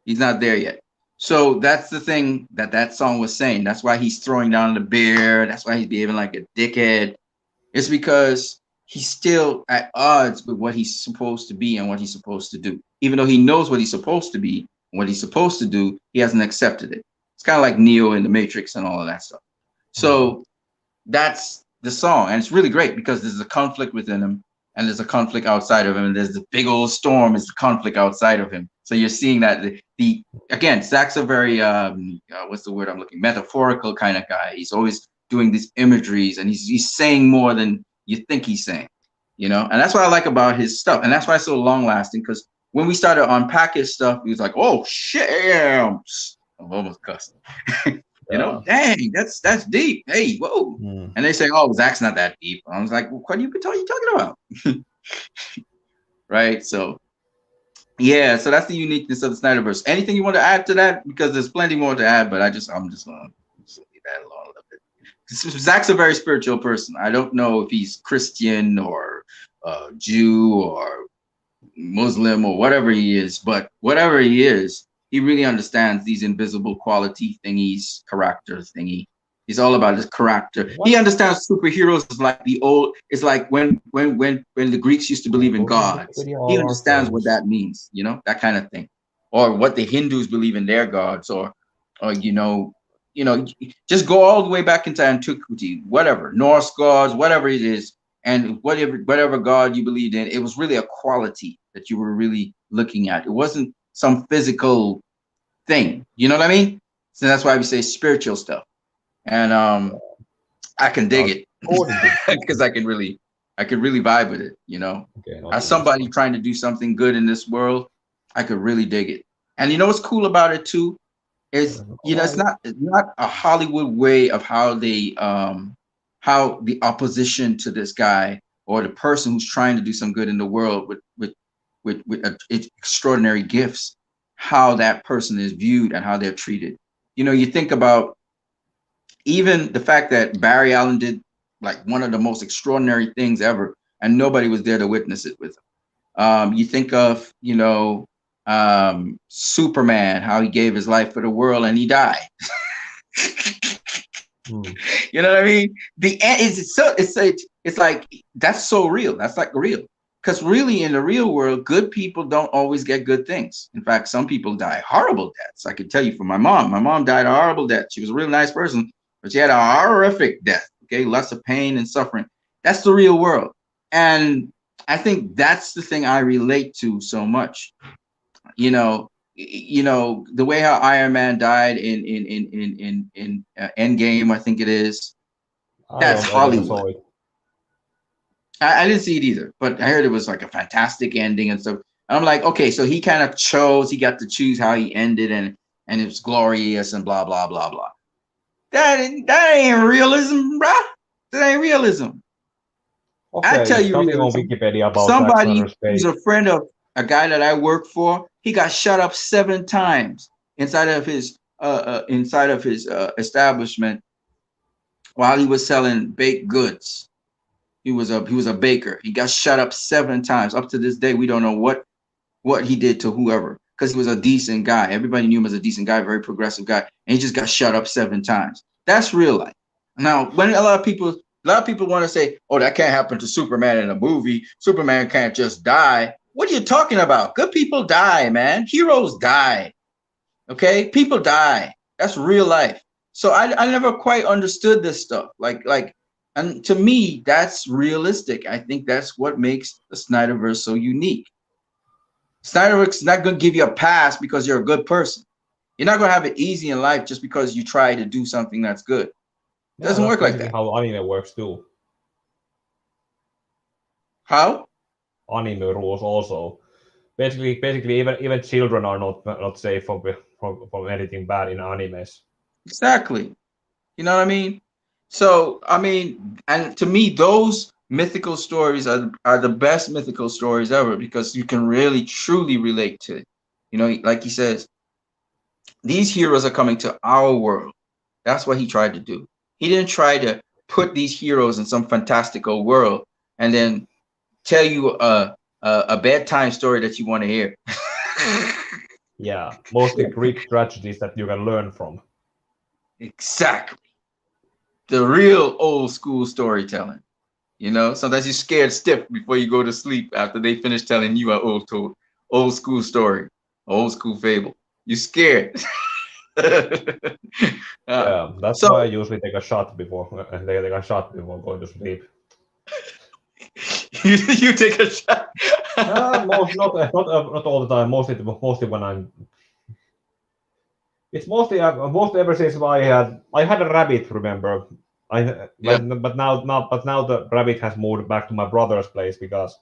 there yet. So that's the thing that song was saying. That's why he's throwing down the beer. That's why he's behaving like a dickhead. It's because he's still at odds with what he's supposed to be and what he's supposed to do. Even though he knows what he's supposed to be and what he's supposed to do, he hasn't accepted it. It's kind of like Neo in the Matrix and all of that stuff. Mm. So that's the song, and it's really great because there's a conflict within him, and there's a conflict outside of him, and there's the big old storm is the conflict outside of him. So you're seeing that the again, Zach's a very what's the word I'm looking, metaphorical kind of guy. He's always doing these imageries, and he's saying more than you think he's saying, and that's what I like about his stuff, and that's why it's so long lasting. Because when we started to unpack his stuff, he was like, oh shit, I'm almost cussing. Yeah. Dang, that's deep. Hey, whoa. Mm. And they say, oh, Zach's not that deep. I was like, well, what are you talking about? Right. So yeah, so that's the uniqueness of the Snyderverse. Anything you want to add to that? Because there's plenty more to add, but I'm just gonna leave that alone a little bit. Zach's a very spiritual person. I don't know if he's Christian or Jew or Muslim or whatever he is, but whatever he is, he really understands these invisible quality thingies, character thingy. He's all about his character. He What? understands superheroes is like the old. It's like when the Greeks used to believe in Go to gods. Wikipedia, He all our understands what friends. that means, that kind of thing, or what the Hindus believe in their gods, or just go all the way back into antiquity, whatever Norse gods, whatever it is, and whatever god you believed in, it was really a quality that you were really looking at. It wasn't some physical thing. You know what I mean? So that's why we say spiritual stuff. And I can dig Now, it according to because I could really vibe with it. okay, not As to this somebody one. trying to do something good in this world, I could really dig it. And you know what's cool about it too is, it's Alright. not a Hollywood way of how how the opposition to this guy, or the person who's trying to do some good in the world with extraordinary gifts, how that person is viewed and how they're treated. You think about even the fact that Barry Allen did like one of the most extraordinary things ever, and nobody was there to witness it with him. You think of, Superman, how he gave his life for the world and he died. Hmm. You know what I mean? The end is so it's like that's so real. That's like real. Because really, in the real world, good people don't always get good things. In fact, some people die horrible deaths. I can tell you from my mom. My mom died a horrible death. She was a really nice person, but she had a horrific death. Okay, lots of pain and suffering. That's the real world, and I think that's the thing I relate to so much. The way how Iron Man died in Endgame, I think it is. That's I never Hollywood. saw it. I didn't see it either, but I heard it was like a fantastic ending and stuff. And I'm like, okay, so he kind of chose. He got to choose how he ended, and it was glorious and blah blah blah blah. That ain't realism, bruh. That ain't realism. I Okay, tell it's you, nothing on Wikipedia about Zack somebody Snyder's who's fate. a friend of a guy that I work for, he got shut up 7 times inside of his establishment while he was selling baked goods. He was a baker. He got shut up 7 times. Up to this day, we don't know what he did to whoever, because he was a decent guy. Everybody knew him as a decent guy, very progressive guy, and he just got shut up 7 times. That's real life. Now, when a lot of people want to say, "Oh, that can't happen to Superman in a movie. Superman can't just die." What are you talking about? Good people die, man. Heroes die. Okay, people die. That's real life. So I never quite understood this stuff. And to me, that's realistic. I think that's what makes the Snyderverse so unique. Snyderverse is not going to give you a pass because you're a good person. You're not going to have it easy in life just because you try to do something that's good. It Yeah, doesn't that's work like basically that. how anime works too. How? Anime rules also. Basically, even children are not safe from anything bad in animes. Exactly. You know what I mean? So, I mean, and to me, those mythical stories are the best mythical stories ever because you can really truly relate to it. Like he says, these heroes are coming to our world. That's what he tried to do. He didn't try to put these heroes in some fantastical world and then tell you a bedtime story that you want to hear. Yeah, mostly Greek tragedies that you can learn from. Exactly. The real old school storytelling. Sometimes you're scared stiff before you go to sleep after they finish telling you an old school story, old school fable. You're scared. uh, Yeah, that's so why I usually take a shot before take a shot before going to sleep. you take a shot. Most not all the time. Mostly when I'm. It's mostly ever since I had a rabbit. Remember, I Yeah. but now the rabbit has moved back to my brother's place because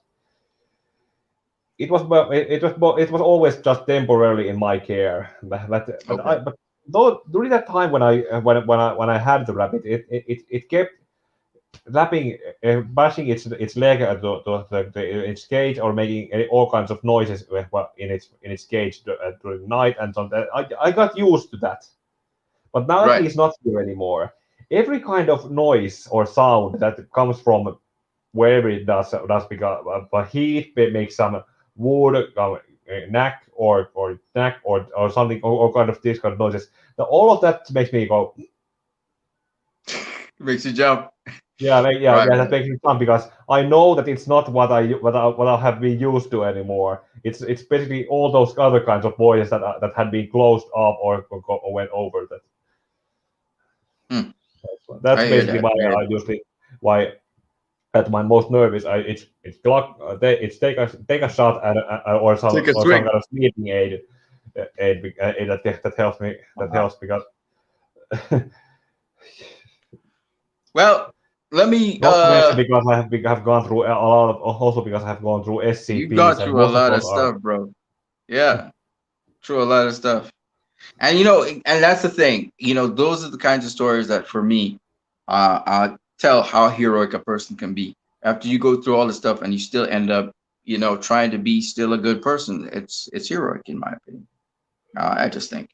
it was always just temporarily in my care. Okay. But though during that time when I had the rabbit, it kept lapping, bashing its leg its cage, or making all kinds of noises in its cage during night and so on. I got used to that, but now that Right. he's not here anymore, every kind of noise or sound that comes from wherever it does because heat makes some wood knack or knack or something or kind of this kind of noises. All of that makes me go, Makes you jump. yeah, Right. that makes me fun because I know that it's not what I have been used to anymore. It's basically all those other kinds of voices that had been closed off or went over that. Hmm. That's I hear basically that. why I hear I usually why at my most nervous it's clock it's take a shot or Take a some swing. kind of sleeping aid that helps because Well, let me not to mention because have gone through a lot of also because I have gone through you've gone SCPs and through a most of lot of those are stuff, bro. Yeah. Through a lot of stuff. And that's the thing. Those are the kinds of stories that for me tell how heroic a person can be. After you go through all the stuff and you still end up, trying to be still a good person. It's heroic in my opinion. I just think.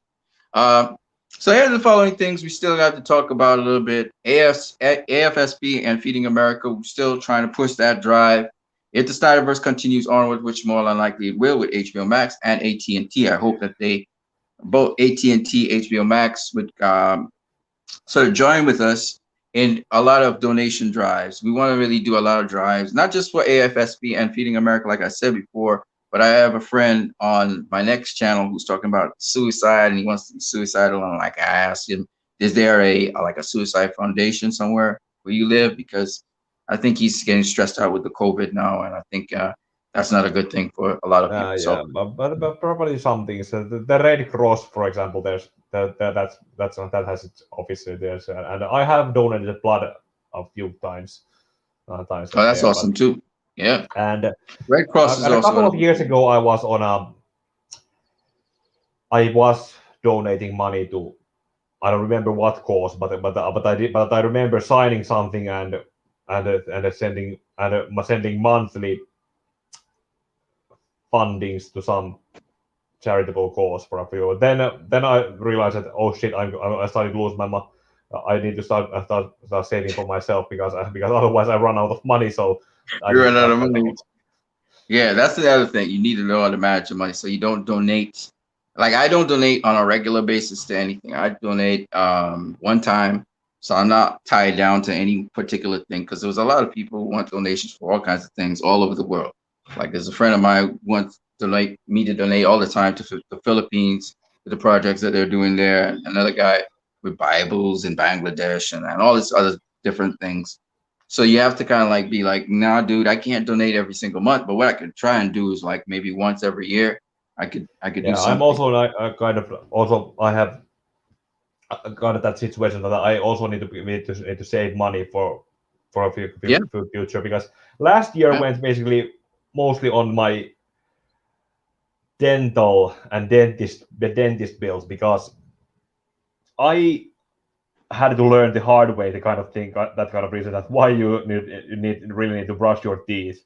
Uh, so here are the following things we still got to talk about a little bit. AFSP and Feeding America, we're still trying to push that drive. If the Snyderverse continues onward, which more than likely it will with HBO Max and AT&T, I hope that they both AT&T, HBO Max would sort of join with us in a lot of donation drives. We want to really do a lot of drives, not just for AFSP and Feeding America, like I said before, but I have a friend on my next channel who's talking about suicide and he wants to be suicidal. And I asked him, is there a suicide foundation somewhere where you live? Because I think he's getting stressed out with the COVID now, and I think that's not a good thing for a lot of people. yeah, So but probably some things. The Red Cross, for example, there's that has its obviously there's and I have donated blood a few times oh, that's there, awesome too. Yeah, and Red Cross is and a also couple a of years ago I was donating money to I don't remember what cause, but I remember signing something sending monthly fundings to some charitable cause for a few. Then I realized that oh shit, I started to lose my money. I need to start saving for myself because otherwise I run out of money. So I You need to run out start of spending money. it. Yeah, that's the other thing. You need to know how to manage your money so you don't donate. Like I don't donate on a regular basis to anything. I donate one time, so I'm not tied down to any particular thing because there was a lot of people who want donations for all kinds of things all over the world. Like there's a friend of mine who wants to like me to donate all the time to the Philippines to the projects that they're doing there. And another guy with Bibles in Bangladesh and all this other different things. So you have to kind of like be like, nah, dude, I can't donate every single month. But what I could try and do is like maybe once every year, I could do Yeah, I'm something. also like kind of also I have kind of that situation that I also need to save money for a Yeah, future because last year yeah. went basically mostly on my dental and dentist bills because I had to learn the hard way the kind of thing that kind of reason that why you really need to brush your teeth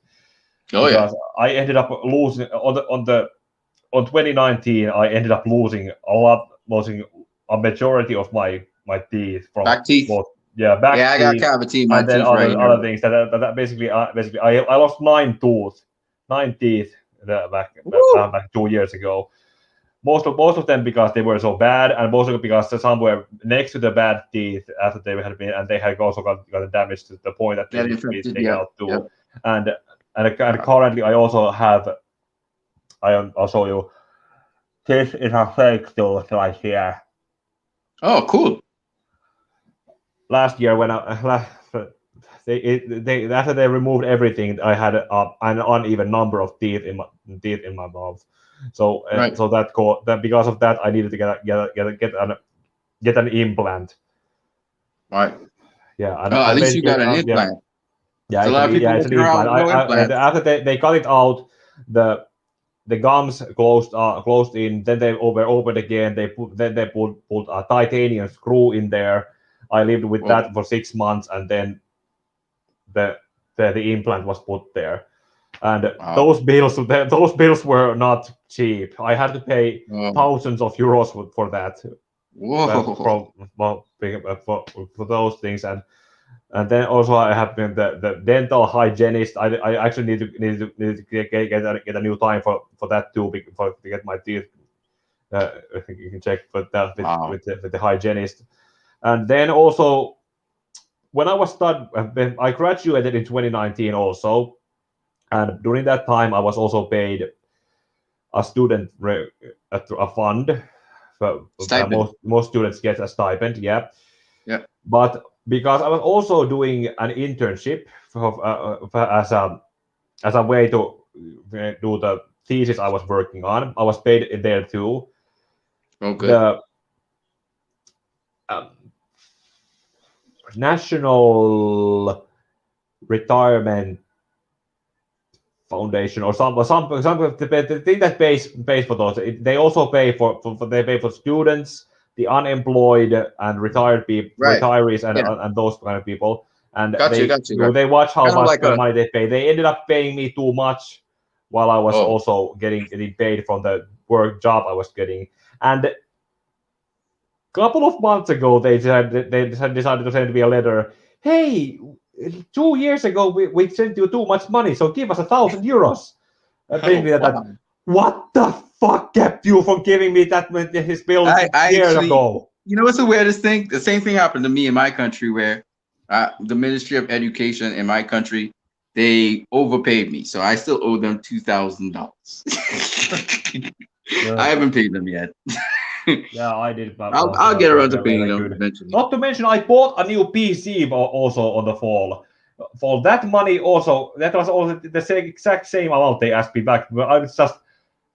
Oh yeah. because I ended up losing on 2019 I ended up losing a majority of my teeth from Back teeth. both back Yeah, I got teeth cavity in my and then teeth right here. other things that basically I lost nine teeth Woo! back 2 years ago. Most of them because they were so bad, and most of it because some were next to the bad teeth after they had been, and they had also got damaged to the point that they Get need to be infected. taken Yep. out too. Yep. And and Uh, currently, I also have. I'll show you. This is a fake tooth right here. oh, cool. Last year, when they after they removed everything, I had an uneven number of teeth in my mouth. So Right. that because of that, I needed to get an implant. Right. Yeah, Oh, at and least you basically, got an implant. yeah, So a lot of people it's an walking around implant. with no implants. After they cut it out, the the gums closed in. Then they opened again. They put a titanium screw in there. I lived with Whoa. that for 6 months, and then the the implant was put there. And Wow. those bills were not cheap. I had to pay Oh, thousands of euros for that. whoa. From well, for those things and then also I have been the dental hygienist. I actually need to get a new time for that too to get my teeth. I think you can check for that Wow. with the hygienist. And then also when I was I graduated in 2019 also, and during that time I was also paid a a fund. Stipend. Most students get a stipend, yeah. Yeah. But because I was also doing an internship as a way to do the thesis I was working on, I was paid there too. Oh, good. The um, National Retirement Foundation or some the thing that pays for those. They also pay for they pay for students, the unemployed and Right. retirees Yeah. and those kind of people. And Got you. Got you. Got they you. watch how Kind of much like a. money they pay. They ended up paying me too much, while I was Oh. also getting paid from the work job I was getting. And a couple of months ago, they decided to send me a letter. Hey, 2 years ago we sent you too much money, so give us 1,000 euros. Oh Basically that wow. what the fuck kept you from giving me that his bill I years actually, ago? you know, what's the weirdest thing? The same thing happened to me in my country, where the Ministry of Education in my country, they overpaid me, so I still owe them $2,000. I Uh, haven't paid them yet. yeah, I did I'll get around to paying very them good. eventually. Not to mention, I bought a new PC also on the fall. For that money, also that was also the exact same amount they asked me back. But I was just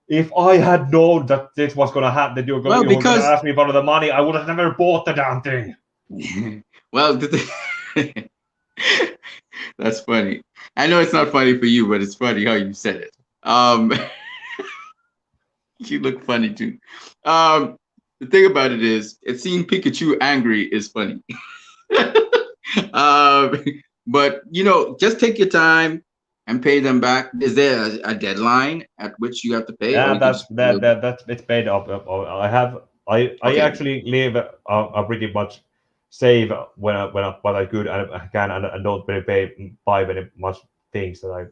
if I had known that this was gonna happen, that Well, you were gonna because ask me for the money, I would have never bought the damn thing. well, that's funny. I know it's not funny for you, but it's funny how you said it. You look funny too. The thing about it is, seeing Pikachu angry is funny. um, But just take your time and pay them back. Is there a deadline at which you have to pay, or Yeah, you can that's just that's it's paid up. I have I okay, actually live a pretty much save when what I could and I can and don't really buy very much things that I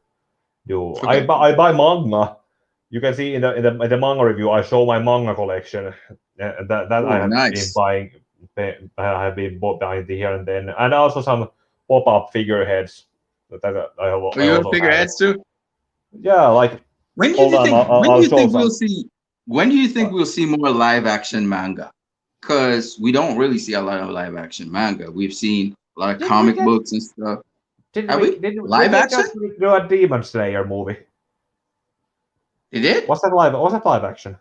do. okay. I buy manga. You can see in the manga review I show my manga collection. That I Oh, have been nice. buying. I have been buying here and then, and also some pop up figureheads that Are I you gonna also figure have. heads too? Yeah, like When do hold you on, think? When do I'll you show think we'll some. see? When do you think Uh, we'll see more live action manga? Because we don't really see a lot of live action manga. We've seen a lot of Did we comic get books and stuff. Did Have we we did live we action? just do a Demon Slayer movie? They did. Was that live action?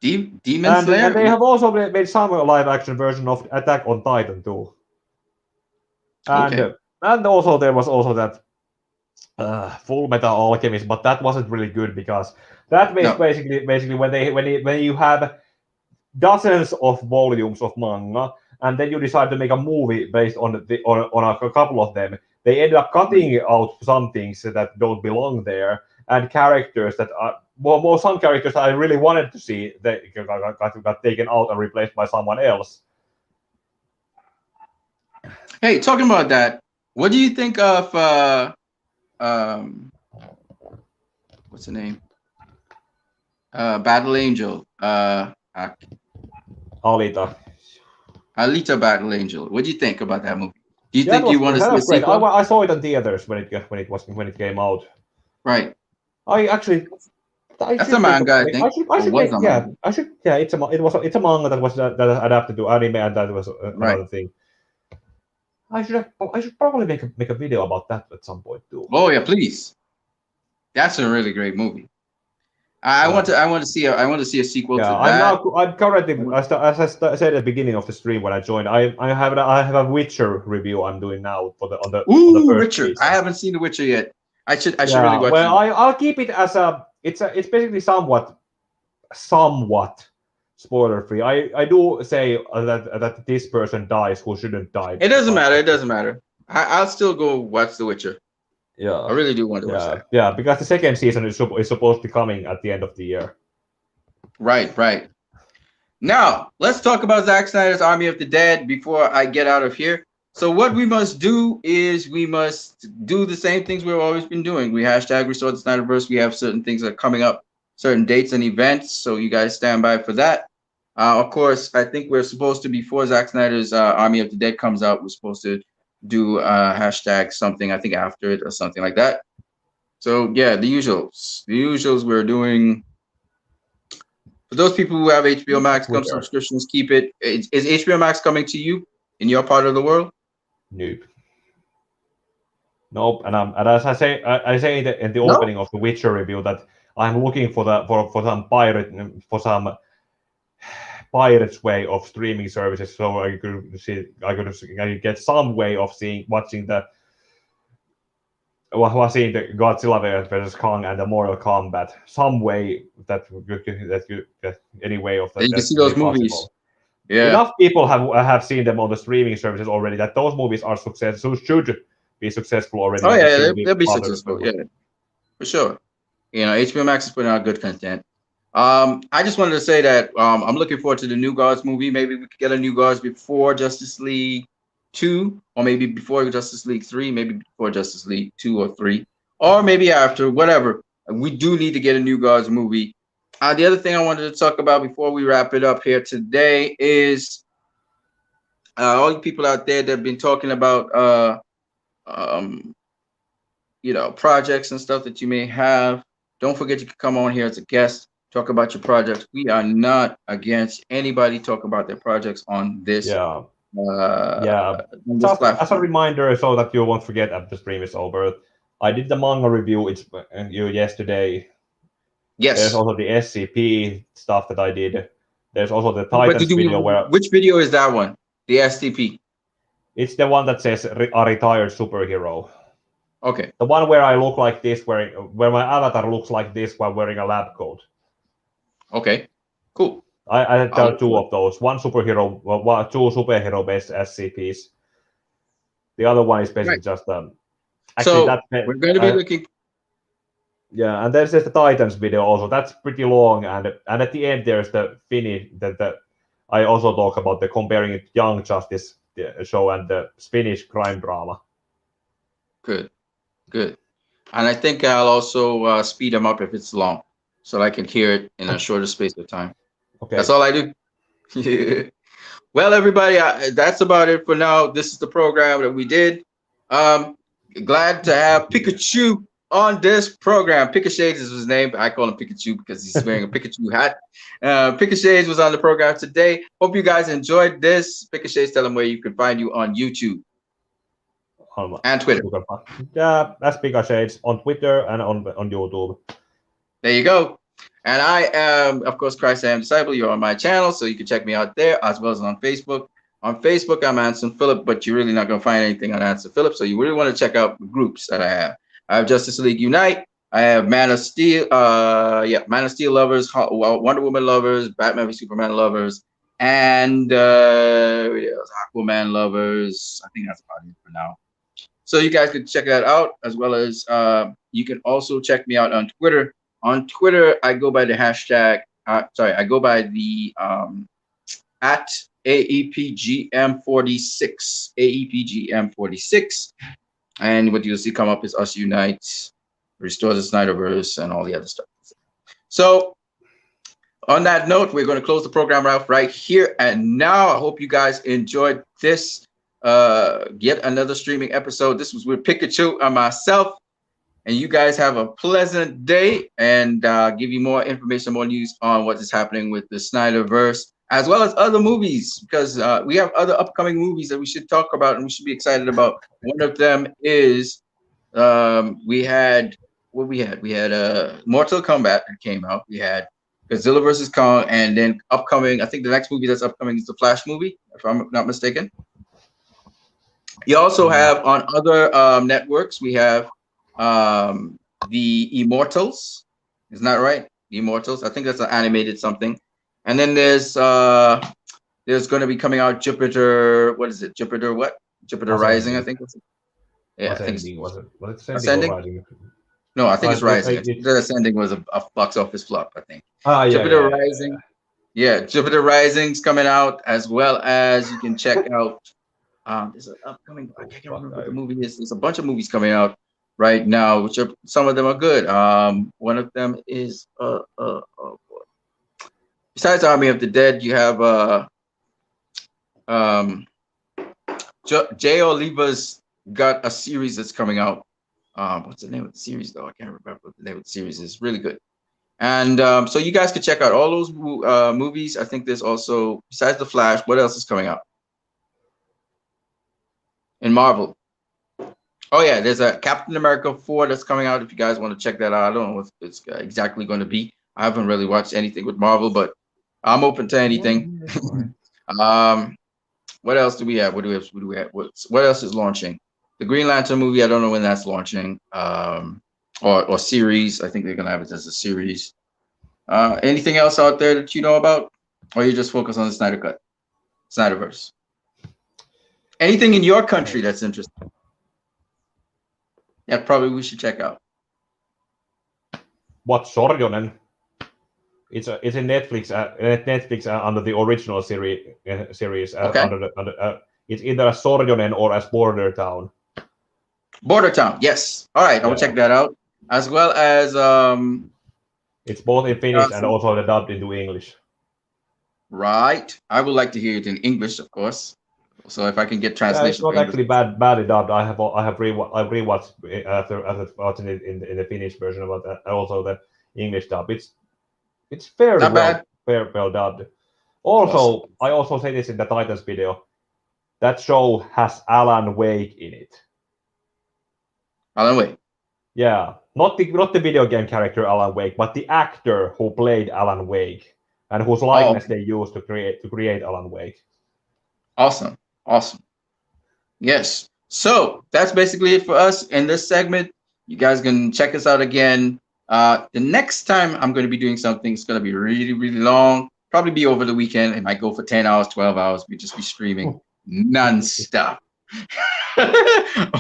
Demon And Slayer. they have also made some live action version of Attack on Titan too. And Okay. uh, and also there was also that Full Metal Alchemist, but that wasn't really good because that was No. basically when you have dozens of volumes of manga, and then you decide to make a movie based on a couple of them. They end up cutting out some things that don't belong there, and characters that are well, some characters I really wanted to see that got taken out and replaced by someone else. Hey, talking about that, what do you think of um what's the name? Battle Angel. Alita. Alita Battle Angel. What do you think about that movie? Do you Yeah, think you want to that see a was great. sequel? I saw it in theaters when it came out. Right. I actually I That's a should think manga, about I it. think, I or should was make a yeah manga. I should yeah it's a manga that was that adapted to anime and that was Right. another thing. I should probably make a video about that at some point too. Oh yeah, please. That's a really great movie. Yeah, I want to see a sequel to yeah. that. I'm currently said at the beginning of the stream when I joined. I have a Witcher review I'm doing now for the on the Ooh, first Witcher. I season. haven't seen The Witcher yet. I should really Yeah, watch well it. I'll keep it as it's basically somewhat spoiler free. I do say that this person dies who shouldn't die It doesn't but matter. It doesn't matter. I'll still go watch The Witcher. I yeah. really do want to watch Yeah, that. yeah, because the second season is supposed to be coming at the end of the year. Right, right. Now, let's talk about Zack Snyder's Army of the Dead before I get out of here. So, what we must do is we must do the same things we've always been doing. We hashtag restore the Snyderverse. We have certain things that are coming up, certain dates and events. So, you guys stand by for that. Of course, I think we're supposed to, before Zack Snyder's Army of the Dead comes out, we're supposed to do hashtag something, I think after it or something like that. So, yeah, the usuals. The usuals we're doing. For those people who have HBO Max, come Twitter. subscriptions, keep it. Is HBO Max coming to you in your part of the world? Nope. Nope. And as I say in the No. opening of the Witcher review that I'm looking for some pirates way of streaming services, so I could get some way of watching the Godzilla versus Kong and the Mortal Kombat, some way that you any way of And you can that's see those really movies. possible. Yeah. Enough people have seen them on the streaming services already that those movies are successful, should be successful already, Oh and it yeah, shouldn't be they'll be successful. possible. Yeah, for sure. HBO Max is putting out good content. I just wanted to say that I'm looking forward to the New Gods movie. Maybe we could get a New Gods before Justice League 2, or maybe before Justice League 3, maybe before Justice League 2 or 3, or maybe after, whatever. We do need to get a New Gods movie. The other thing I wanted to talk about before we wrap it up here today is all you people out there that have been talking about um, projects and stuff that you may have. Don't forget you can come on here as a guest, talk about your projects. We are not against anybody talking about their projects Yeah, uh, yeah. on this Just as a platform. reminder, so that you won't forget after the stream is over. I did the manga review. Yesterday. There's Yes. also the SCP stuff that I did. There's also the But Titans video where which video is that one? The STP. it's the one that says a retired superhero. Okay. The one where I look like this, where my avatar looks like this while wearing a lab coat. Okay. Cool. I had I'll look two for it. of those. Two superhero based SCPs. The other one is Right. basically just actually So that we're going to be looking. yeah, and there's the Titans video also. That's pretty long, and at the end there's the Finnish that I also talk about the comparing it to Young Justice show and the Finnish crime drama. Good, good. And I think I'll also speed them up if it's long, so I can hear it in a shorter space of time. That's Okay. all I do. Well, everybody, that's about it for now. This is the program that we did. Um, Glad to have Pikachu on this program. Picashades is his name. I call him Pikachu because he's wearing a Pikachu hat. Picashades was on the program today. Hope you guys enjoyed this. Picashades, tell them where you can find you on YouTube and Twitter. Yeah, as Picashades on Twitter and on YouTube. There you go. And I am, of course, Christ I Am Disciple. You're on my channel, so you can check me out there as well as on Facebook. On Facebook, I'm Anson Phillip, but you're really not going to find anything on Anson Phillip. So you really want to check out the groups that I have. I have Justice League Unite. I have Man of Steel. Man of Steel lovers, Wonder Woman lovers, Batman v Superman lovers, and Aquaman lovers. I think that's about it for now. So you guys can check that out, as well as you can also check me out on Twitter. On Twitter, I go by the hashtag. I go by the at AEPGM46. AEPGM46. And what you'll see come up is Us Unite, Restore the Snyder Verse, and all the other stuff. So on that note, we're going to close the program out right here and now. I hope you guys enjoyed this. Yet another streaming episode. This was with Pikachu and myself. And you guys have a pleasant day, and give you more information, more news on what is happening with the Snyder Verse, as well as other movies, because we have other upcoming movies that we should talk about and we should be excited about. One of them is we had Mortal Kombat that came out. We had Godzilla versus Kong, and then upcoming, I think the next movie that's upcoming is the Flash movie, if I'm not mistaken. You also have on other networks, we have the Immortals. Isn't that right? The Immortals. I think that's an animated something. And then there's going to be coming out Jupiter. What is it? Jupiter what? Jupiter Rising, I think. Yeah, Ascending, was it Ascending? or Rising? No, I think it's Rising. Jupiter Ascending was a box office flop, I think. Jupiter Rising. Yeah, Jupiter Rising's coming out, as well as you can check out. There's an upcoming. I can't remember what the movie is. There's a bunch of movies coming out right now, which are, some of them are good. One of them is besides Army of the Dead, you have Jay Oliva's got a series that's coming out. What's the name of the series though? I can't remember what the name of the series is. Really good. And so you guys can check out all those movies. I think there's also, besides the Flash, what else is coming out in Marvel? Oh yeah, there's a Captain America 4 that's coming out. If you guys want to check that out, I don't know what it's exactly going to be. I haven't really watched anything with Marvel, but I'm open to anything. What else do we have? What else is launching? The Green Lantern movie. I don't know when that's launching. Or series. I think they're gonna have it as a series. Anything else out there that you know about, or you just focus on the Snyder Cut, Snyderverse? Anything in your country that's interesting that probably we should check out? What Sorjonen? It's in Netflix. Netflix under the original series. Okay. It's either as Sorjonen or as Border Town. Border Town, yes. All right, I will check that out. As well as it's both in Finnish and also dubbed into English. Right. I would like to hear it in English, of course. So if I can get translation, it's not actually badly dubbed. I have rewatched after watching it in the Finnish version about that, and also the English dub. It's fairly well dubbed. Also, awesome. I also say this in the Titans video. That show has Alan Wake in it. Alan Wake. Yeah, not the video game character Alan Wake, but the actor who played Alan Wake and whose likeness they used to create Alan Wake. Awesome. Yes. So that's basically it for us in this segment. You guys can check us out again. The next time I'm going to be doing something, it's going to be really, really long. Probably be over the weekend. It might go for 10 hours, 12 hours. We just be streaming non-stop.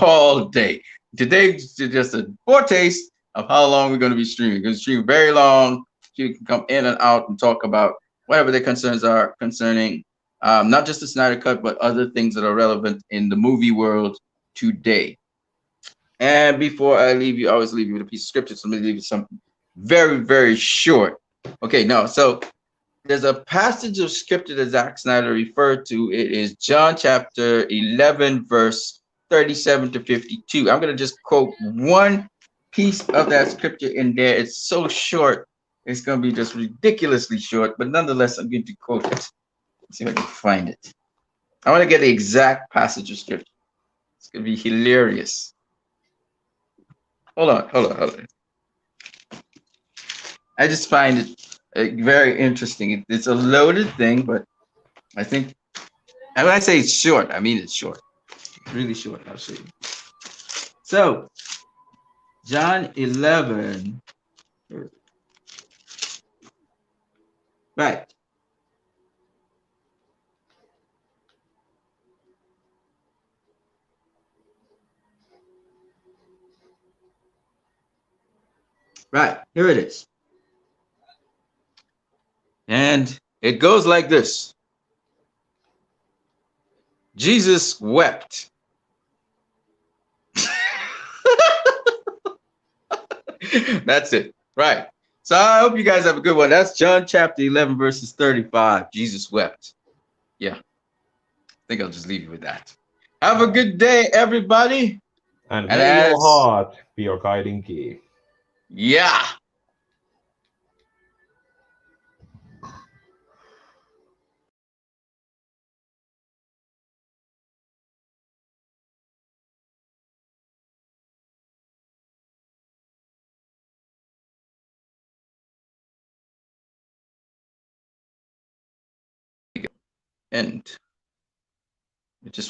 all day. Today's just a foretaste of how long we're going to be streaming. We're going to stream very long. You can come in and out and talk about whatever their concerns are concerning not just the Snyder Cut, but other things that are relevant in the movie world today. And before I leave you, I always leave you with a piece of scripture. So let me leave you something very, very short. Okay, no, so there's a passage of scripture that Zack Snyder referred to. It is John chapter 11, verse 37 to 52. I'm going to just quote one piece of that scripture in there. It's so short, it's going to be just ridiculously short, but nonetheless, I'm going to quote it. Let's see if I can find it. I want to get the exact passage of scripture. It's going to be hilarious. Hold on. I just find it very interesting. It's a loaded thing, but I think, and when I say it's short, I mean it's short. It's really short. I'll show you. So, John 11, right, right, here it is. And it goes like this. Jesus wept. That's it. Right. So I hope you guys have a good one. That's John chapter 11, verses 35. Jesus wept. Yeah. I think I'll just leave you with that. Have a good day, everybody. And And may your as, heart be your guiding key. yeah. And it just